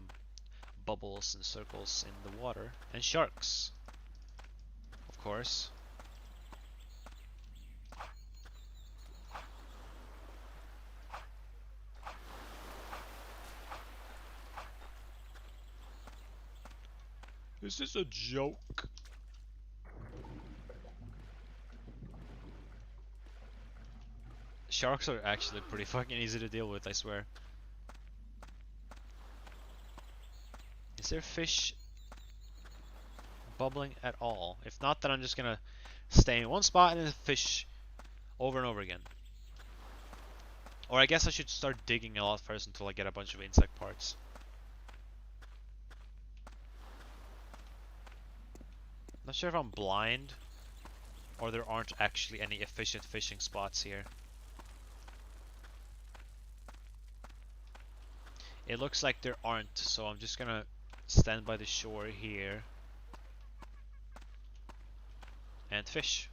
bubbles and circles in the water. And sharks, of course. Is this a joke? Sharks are actually pretty fucking easy to deal with, I swear. Is there fish bubbling at all? If not, then I'm just gonna stay in one spot and then fish over and over again. Or I guess I should start digging a lot first until I get a bunch of insect parts. Not sure if I'm blind or there aren't actually any efficient fishing spots here. It looks like there aren't, so I'm just gonna stand by the shore here and fish.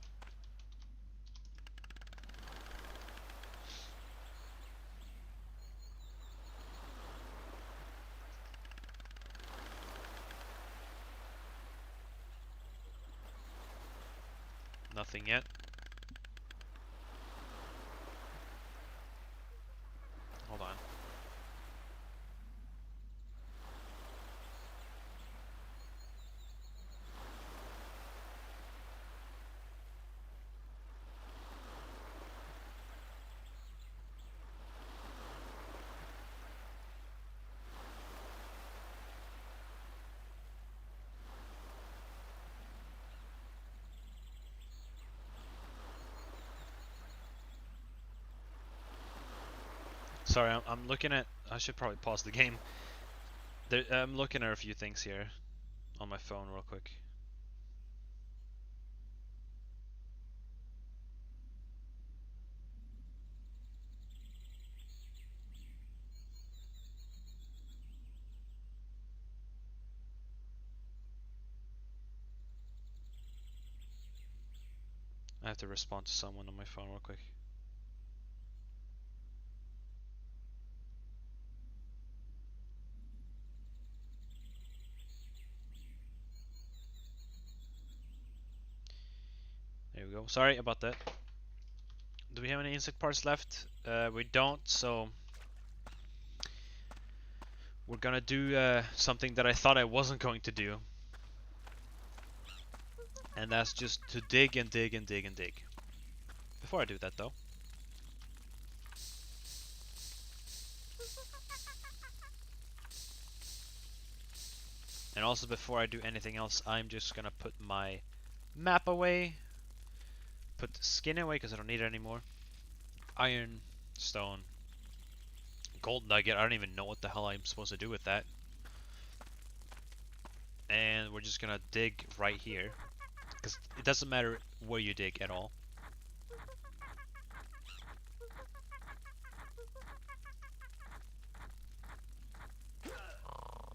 Nothing yet. Hold on. Sorry, I'm looking at. I should probably pause the game. I'm looking at a few things here on my phone real quick. I have to respond to someone on my phone real quick. There we go. Sorry about that. Do we have any insect parts left? We don't, so we're gonna do something that I thought I wasn't going to do. And that's just to dig and dig and dig and dig. Before I do that though, and also before I do anything else, I'm just gonna put my map away. Put the skin away because I don't need it anymore. Iron, stone, gold nugget. I don't even know what the hell I'm supposed to do with that. And we're just gonna dig right here because it doesn't matter where you dig at all.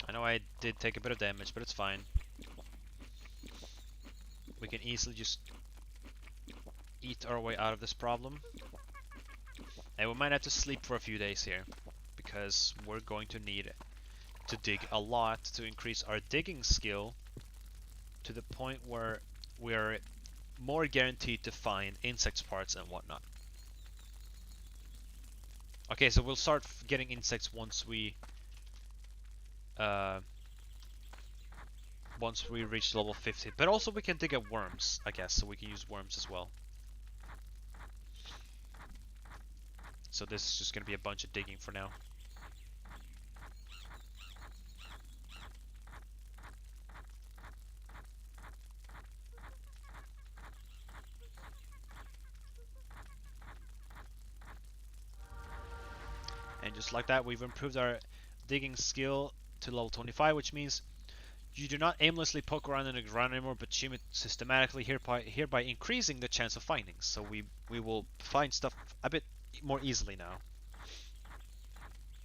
I know I did take a bit of damage, but it's fine. We can easily just eat our way out of this problem. And we might have to sleep for a few days here, because we're going to need to dig a lot to increase our digging skill to the point where we're more guaranteed to find insects parts and whatnot. Okay, so we'll start getting insects once we reach level 50. But also we can dig at worms, I guess, so we can use worms as well. So this is just going to be a bunch of digging for now. And just like that, we've improved our digging skill to level 25, which means you do not aimlessly poke around in the ground anymore, but chim it systematically, hereby increasing the chance of findings. So we will find stuff a bit more easily now.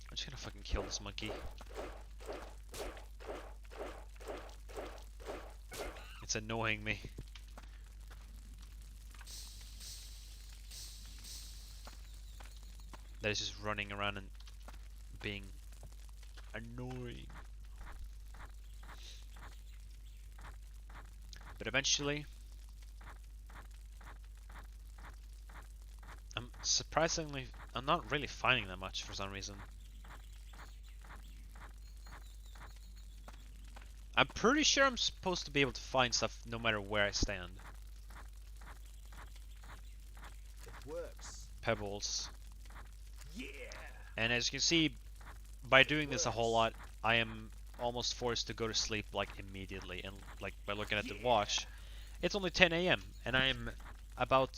I'm just gonna fucking kill this monkey. It's annoying me. That is just running around and being annoying. But eventually, I'm not really finding that much for some reason. I'm pretty sure I'm supposed to be able to find stuff no matter where I stand. It works. Pebbles. Yeah. And as you can see, by doing this a whole lot, I am almost forced to go to sleep like immediately. And like by looking at the watch, it's only 10 a.m. and I am about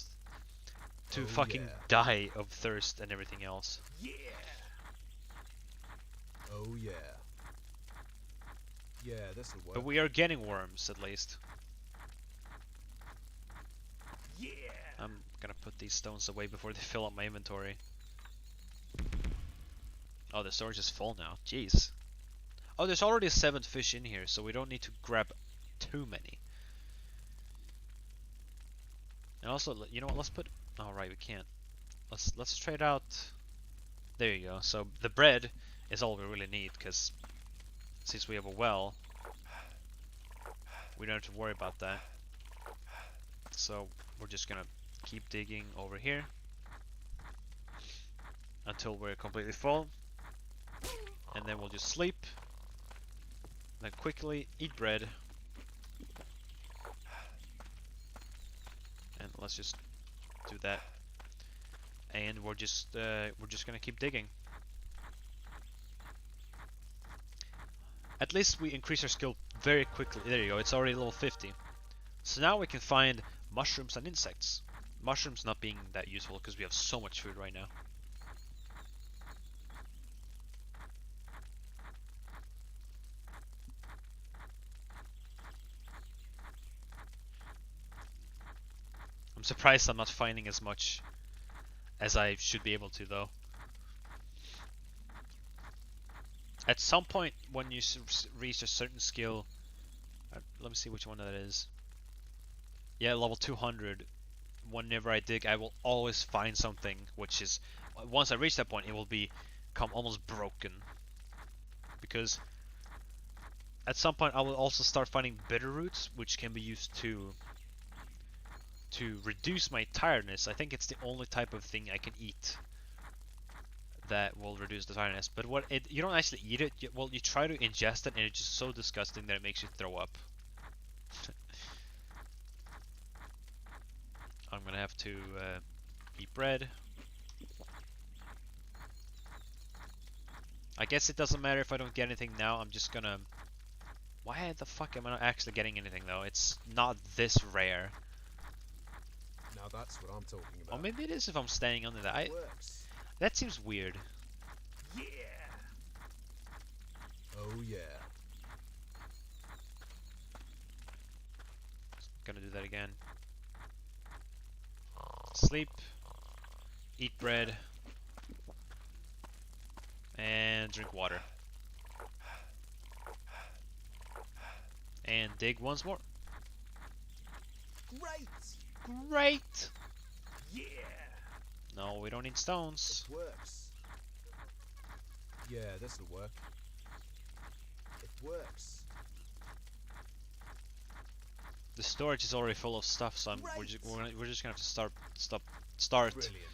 to fucking die of thirst and everything else. Yeah. Oh yeah. Yeah, this'll work. But we are getting worms at least. Yeah. I'm gonna put these stones away before they fill up my inventory. Oh, the storage is full now. Jeez. Oh, there's already 7 fish in here, so we don't need to grab too many. And also, you know what? Let's put. Oh right, we can't. Let's trade out. There you go. So the bread is all we really need, because since we have a well, we don't have to worry about that. So we're just gonna keep digging over here until we're completely full, and then we'll just sleep. Then quickly eat bread, and let's just do that. And we're just gonna keep digging. At least we increase our skill very quickly. There you go. It's already level 50. So now we can find mushrooms and insects. Mushrooms not being that useful because we have so much food right now. surprised I'm not finding as much as I should be able to, though. At some point, when you reach a certain skill, let me see which one that is. Yeah, level 200. Whenever I dig, I will always find something, which is, once I reach that point, it will become almost broken. Because at some point, I will also start finding bitter roots, which can be used to reduce my tiredness. I think it's the only type of thing I can eat that will reduce the tiredness. But you don't actually eat it. Well, you try to ingest it, and it's just so disgusting that it makes you throw up. I'm gonna have to eat bread. I guess it doesn't matter if I don't get anything now. I'm just gonna. Why the fuck am I not actually getting anything though? It's not this rare. Now that's what I'm talking about. Or maybe it is if I'm standing under that. Works. That seems weird. Yeah. Oh yeah. Gonna do that again. Sleep. Eat bread. And drink water. And dig once more. Great. Great! Yeah. No, we don't need stones. It works. Yeah, this'll work. It works. The storage is already full of stuff, so we're just gonna have to start Brilliant.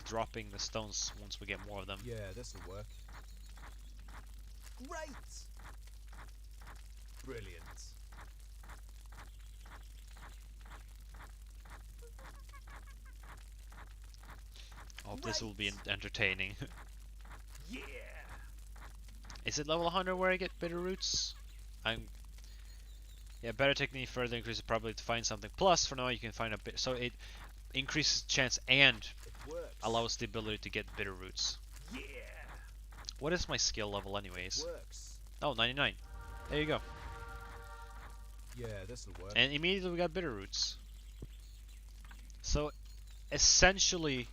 dropping the stones once we get more of them. Yeah, this'll work. Great. Brilliant. I hope this will be entertaining. Yeah. Is it level 100 where I get bitter roots? Yeah, better technique further increases probably to find something. Plus, for now you can find a bit, so it increases chance and allows the ability to get bitter roots. Yeah. What is my skill level anyways? Works. Oh, 99. There you go. Yeah, this'll work. And immediately we got bitter roots. So, essentially,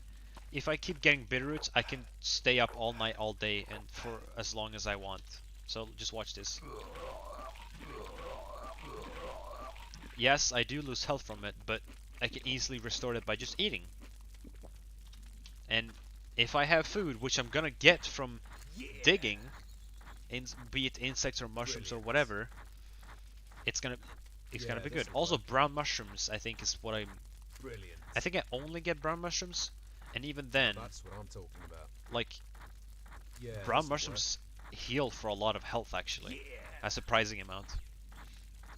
if I keep getting bitter roots, I can stay up all night, all day, and for as long as I want. So, just watch this. Yes, I do lose health from it, but I can easily restore it by just eating. And if I have food, which I'm gonna get from digging, be it insects or mushrooms or whatever, it's gonna be good. Also, brown mushrooms, I think, is what I'm. Brilliant. I think I only get brown mushrooms, and even then, That's what I'm talking about. like, Yeah, brown mushrooms heal for a lot of health, actually. A surprising amount.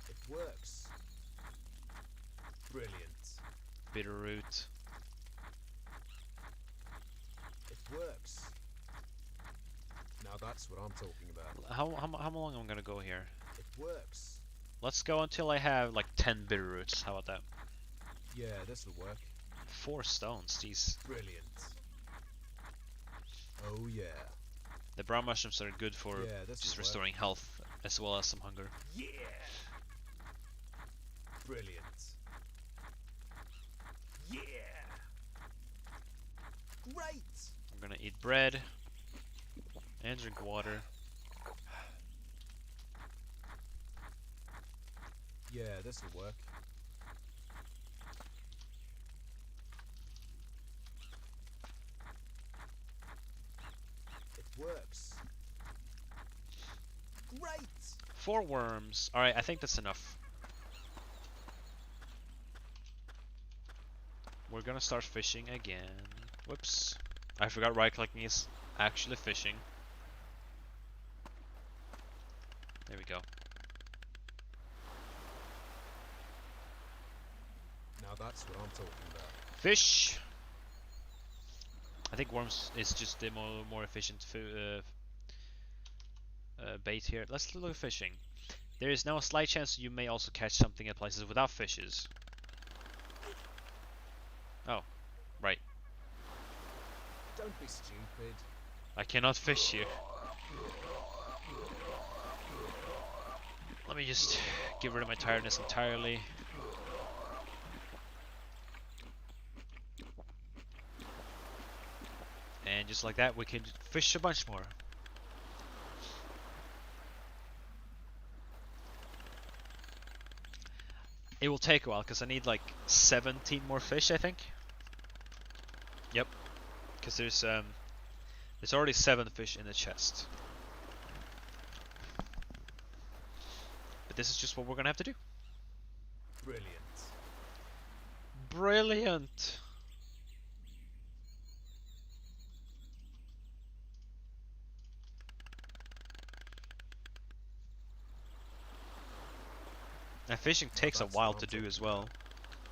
It works. Brilliant. Bitter root. It works. Now that's what I'm talking about. How long am I gonna go here? It works. Let's go until I have like 10 bitter roots. How about that? Yeah, this'll work. 4 stones, jeez. Brilliant. Oh yeah. The brown mushrooms are good for just restoring health as well as some hunger. Yeah. Brilliant. Yeah. Great. I'm gonna eat bread and drink water. Yeah, this'll work. It works. Great. 4 worms. Alright, I think that's enough. We're gonna start fishing again. Whoops. I forgot right clicking is actually fishing. There we go. Now that's what I'm talking about. Fish! I think worms is just the more efficient bait here. Let's look at fishing. There is now a slight chance you may also catch something at places without fishes. Oh, right. Don't be stupid. I cannot fish here. Let me just get rid of my tiredness entirely. just like that, we can fish a bunch more. It will take a while because I need like 17 more fish, I think. Yep, because there's already 7 fish in the chest. But this is just what we're gonna have to do. Brilliant. Brilliant. And fishing takes a while to do as well.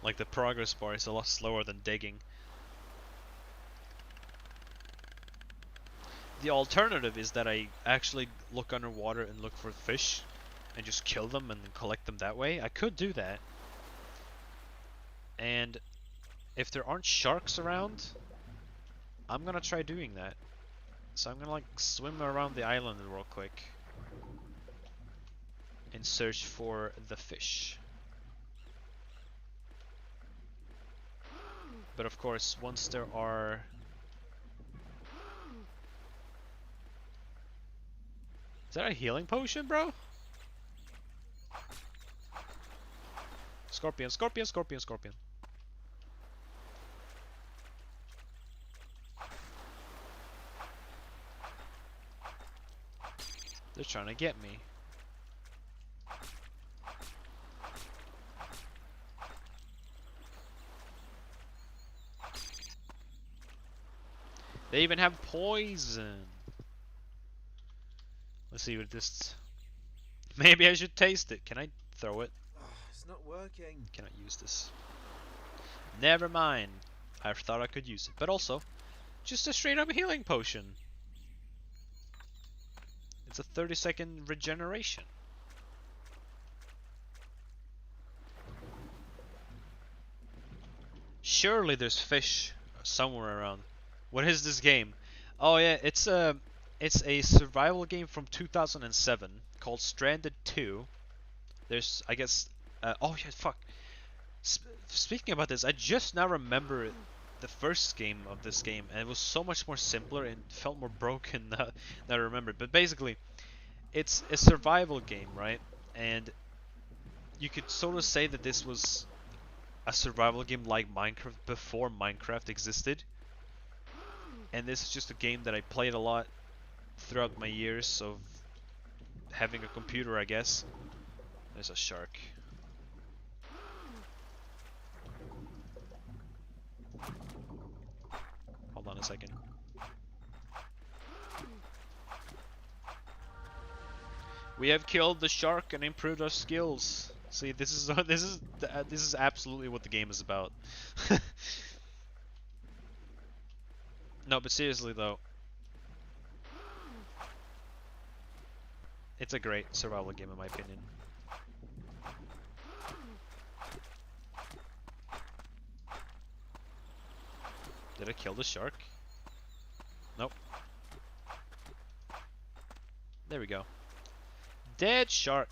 Like the progress bar is a lot slower than digging. The alternative is that I actually look underwater and look for fish and just kill them and collect them that way. I could do that. And if there aren't sharks around, I'm gonna try doing that. So I'm gonna like swim around the island real quick and search for the fish. But of course, once there are... Is that a healing potion, bro? Scorpion, scorpion, scorpion, scorpion. They're trying to get me. They even have poison. Let's see what this... Maybe I should taste it. Can I throw it? It's not working. Cannot use this. Never mind. I thought I could use it. But also, just a straight up healing potion. It's a 30-second regeneration. Surely there's fish somewhere around. What is this game? Oh yeah, it's a survival game from 2007 called Stranded 2. There's, I guess, oh yeah, fuck. Speaking about this, I just now remember the first game of this game, and it was so much more simpler and felt more broken than I remembered. But basically, it's a survival game, right? And you could sort of say that this was a survival game like Minecraft before Minecraft existed. And this is just a game that I played a lot throughout my years of having a computer, I guess. There's a shark. Hold on a second. We have killed the shark and improved our skills. See, this is absolutely what the game is about. No, but seriously though, it's a great survival game in my opinion. Did I kill the shark? Nope. There we go. Dead shark.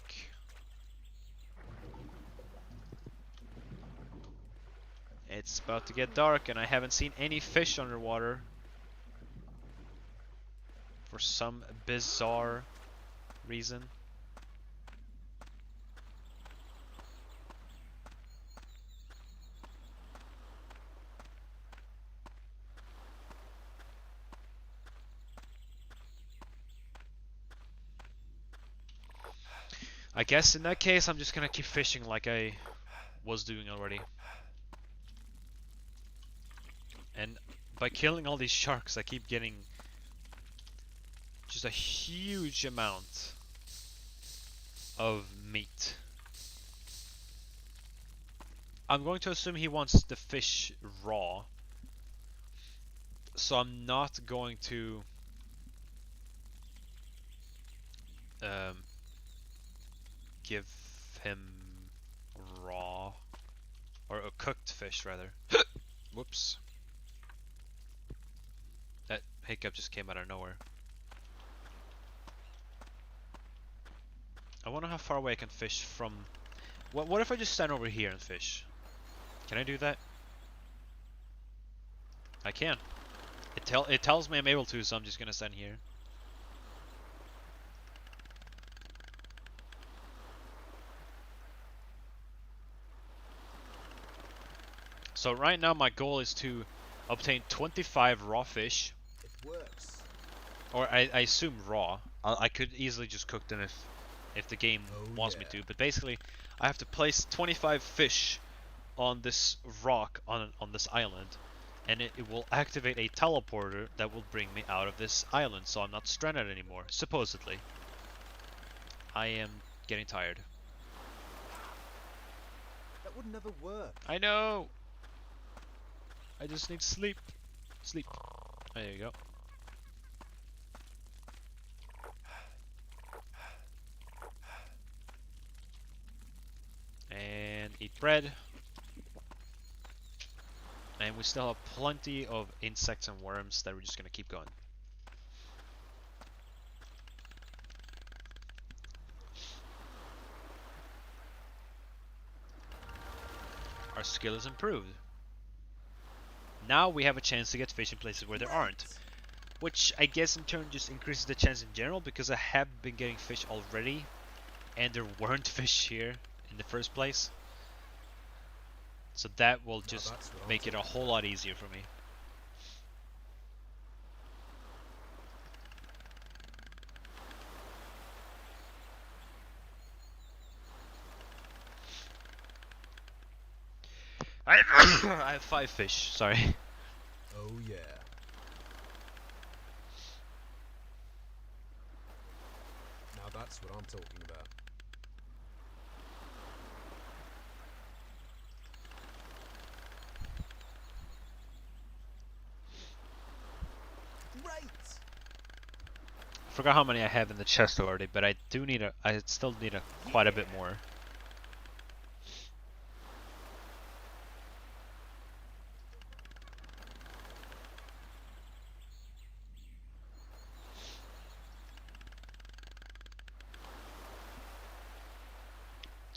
It's about to get dark and I haven't seen any fish underwater. For some bizarre reason. I guess in that case I'm just gonna keep fishing like I was doing already. And by killing all these sharks I keep getting just a huge amount of meat. I'm going to assume he wants the fish raw. So I'm not going to give him raw or a cooked fish rather. Whoops. That hiccup just came out of nowhere. I wonder how far away I can fish from... What if I just stand over here and fish? Can I do that? I can. It tells me I'm able to, so I'm just gonna stand here. So right now my goal is to obtain 25 raw fish, It works. or I assume raw. I could easily just cook them if the game Oh, wants me yeah. to, but basically I have to place 25 fish on this rock on this island, and it will activate a teleporter that will bring me out of this island, so I'm not stranded anymore, supposedly. I am getting tired. That would never work. I know! I just need sleep. Sleep. There you go. And eat bread. And we still have plenty of insects and worms that we're just gonna keep going. Our skill is improved. Now we have a chance to get fish in places where there aren't. Which I guess in turn just increases the chance in general, because I have been getting fish already and there weren't fish here in the first place. So that will just make it a whole lot easier for me. I I have 5 fish, sorry. Oh, yeah. Now that's what I'm talking about. Great! Forgot how many I have in the chest already, but I still need quite a bit more.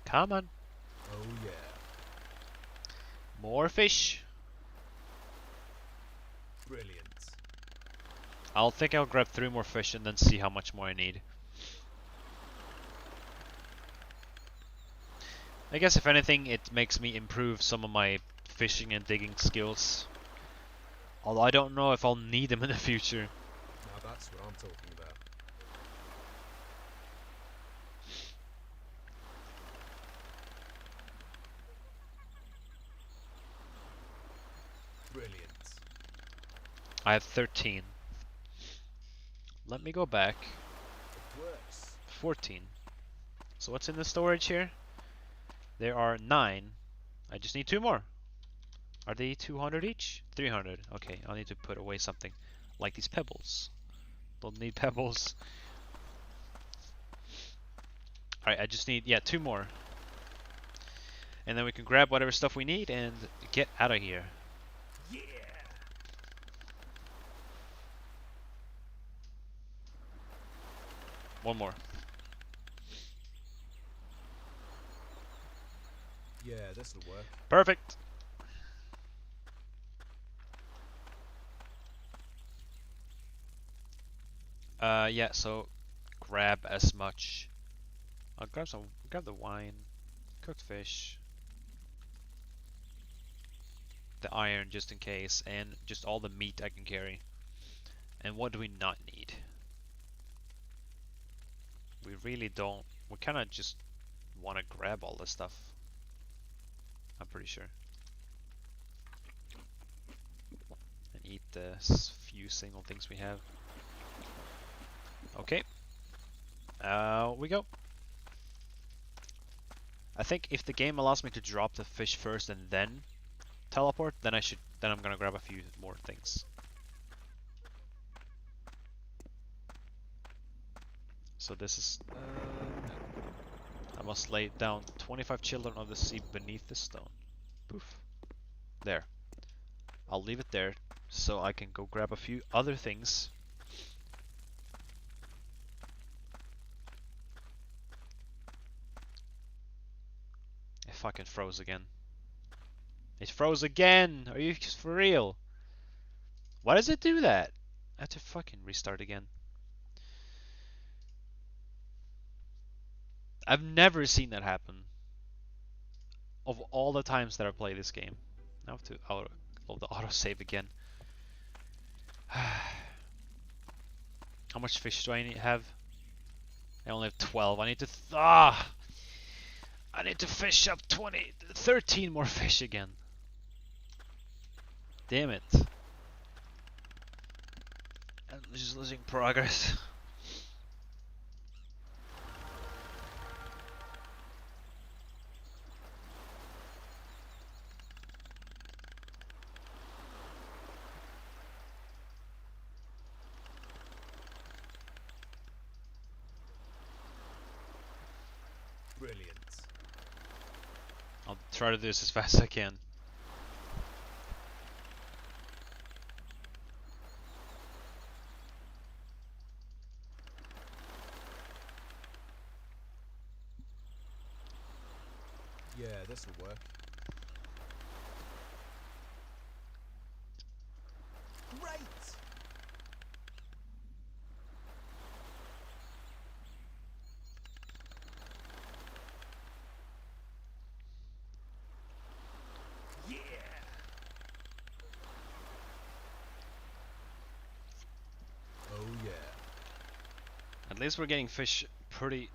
Come on. Oh, yeah. More fish. Brilliant. I'll grab 3 more fish and then see how much more I need. I guess if anything, it makes me improve some of my fishing and digging skills. Although I don't know if I'll need them in the future. Now that's what I'm talking about. Brilliant. I have 13. Let me go back. It works. 14. So what's in the storage here? There are 9. I just need 2 more. Are they 200 each? 300. Okay, I'll need to put away something. Like these pebbles. Don't need pebbles. Alright, I just need, 2 more. And then we can grab whatever stuff we need and get out of here. Yeah! One more. Yeah, this'll work. Perfect. Yeah, so grab as much. I'll grab the wine, cooked fish, the iron just in case, and just all the meat I can carry. And what do we not need? We really don't. We kind of just want to grab all this stuff. I'm pretty sure. And eat the few single things we have. Okay. We go. I think if the game allows me to drop the fish first and then teleport, then I'm gonna grab a few more things. So this is I must lay down 25 children of the sea beneath the stone. Poof. There. I'll leave it there so I can go grab a few other things. It fucking froze again. It froze again! Are you for real? Why does it do that? I have to fucking restart again. I've never seen that happen. Of all the times that I play this game. I have to the autosave again. How much fish do I have? I only have 12. I need to I need to fish up 13 more fish again. Damn it. I'm just losing progress. Brilliant. I'll try to do this as fast as I can. Yeah, this'll work. Great! Yeah! Oh yeah. At least we're getting fish pretty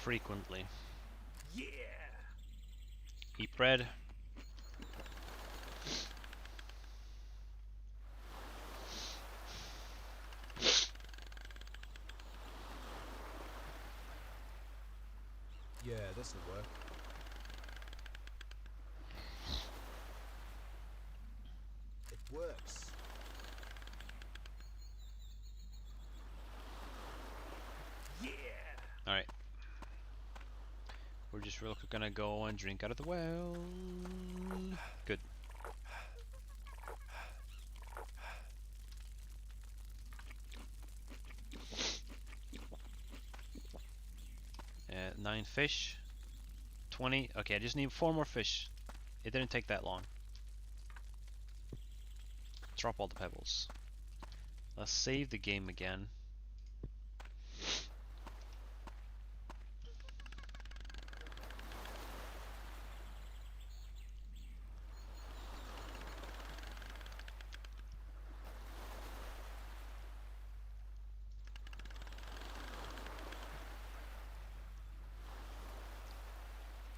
frequently. Yeah! Eat bread. Yeah, this'll work. It works. Yeah! Alright. We're just real quick gonna go and drink out of the well. Good. Uh, 9 fish. 20. Okay, I just need 4 more fish. It didn't take that long. Drop all the pebbles. Let's save the game again.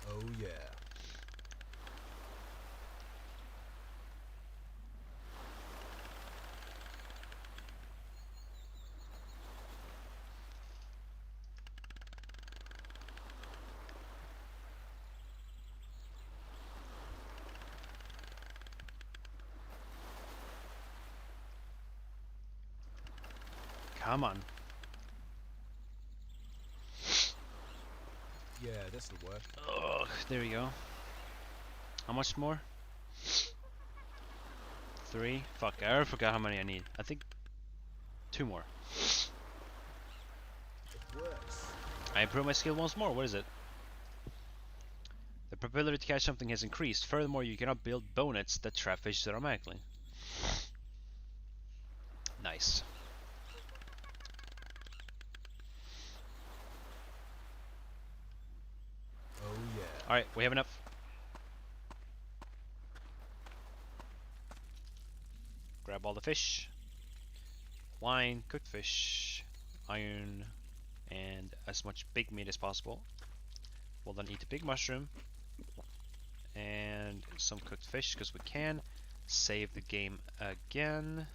Oh yeah. Come on. Yeah, this'll work. Ugh, there we go. How much more? 3? Fuck, I already forgot how many I need. I think 2 more. It works. I improve my skill once more. What is it? The probability to catch something has increased. Furthermore, you cannot build bow nets that trap fish automatically. Nice. Oh yeah. Alright, we have enough. Grab all the fish. Wine, cooked fish, iron, and as much big meat as possible. We'll then eat a big mushroom and some cooked fish because we can. Save the game again.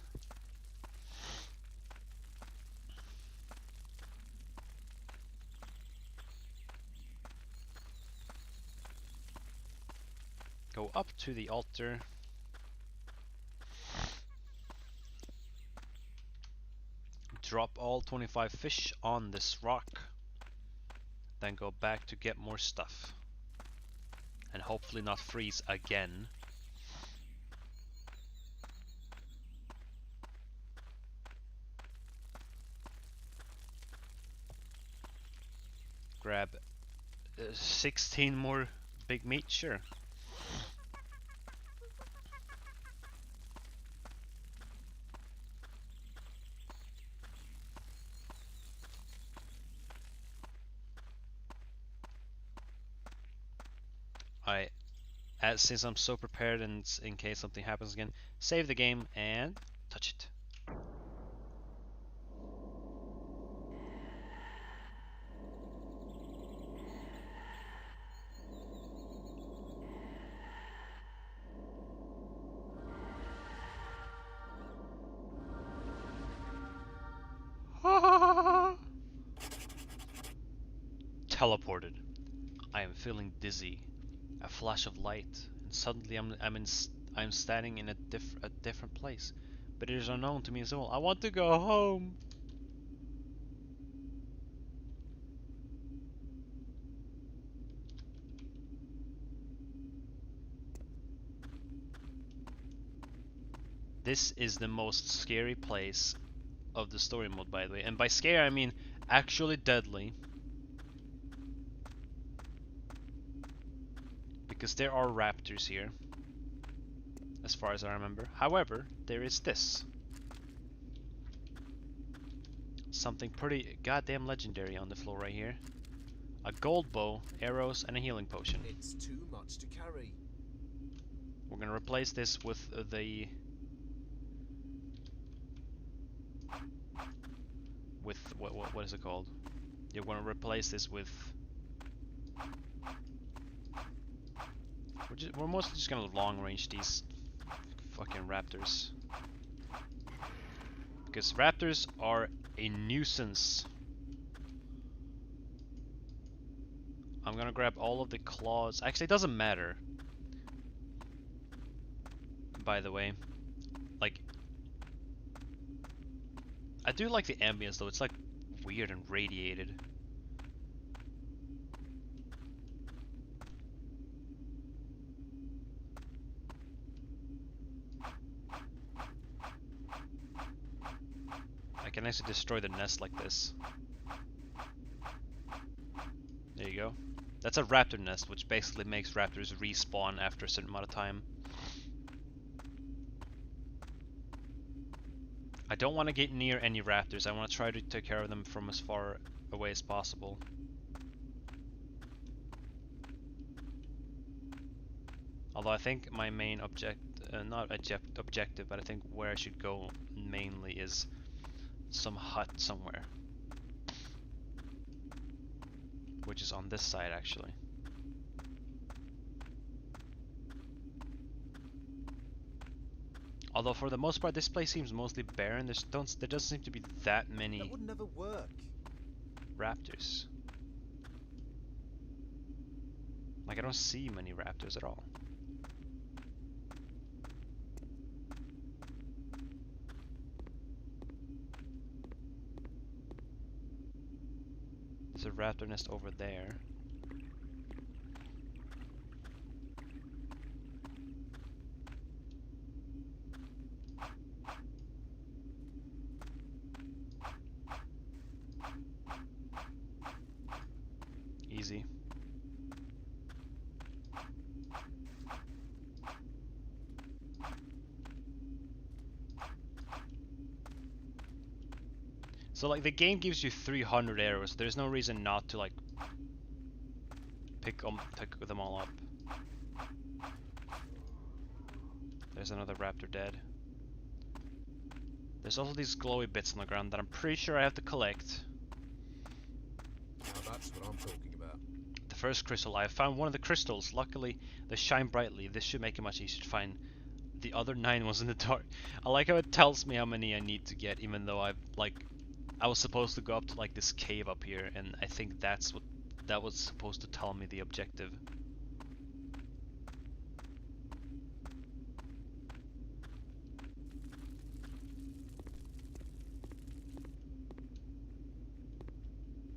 Go up to the altar. Drop all 25 fish on this rock. Then go back to get more stuff. And hopefully not freeze again. Grab 16 more big meat, sure. I, since I'm so prepared and in case something happens again, save the game and touch it. Teleported. I am feeling dizzy. A flash of light, and suddenly I'm standing in a different place. But it is unknown to me as well. I want to go home. This is the most scary place of the story mode, by the way. And by scary, I mean actually deadly. Because there are raptors here, as far as I remember. However, there is this. Something pretty goddamn legendary on the floor right here. A gold bow, arrows, and a healing potion. It's too much to carry. We're gonna replace this with what is it called? You're gonna replace this with. We're mostly just gonna long range these fucking raptors. Because raptors are a nuisance. I'm gonna grab all of the claws. Actually, it doesn't matter. By the way, like, I do like the ambience though. It's like weird and radiated. I can actually destroy the nest like this. There you go. That's a raptor nest, which basically makes raptors respawn after a certain amount of time. I don't want to get near any raptors. I want to try to take care of them from as far away as possible. Although I think my main objective, but I think where I should go mainly is some hut somewhere. Which is on this side actually. Although for the most part this place seems mostly barren. There doesn't seem to be that many That would never work. raptors. Like I don't see many raptors at all. There's a raptor nest over there. Easy. So like the game gives you 300 arrows. There's no reason not to like pick them all up. There's another raptor dead. There's also these glowy bits on the ground that I'm pretty sure I have to collect. Now that's what I'm talking about. The first crystal, I found one of the crystals. Luckily, they shine brightly. This should make it much easier to find. The other 9 was in the dark. I like how it tells me how many I need to get, even though I was supposed to go up to like this cave up here, and I think that was supposed to tell me the objective.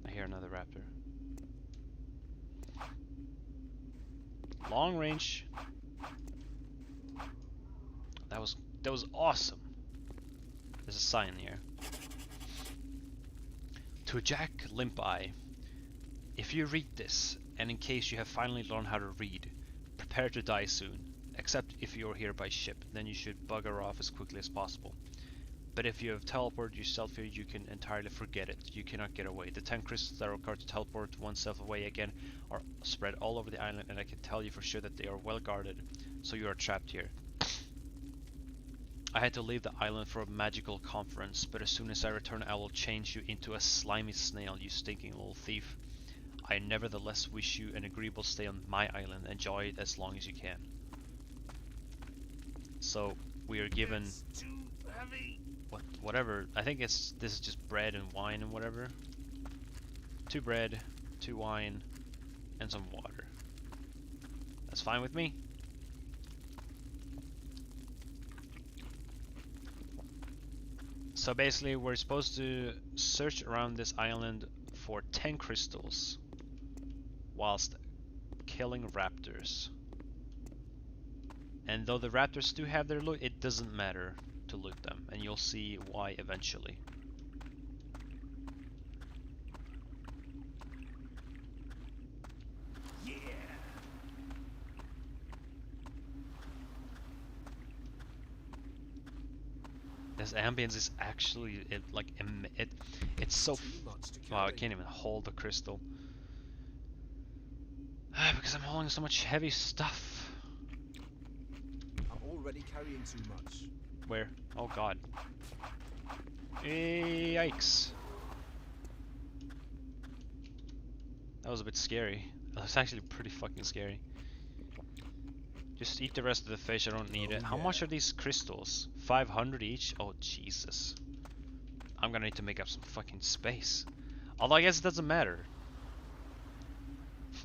I hear another raptor. Long range. That was awesome. There's a sign here. To Jack Limp Eye, if you read this, and in case you have finally learned how to read, prepare to die soon. Except if you're here by ship, then you should bugger off as quickly as possible. But if you have teleported yourself here, you can entirely forget it. You cannot get away. The 10 crystals that are required to teleport oneself away again are spread all over the island, and I can tell you for sure that they are well guarded, so you are trapped here. I had to leave the island for a magical conference, but as soon as I return I will change you into a slimy snail, you stinking little thief. I nevertheless wish you an agreeable stay on my island. Enjoy it as long as you can. So we are given whatever. I think this is just bread and wine and whatever. 2 bread, 2 wine, and some water. That's fine with me. So basically we're supposed to search around this island for 10 crystals whilst killing raptors. And though the raptors do have their loot, it doesn't matter to loot them, and you'll see why eventually. Yeah. This ambience is actually it's so wow, I can't even hold the crystal. Because I'm holding so much heavy stuff. I'm already carrying too much. Where? Oh god. Yikes. That was a bit scary. That was actually pretty fucking scary. Just eat the rest of the fish, I don't need it. How much are these crystals? 500 each? Oh Jesus. I'm gonna need to make up some fucking space. Although I guess it doesn't matter.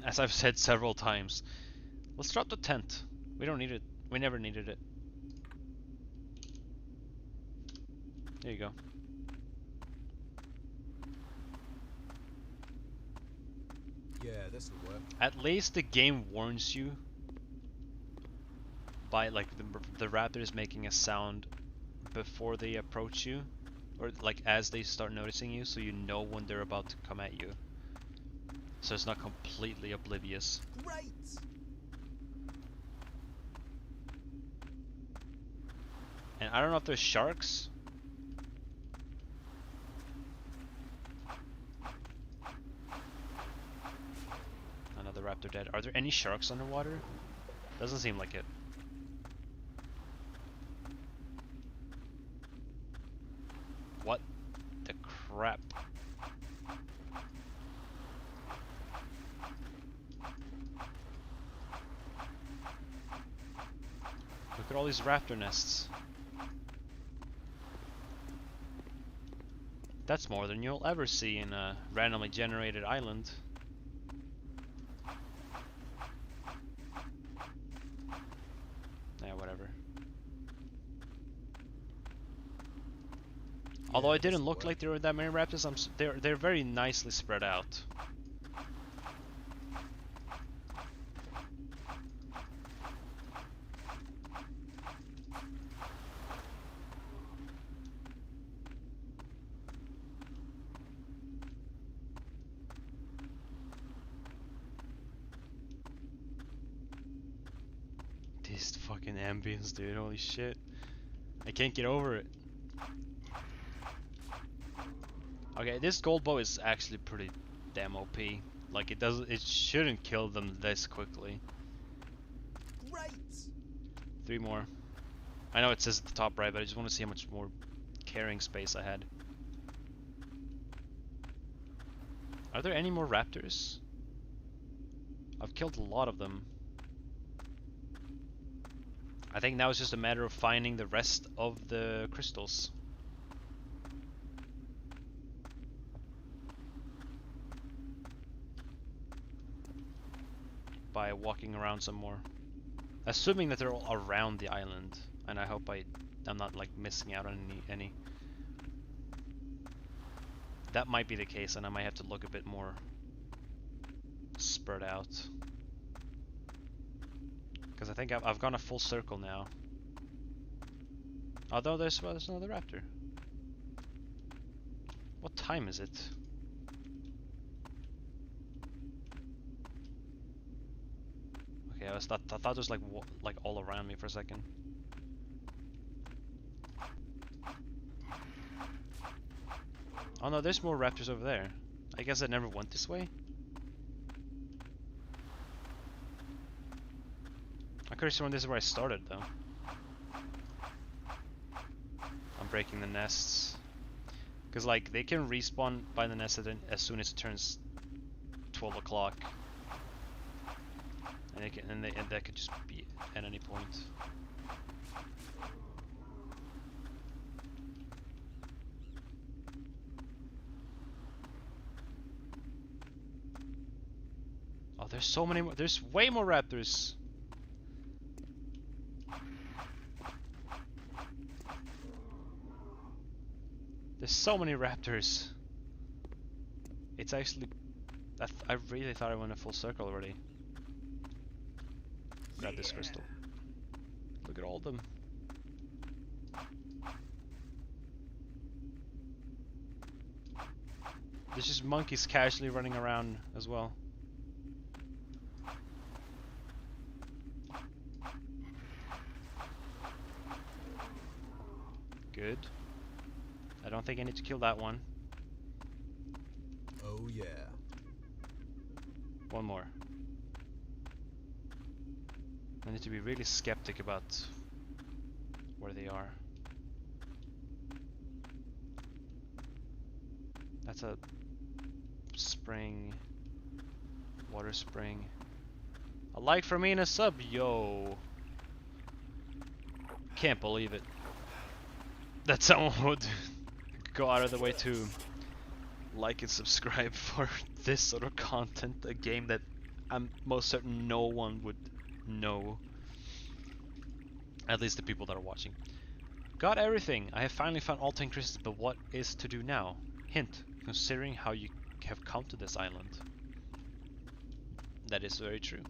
As I've said several times. Let's drop the tent. We don't need it. We never needed it. There you go. Yeah, this'll work. At least the game warns you by like the raptors making a sound before they approach you, or like as they start noticing you, so you know when they're about to come at you. So it's not completely oblivious. Great. And I don't know if there's sharks. Another raptor dead. Are there any sharks underwater? Doesn't seem like it. What the crap? Look at all these raptor nests. That's more than you'll ever see in a randomly generated island. Yeah, whatever. Although it didn't look like there were that many raptors, they're very nicely spread out. This fucking ambience, dude, holy shit. I can't get over it. Okay, this gold bow is actually pretty damn OP. Like it shouldn't kill them this quickly. Great. 3 more. I know it says at the top right, but I just want to see how much more carrying space I had. Are there any more raptors? I've killed a lot of them. I think now it's just a matter of finding the rest of the crystals. By walking around some more. Assuming that they're all around the island. And I hope I'm not like missing out on any. That might be the case, and I might have to look a bit more spread out. Because I think I've gone a full circle now. Although there's another raptor. What time is it? Okay, I thought it was like all around me for a second. Oh no, there's more raptors over there. I guess I never went this way. I could have sworn this is where I started though. I'm breaking the nests. Because like they can respawn by the nest as soon as it turns 12 o'clock. And that could just be at any point. Oh, there's so many more. There's way more raptors. There's so many raptors. It's actually... I really thought I went a full circle already. Grab this crystal. Look at all of them. There's just monkeys casually running around as well. Good. I don't think I need to kill that one. Oh yeah. One more. I need to be really skeptic about where they are. That's a spring. Water spring. A like for me and a sub, yo. Can't believe it. That someone would go out of the way to like and subscribe for this sort of content, a game that I'm most certain no one would know. At least the people that are watching. Got everything. I have finally found all 10 crystals, but what is to do now? Hint, considering how you have come to this island. That is very true.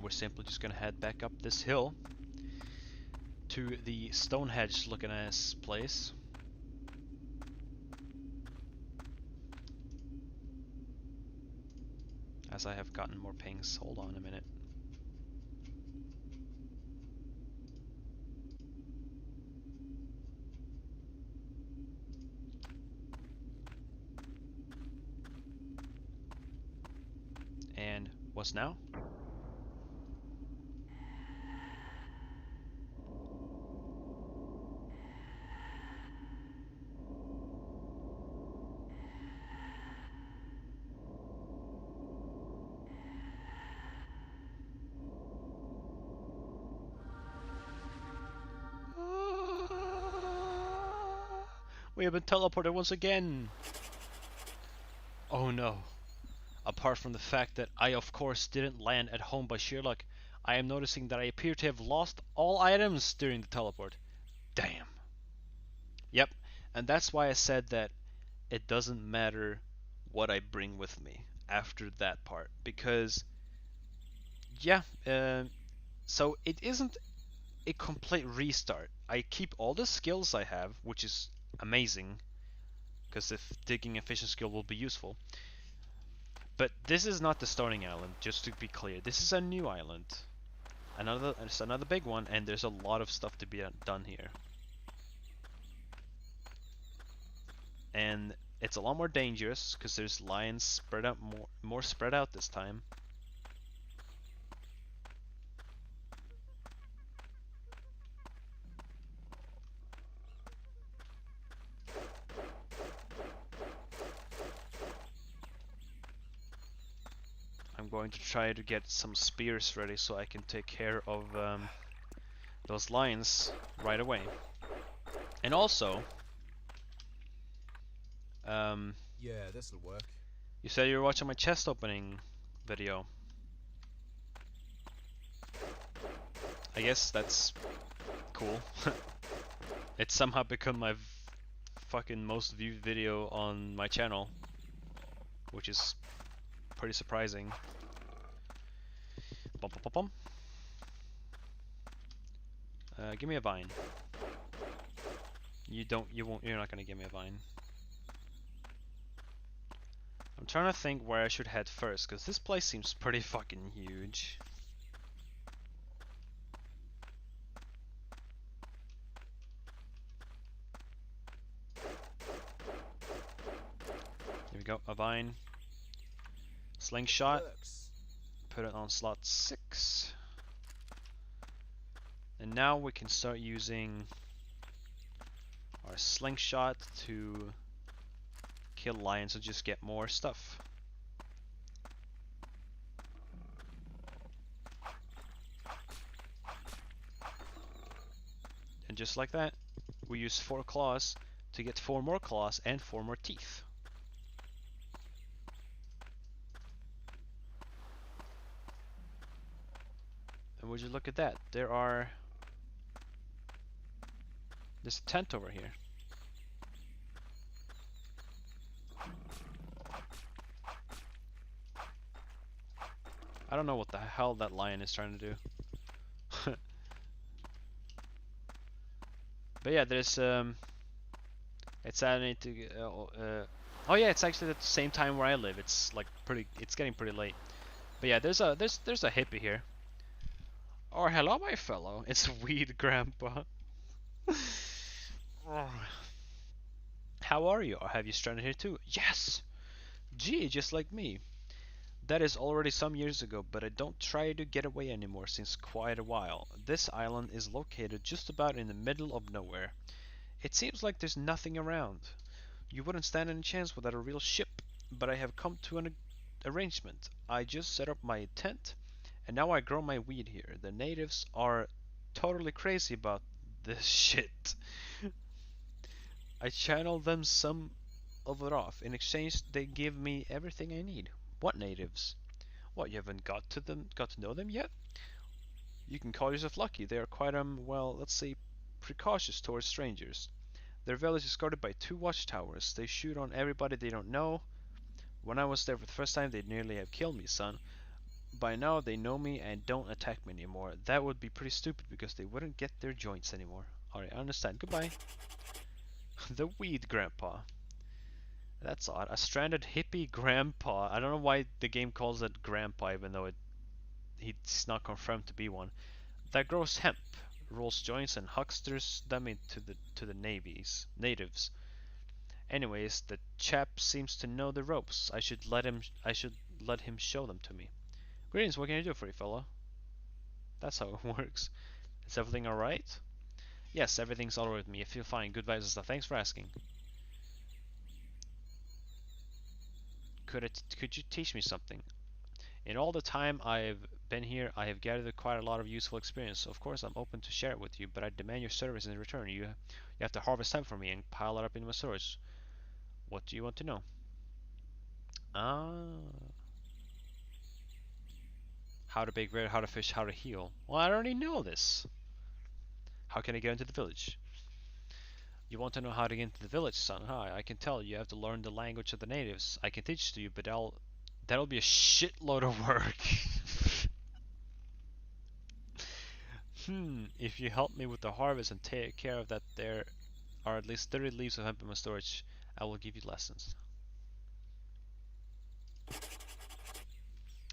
We're simply just gonna head back up this hill to the Stonehenge looking ass place. As I have gotten more pings. Hold on a minute. And what's now? We have been teleported once again! Oh no. Apart from the fact that I of course didn't land at home by sheer luck, I am noticing that I appear to have lost all items during the teleport. Damn. Yep, and that's why I said that it doesn't matter what I bring with me after that part, because yeah, so it isn't a complete restart. I keep all the skills I have, which is amazing, because if digging and fishing skill will be useful. But this is not the starting island, just to be clear. This is a new island. It's another big one, and there's a lot of stuff to be done here. And it's a lot more dangerous because there's lions spread out more spread out this time. I'm going to try to get some spears ready so I can take care of those lions right away. And also, Yeah, this'll work. you said you were watching my chest opening video. I guess that's cool. It's somehow become my fucking most viewed video on my channel, which is pretty surprising. Bum, bum, bum, bum. Give me a vine. You're not gonna give me a vine. I'm trying to think where I should head first, because this place seems pretty fucking huge. go, a vine. It Slingshot. works. Put it on slot 6. And now we can start using our slingshot to kill lions and just get more stuff. And just like that, we use 4 claws to get 4 more claws and 4 more teeth. And would you look at that? There's a tent over here. I don't know what the hell that lion is trying to do. But yeah, there's it's adding to oh yeah, it's actually at the same time where I live. It's like it's getting pretty late. But yeah, there's a hippie here. Oh, hello my fellow. It's Weed Grandpa. Oh. How are you? Or have you stranded here too? Yes! Gee, just like me. That is already some years ago, but I don't try to get away anymore since quite a while. This island is located just about in the middle of nowhere. It seems like there's nothing around. You wouldn't stand any chance without a real ship, but I have come to an arrangement. I just set up my tent, and now I grow my weed here. The natives are totally crazy about this shit. I channel them some of it off. In exchange, they give me everything I need. What natives? What, you haven't got to know them yet? You can call yourself lucky. They are quite well, let's say, precautious towards strangers. Their village is guarded by 2 watchtowers. They shoot on everybody they don't know. When I was there for the first time, they'd nearly have killed me, son. By now, they know me and don't attack me anymore. That would be pretty stupid because they wouldn't get their joints anymore. Alright, I understand. Goodbye. The Weed Grandpa. That's odd. A stranded hippie grandpa. I don't know why the game calls it grandpa, even though he's not confirmed to be one. That grows hemp, rolls joints, and hucksters them into the natives. Anyways, the chap seems to know the ropes. I should let him show them to me. Greetings. What can I do for you, fella? That's how it works. Is everything all right? Yes, everything's all right with me. I feel fine. Good vibes and stuff. Thanks for asking. Could you teach me something? In all the time I've been here, I have gathered quite a lot of useful experience. Of course, I'm open to share it with you, but I demand your service in return. You have to harvest hemp for me and pile it up in my storage. What do you want to know? Ah, how to bake bread, how to fish, how to heal. Well, I already know this. How can I get into the village? You want to know how to get into the village, son? Huh? I can tell you have to learn the language of the natives. I can teach it to you, but that'll be a shitload of work. If you help me with the harvest and take care of that, there are at least 30 leaves of hemp in my storage. I will give you lessons.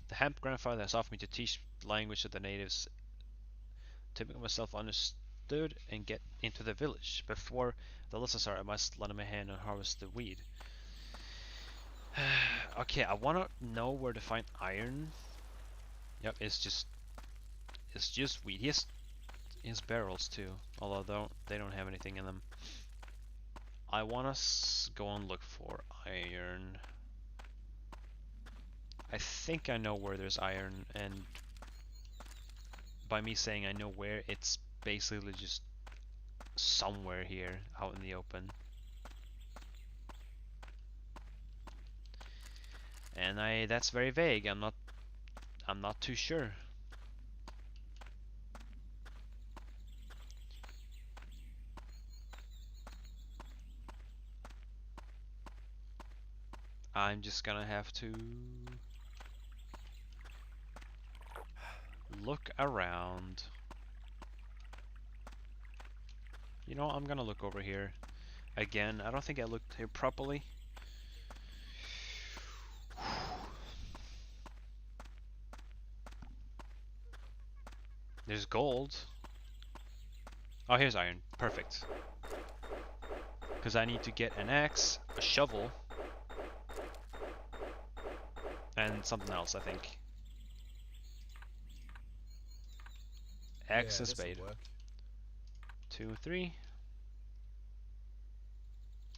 The hemp grandfather has offered me to teach the language of the natives to make myself understood and get into the village. Before the lessons start, I must lend him a hand and harvest the weed. Okay, I want to know where to find iron. Yep, it's just weed. He has barrels too, although they don't have anything in them. I want to go and look for iron. I think I know where there's iron, and by me saying I know where, it's basically just somewhere here out in the open. And that's very vague. I'm not too sure. I'm just gonna have to look around. You know, I'm gonna look over here again. I don't think I looked here properly. There's gold. Oh, here's iron. Perfect. Because I need to get an axe, a shovel, And something else, I think. Axe Yeah, and this'll spade. work. 2, 3.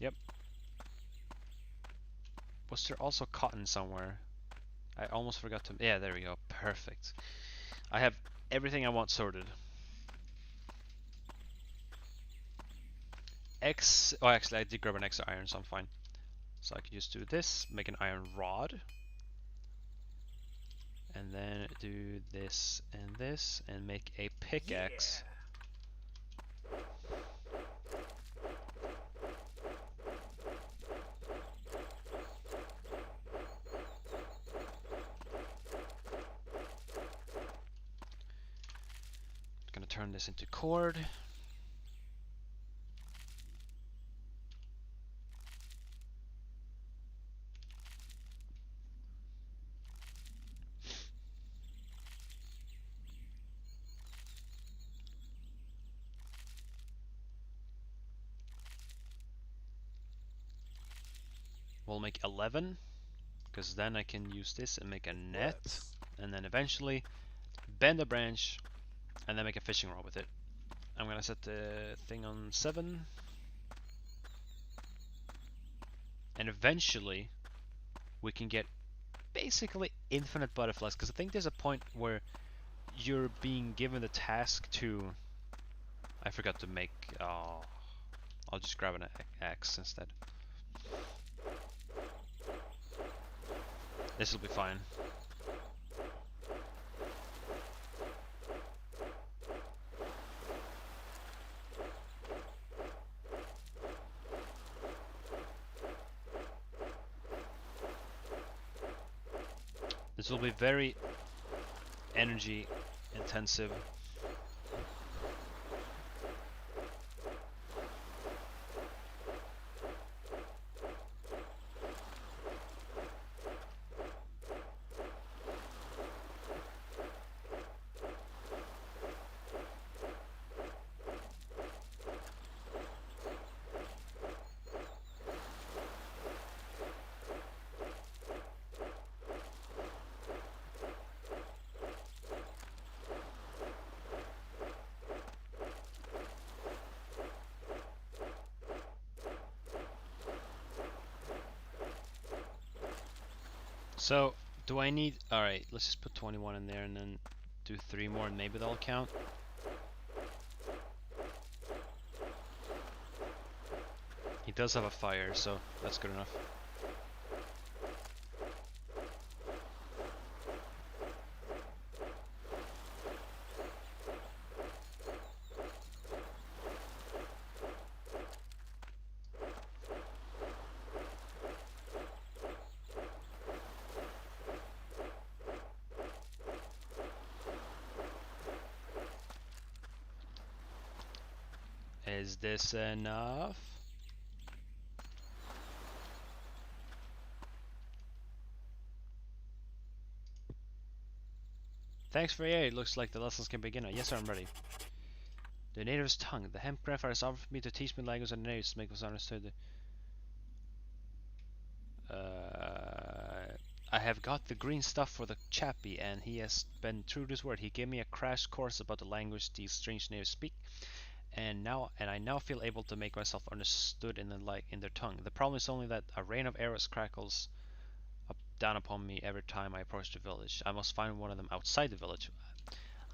Yep. Was there also cotton somewhere? I almost forgot to... Yeah, there we go. Perfect. I have everything I want sorted. X... Oh, actually, I did grab an extra iron, so I'm fine. So I can just do this, make an iron rod. And then do this, and make a pickaxe. Yeah. Gonna turn this into cord. We'll make 11, because then I can use this and make a net, Works. and then eventually bend a branch, and then make a fishing rod with it. I'm gonna set the thing on 7, and eventually we can get basically infinite butterflies, because I think there's a point where you're being given the task to... I forgot to make... Oh, I'll just grab an axe instead. This will be fine. This will be very energy intensive. So, do I need... Alright, let's just put 21 in there and then do 3 more and maybe that'll count. He does have a fire, so that's good enough. Is this enough? Thanks for your aid. Looks like the lessons can begin now. Yes, sir, I'm ready. The native's tongue. The hemp grandfather has offered me to teach me language and natives to make us understood. I have got the green stuff for the chappie, and he has been true to his word. He gave me a crash course about the language these strange natives speak, and I now feel able to make myself understood in their tongue. The problem is only that a rain of arrows crackles down upon me every time I approach the village. I must find one of them outside the village.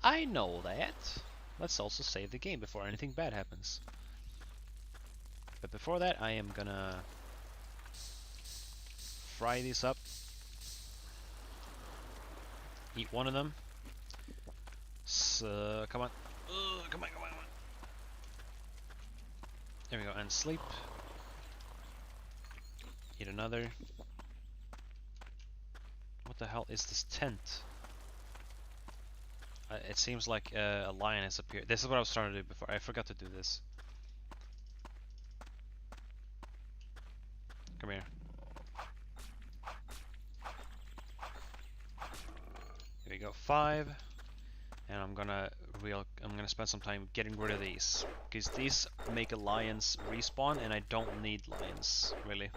I know that. Let's also save the game before anything bad happens. But before that, I am gonna fry these up. Eat one of them. So, come on. Come on. There we go, and sleep. Eat another. What the hell is this tent? It seems like a lion has appeared. This is what I was trying to do before. I forgot to do this. Come here. Here we go, 5. And I'm gonna spend some time getting rid of these, because these make a lions respawn, and I don't need lions really.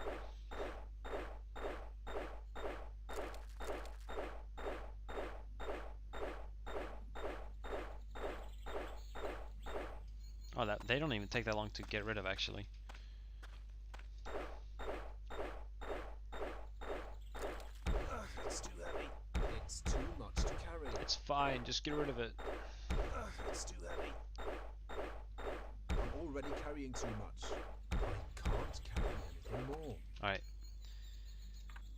Oh, that they don't even take that long to get rid of, actually. It's too heavy. It's too much to carry. It's fine, just get rid of it. It's too heavy. I'm already carrying too much. I can't carry anything more. Alright.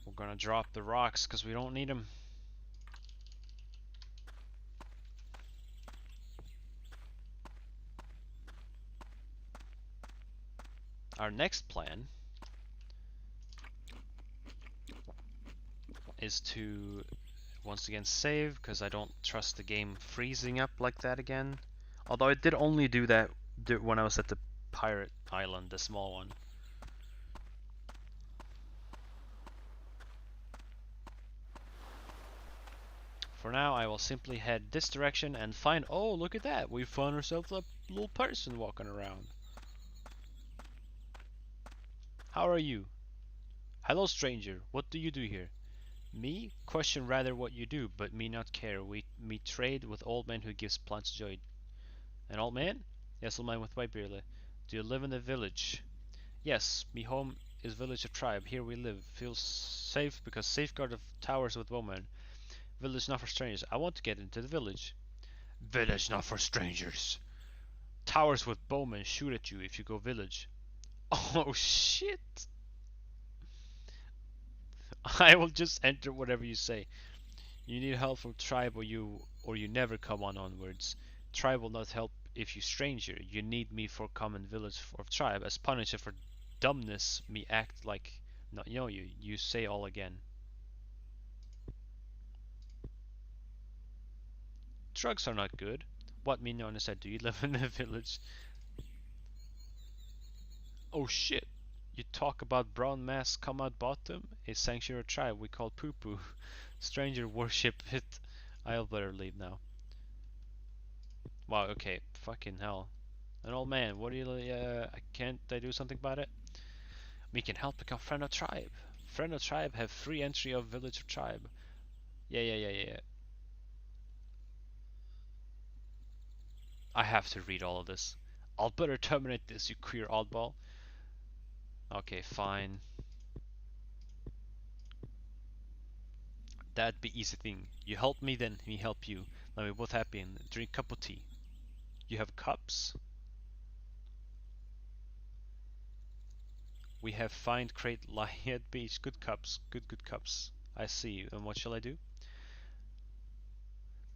We're gonna drop the rocks because we don't need them. Our next plan is to once again save, because I don't trust the game freezing up like that again. Although it did only do that when I was at the pirate island, the small one. For now, I will simply head this direction and find. Oh, look at that! We found ourselves a little person walking around. How are you? Hello, stranger. What do you do here? Me? Question rather what you do, but me not care. Me trade with old man who gives plants joy. An old man? Yes, old man with white beard. Do you live in the village? Yes, me home is village of tribe. Here we live. Feels safe because safeguard of towers with woman. Village not for strangers. I want to get into the village. Village not for strangers. Towers with bowmen shoot at you if you go village. Oh shit! I will just enter whatever you say. You need help from tribe or you never come on onwards. Tribe will not help if you stranger. You need me for common village of tribe. As punishment for dumbness, me act like not know you. You say all again. Drugs are not good. What me known as I do you live in the village? Oh shit. You talk about brown mass come out bottom? A sanctuary tribe we call poo poo. Stranger worship it. I'll better leave now. Wow, okay. Fucking hell. An old man, what do you, can't I do something about it? We can help become friend of tribe. Friend of tribe have free entry of village or tribe. Yeah. I have to read all of this. I'll better terminate this, you queer oddball. Okay, fine. That'd be easy thing. You help me, then me help you. Let me both happy and drink cup of tea. You have cups? We have find crate lie at beach. Good cups. Good cups. I see. And what shall I do?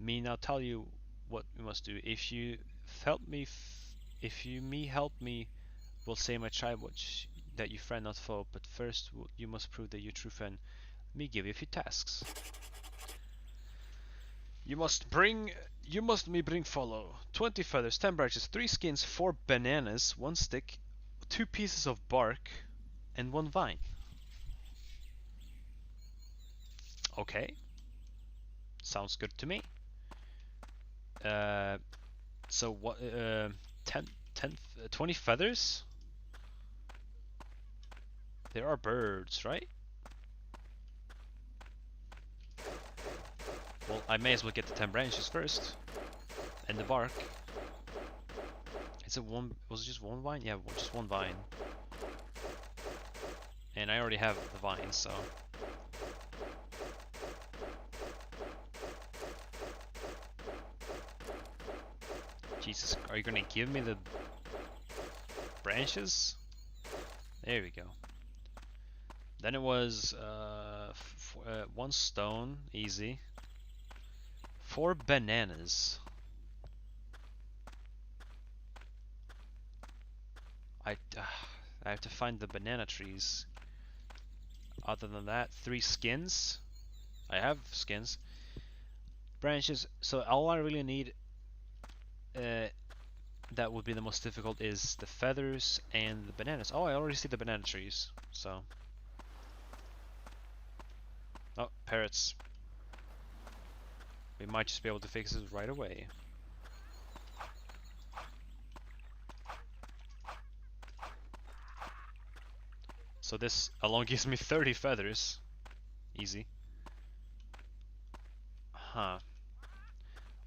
Me now tell you what we must do. If you help me, if you me help me, will say my tribe watch that you friend not foe. But first you must prove that you're true friend. Me give you a few tasks. You must me bring follow 20 feathers, 10 branches, 3 skins, 4 bananas, 1 stick, 2 pieces of bark, and 1 vine. Okay, sounds good to me. So what? 20 feathers? There are birds, right? Well, I may as well get the 10 branches first, and the bark. Is it one? Was it just 1 vine? Yeah, just 1 vine. And I already have the vine, so. Jesus, are you gonna give me the branches? There we go. Then it was 1 stone, easy. 4 bananas. I have to find the banana trees. Other than that, 3 skins. I have skins. Branches. So all I really need that would be the most difficult is the feathers and the bananas. Oh, I already see the banana trees. So. Oh, parrots. We might just be able to fix it right away. So this alone gives me 30 feathers. Easy. Huh.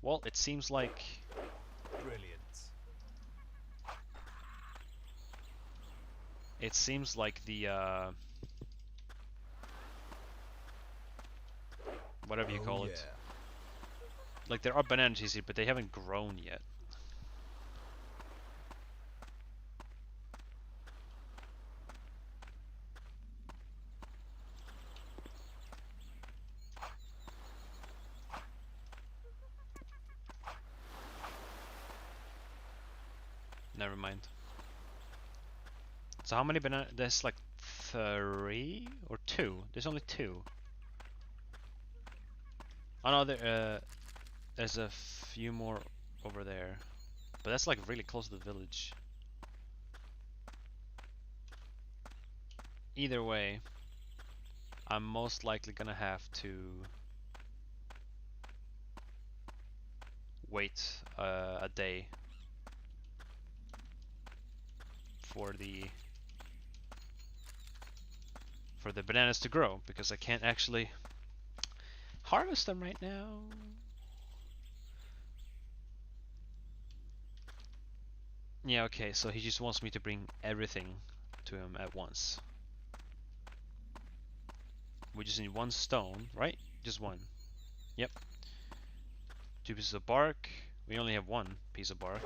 Well, it seems like... Brilliant. it seems like the whatever you Oh call yeah. it. Like there are banana trees here, but they haven't grown yet. Never mind. So how many banana? There's like 3 or 2. There's only 2. Oh no, there's a few more over there, but that's like really close to the village. Either way, I'm most likely gonna have to wait a day for the bananas to grow because I can't actually harvest them right now. Yeah, okay, so he just wants me to bring everything to him at once. We just need 1 stone, right? Just 1. Yep. 2 pieces of bark. We only have 1 piece of bark.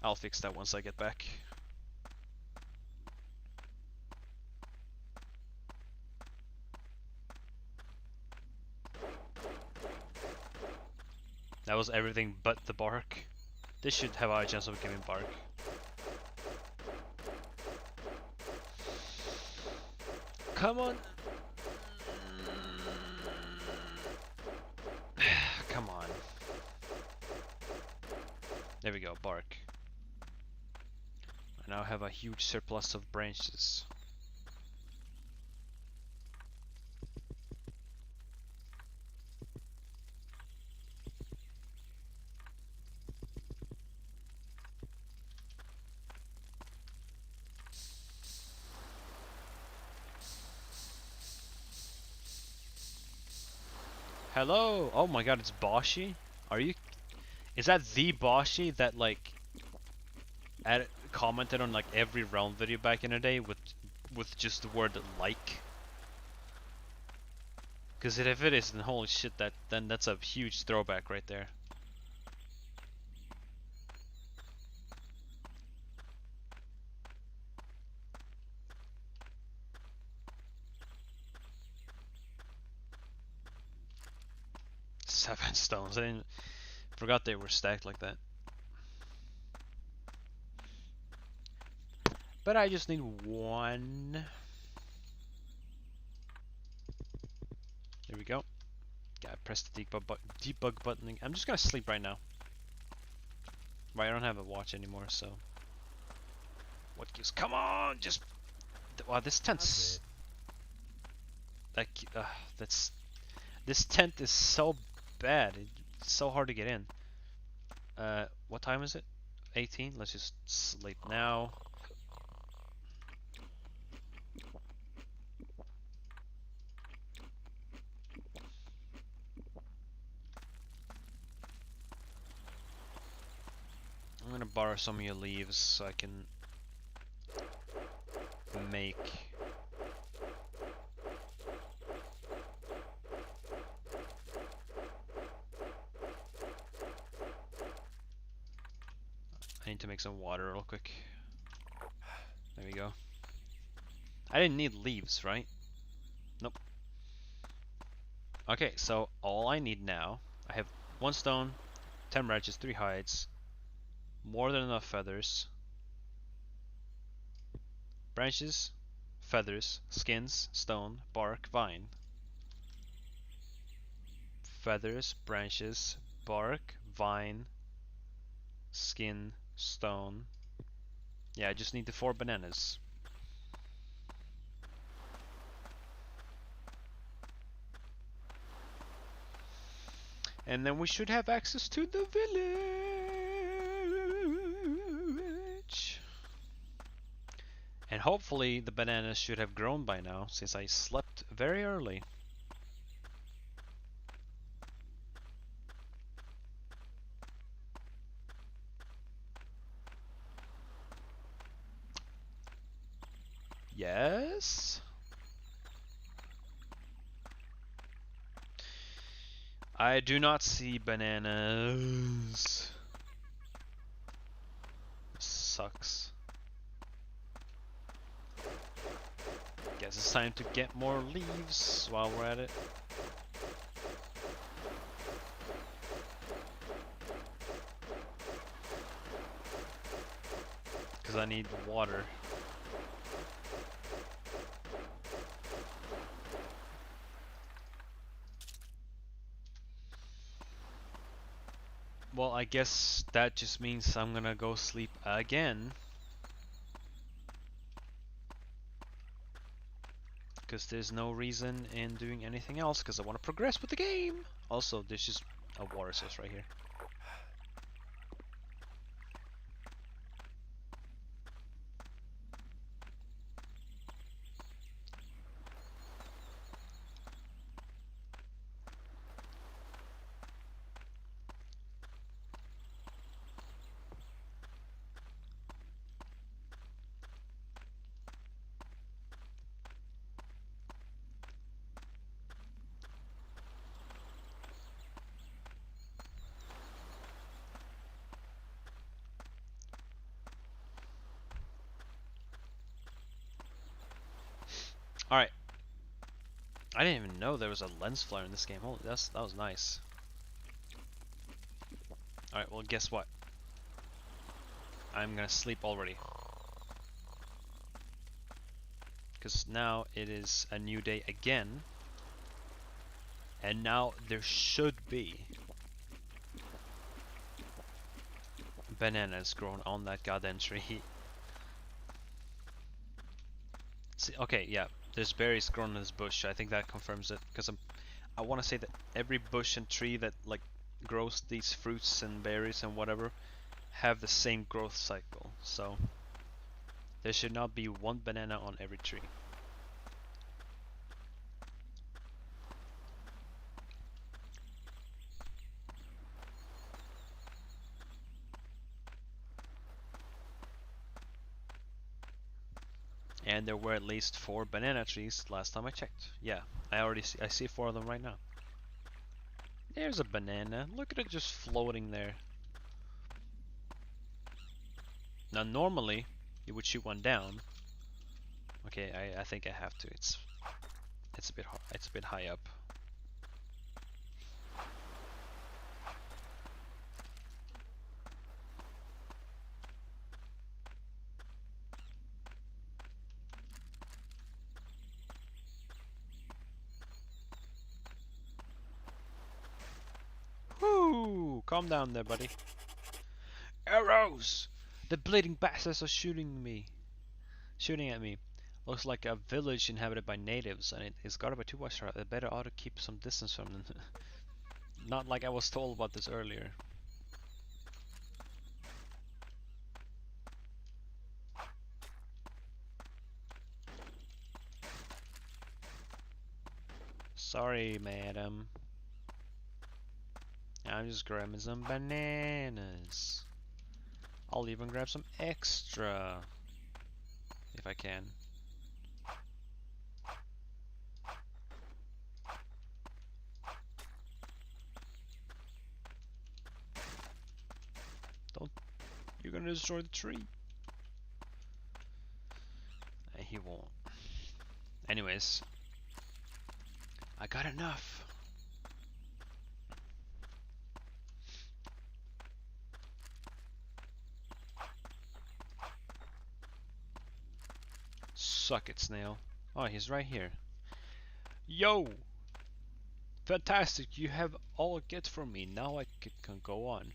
I'll fix that once I get back. That was everything but the bark. This should have a high chance of giving bark. Come on. Come on. There we go, bark. I now have a huge surplus of branches. Hello! Oh my god, it's Boshi? Are you... Is that the Boshi that like... commented on like every realm video back in the day with just the word like? Because if it is, then holy shit, then that's a huge throwback right there. Seven stones. I forgot they were stacked like that. But I just need 1. There we go. Gotta press the debug button. I'm just gonna sleep right now. Right, I don't have a watch anymore, so. What gives? Come on, just. Wow, this tent's. Like, that's. This tent is so bad. It's so hard to get in. What time is it? 18. Let's just sleep now. I'm gonna borrow some of your leaves so I can make. I need to make some water real quick. There we go. I didn't need leaves, right? Nope. Okay, so all I need now, I have 1 stone, 10 branches, 3 hides, more than enough feathers, branches, feathers, skins, stone, bark, vine. Feathers, branches, bark, vine, skin, stone. Yeah, I just need the 4 bananas. And then we should have access to the village. And hopefully the bananas should have grown by now, since I slept very early. Yes? I do not see bananas. Sucks. Guess it's time to get more leaves while we're at it. Because I need water. Well, I guess that just means I'm gonna go sleep again. Because there's no reason in doing anything else, because I want to progress with the game. Also, there's just a water source right here. Alright. I didn't even know there was a lens flare in this game. Holy, that was nice. Alright, well, guess what? I'm gonna sleep already. Because now it is a new day again. And now there should be bananas grown on that goddamn tree. See, okay, yeah, there's berries grown in this bush. I think that confirms it. Because I want to say that every bush and tree that like grows these fruits and berries and whatever have the same growth cycle. So there should not be one banana on every tree. And there were at least 4 banana trees last time I checked. Yeah, I see 4 of them right now. There's a banana. Look at it just floating there. Now normally you would shoot one down. Okay, I think I have to. It's a bit hard. It's a bit high up. Whoo! Calm down there, buddy. Arrows! The bleeding bastards are shooting at me. Looks like a village inhabited by natives, and it is guarded by 2 watchtowers. I better ought to keep some distance from them. Not like I was told about this earlier. Sorry, madam. I'm just grabbing some bananas. I'll even grab some extra if I can. Don't. You're gonna destroy the tree. He won't. Anyways, I got enough. Suck it, snail. Oh, he's right here. Yo! Fantastic, you have all you get from me. Now I can go on.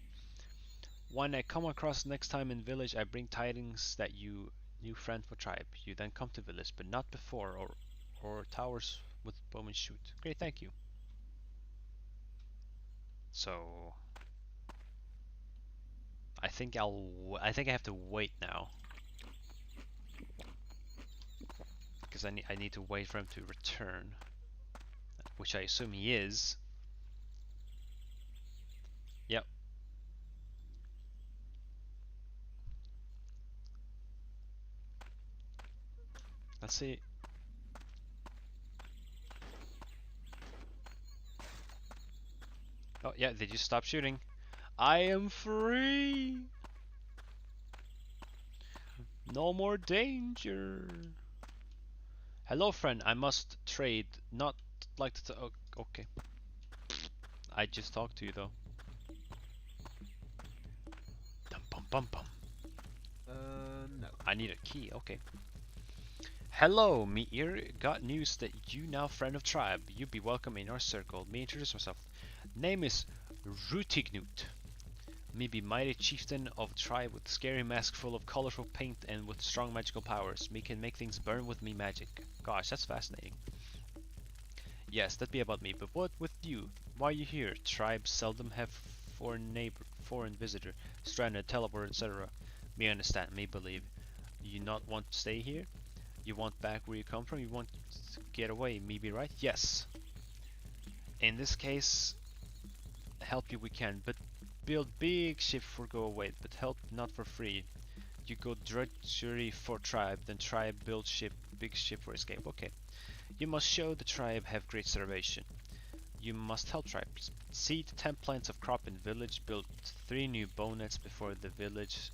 When I come across next time in village, I bring tidings that you new friend for tribe. You then come to village, but not before, or towers with bowmen shoot. Great, thank you. So I think I think I have to wait now. Because I need to wait for him to return. Which I assume he is. Yep. Let's see. Oh yeah, they just stopped shooting. I am free. No more danger. Hello, friend. I must trade. Not like to. Oh, okay. I just talked to you though. Dum bum bum bum. No. I need a key. Okay. Hello, me here. Got news that you now friend of tribe. You be welcome in our circle. Me introduce myself. Name is Rutignut. Me be mighty chieftain of tribe with scary mask full of colorful paint and with strong magical powers. Me can make things burn with me magic. Gosh, that's fascinating. Yes, that be about me, but what with you? Why you here? Tribes seldom have foreign visitor, stranded, teleport, etc. Me understand, me believe. You not want to stay here? You want back where you come from? You want to get away? Me be right? Yes. In this case, help you we can, but build big ship for go away, but help not for free. You go drudgery for tribe, then tribe build ship, big ship for escape. Okay. You must show the tribe have great starvation. You must help tribes. Seed 10 plants of crop in village, build 3 new bonnets before the village,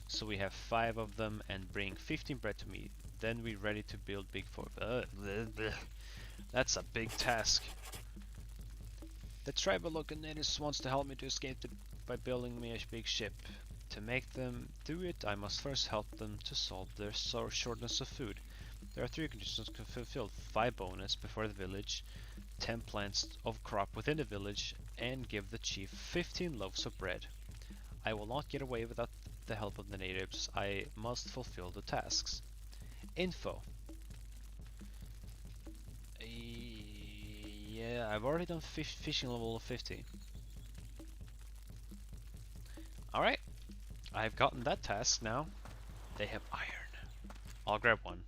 so we have 5 of them, and bring 15 bread to me. Then we ready to build big fort. That's a big task. The tribal local natives wants to help me to escape by building me a big ship. To make them do it, I must first help them to solve their shortness of food. There are 3 conditions to fulfill: 5 bonnets before the village, 10 plants of crop within the village, and give the chief 15 loaves of bread. I will not get away without the help of the natives. I must fulfill the tasks. Info. Yeah, I've already done fishing level 50. Alright, I've gotten that task now. They have iron. I'll grab one.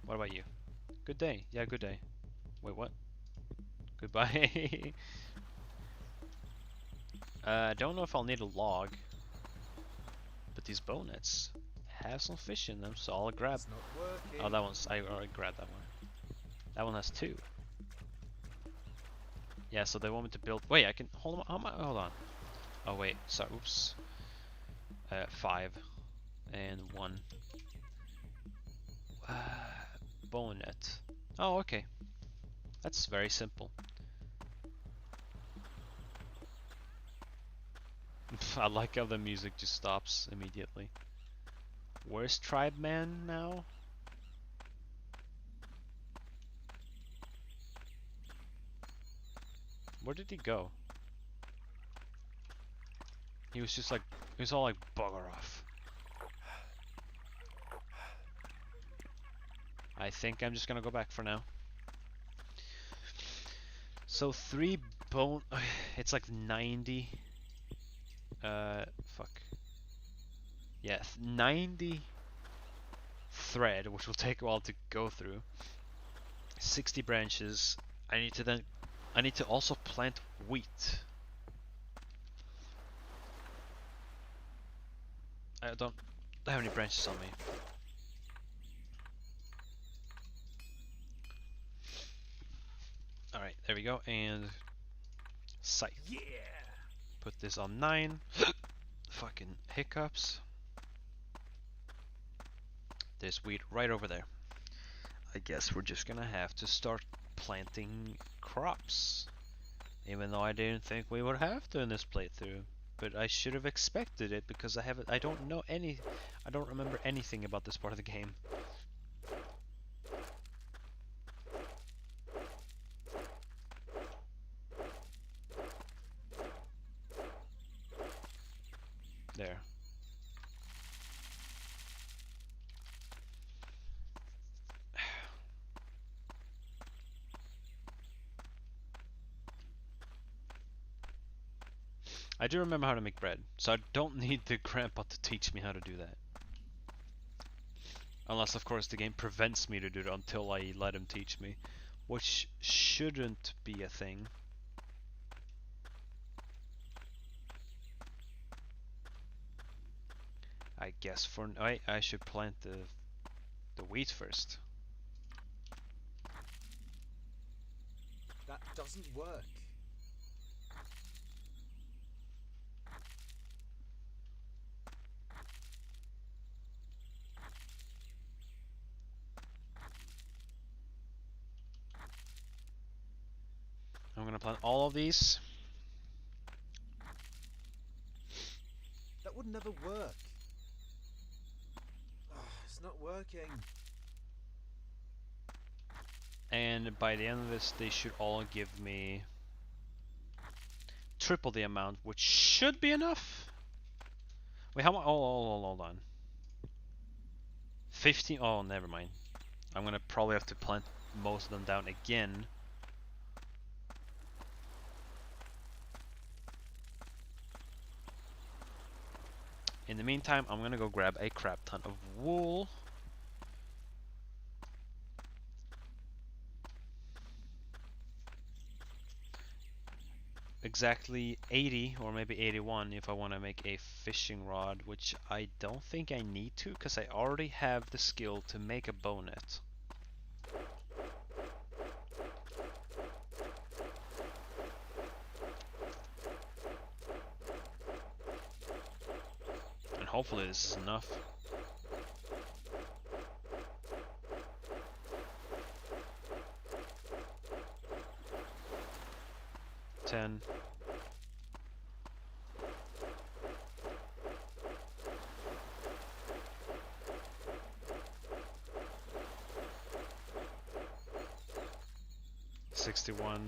What about you? Good day. Yeah, good day. Wait, what? Goodbye. I don't know if I'll need a log, but these bonnets have some fish in them, so I'll grab. It's not working. Oh, that one's. I already grabbed that one. That one has 2. Yeah, so they want me to build. Wait, I can hold on. Hold on. Oh wait, sorry. Oops. 5 and 1. Bonnet. Oh, okay. That's very simple. I like how the music just stops immediately. Where's Tribe Man now? Where did he go? He was just like, he was all like, bugger off. I think I'm just gonna go back for now. So 3 bone, it's like 90. Fuck. Yeah, 90 thread, which will take a while to go through. 60 branches. I need to also plant wheat. I don't have any branches on me. Alright, there we go, and scythe. Yeah. Put this on 9. Fucking hiccups. There's wheat right over there. I guess we're just gonna have to start planting crops. Even though I didn't think we would have to in this playthrough. But I should have expected it because I don't remember anything about this part of the game. There. I do remember how to make bread, so I don't need the grandpa to teach me how to do that. Unless, of course, the game prevents me to do it until I let him teach me, which shouldn't be a thing. I guess for I should plant the wheat first. That doesn't work. I'm gonna plant all of these. That would never work. It's not working. And by the end of this, they should all give me triple the amount, which should be enough. Wait, how much? Oh, hold on. 15. Oh, never mind. I'm gonna probably have to plant most of them down again. In the meantime, I'm gonna go grab a crap ton of wool. Exactly 80 or maybe 81 if I want to make a fishing rod, which I don't think I need to because I already have the skill to make a bow net. And hopefully this is enough. Ten. $61.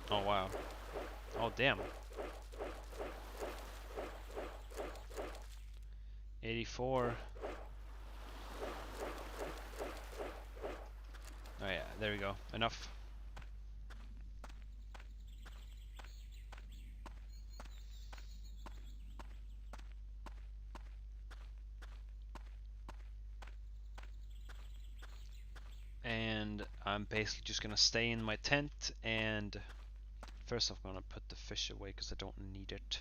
Oh wow. Oh damn. 84. Oh yeah, there we go. Enough. And I'm basically just gonna stay in my tent, and first I'm gonna put the fish away because I don't need it.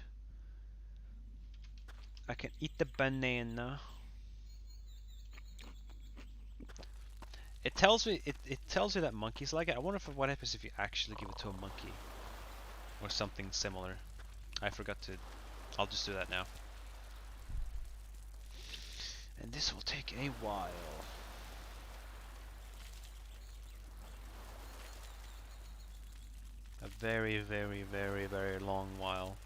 I can eat the banana. It tells me it tells you that monkeys like it. I wonder what happens if you actually give it to a monkey or something similar. I forgot to. I'll just do that now. And this will take a while. A very, very, very, very long while.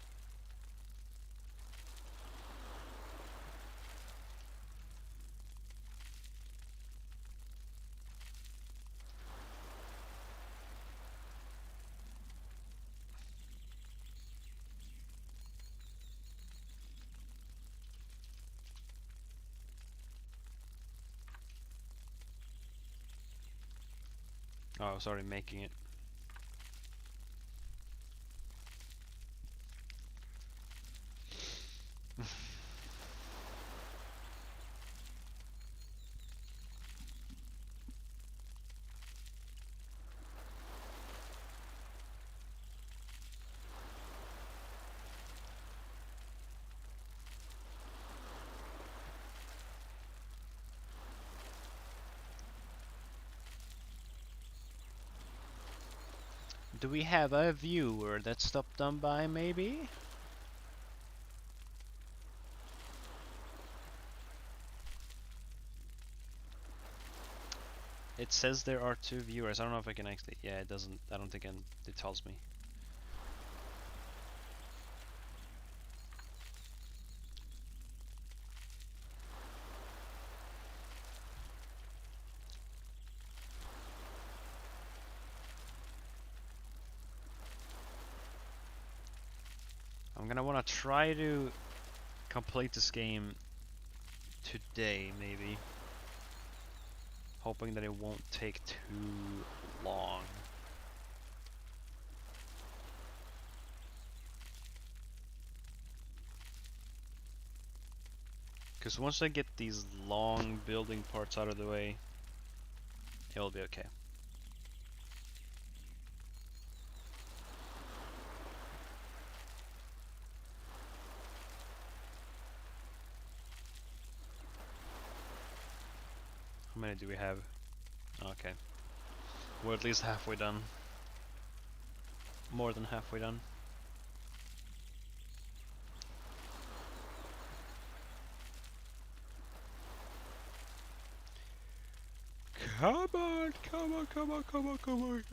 Oh, sorry, making it. Do we have a viewer that stopped on by, maybe? It says there are 2 viewers. I don't know if I can actually. Yeah, it doesn't. I don't think it tells me. I'm gonna wanna try to complete this game today, maybe. Hoping that it won't take too long. Because once I get these long building parts out of the way, it'll be okay. How many do we have? Okay. We're at least halfway done. More than halfway done. Come on, come on, come on, come on, come on.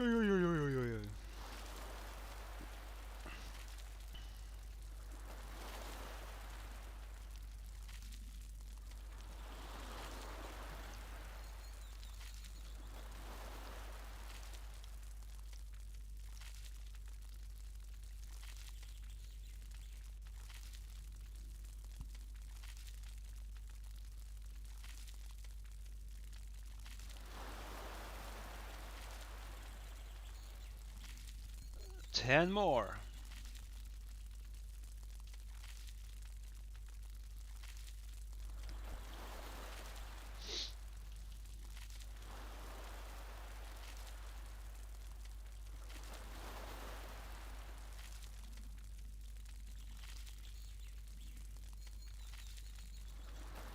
10 more.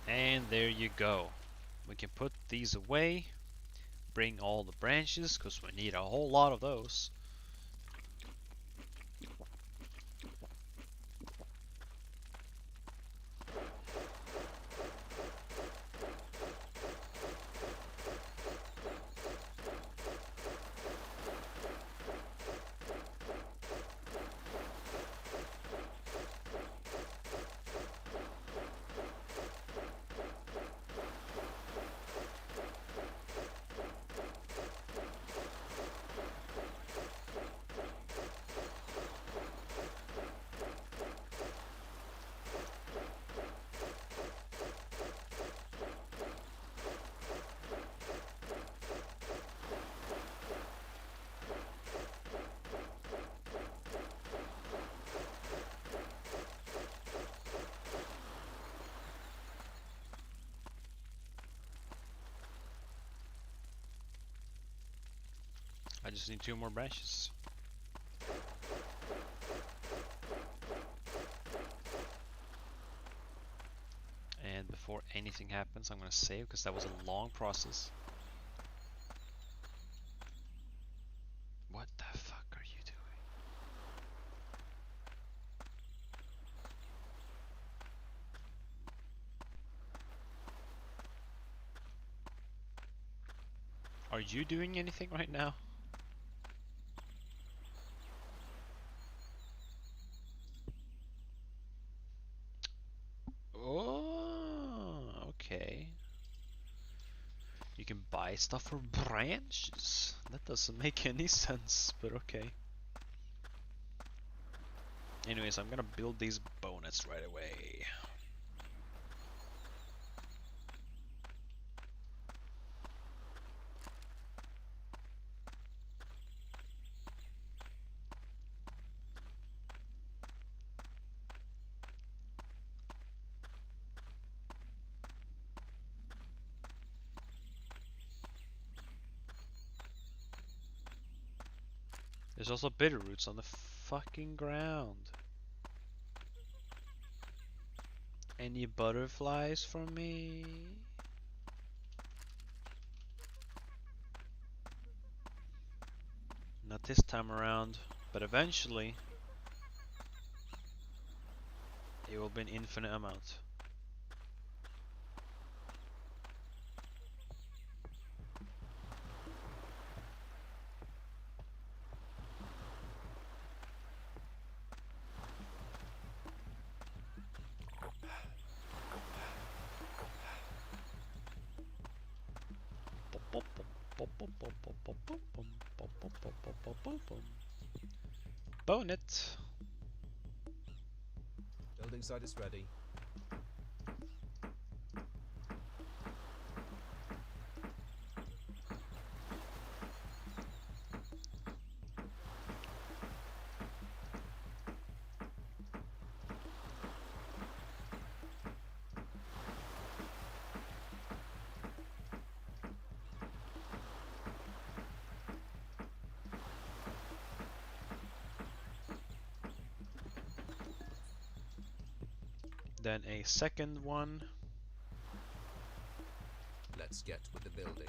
And there you go. We can put these away. Bring all the branches, because we need a whole lot of those. I just need 2 more branches. And before anything happens, I'm gonna save because that was a long process. What the fuck are you doing? Are you doing anything right now? Oh, okay. You can buy stuff for branches. That doesn't make any sense, but okay. Anyways, I'm gonna build these bonnets right away. There's also bitter roots on the fucking ground. Any butterflies for me? Not this time around, but eventually it will be an infinite amount. Bonnet. Building site is ready. Then a second one. Let let's get with the building.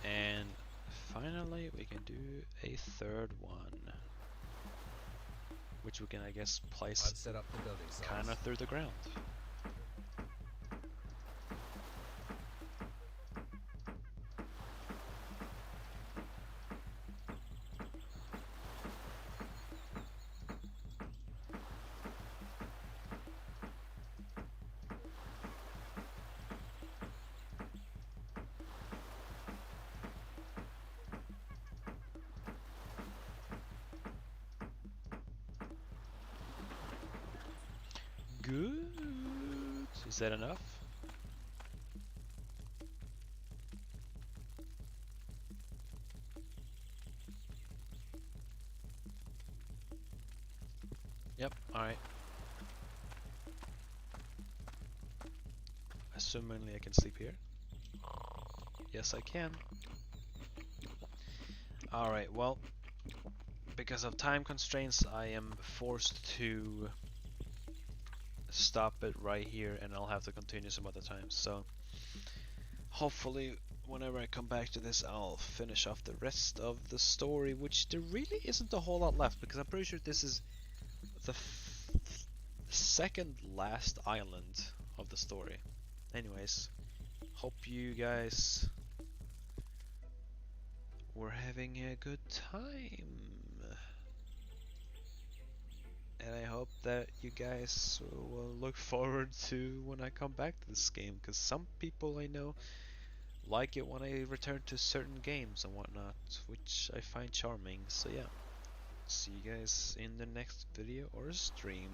And finally we can do a third one, which we can, I guess, place I've set up the building sites. kind of through the ground. Good. Is that enough? Yep, alright. Assumingly I can sleep here. Yes, I can. Alright, well, because of time constraints, I am forced to stop it right here, and I'll have to continue some other time. So, hopefully, whenever I come back to this, I'll finish off the rest of the story, which there really isn't a whole lot left, because I'm pretty sure this is the second last island of the story. Anyways, hope you guys were having a good time. And I hope that you guys will look forward to when I come back to this game, because some people I know like it when I return to certain games and whatnot, which I find charming. So yeah, see you guys in the next video or stream.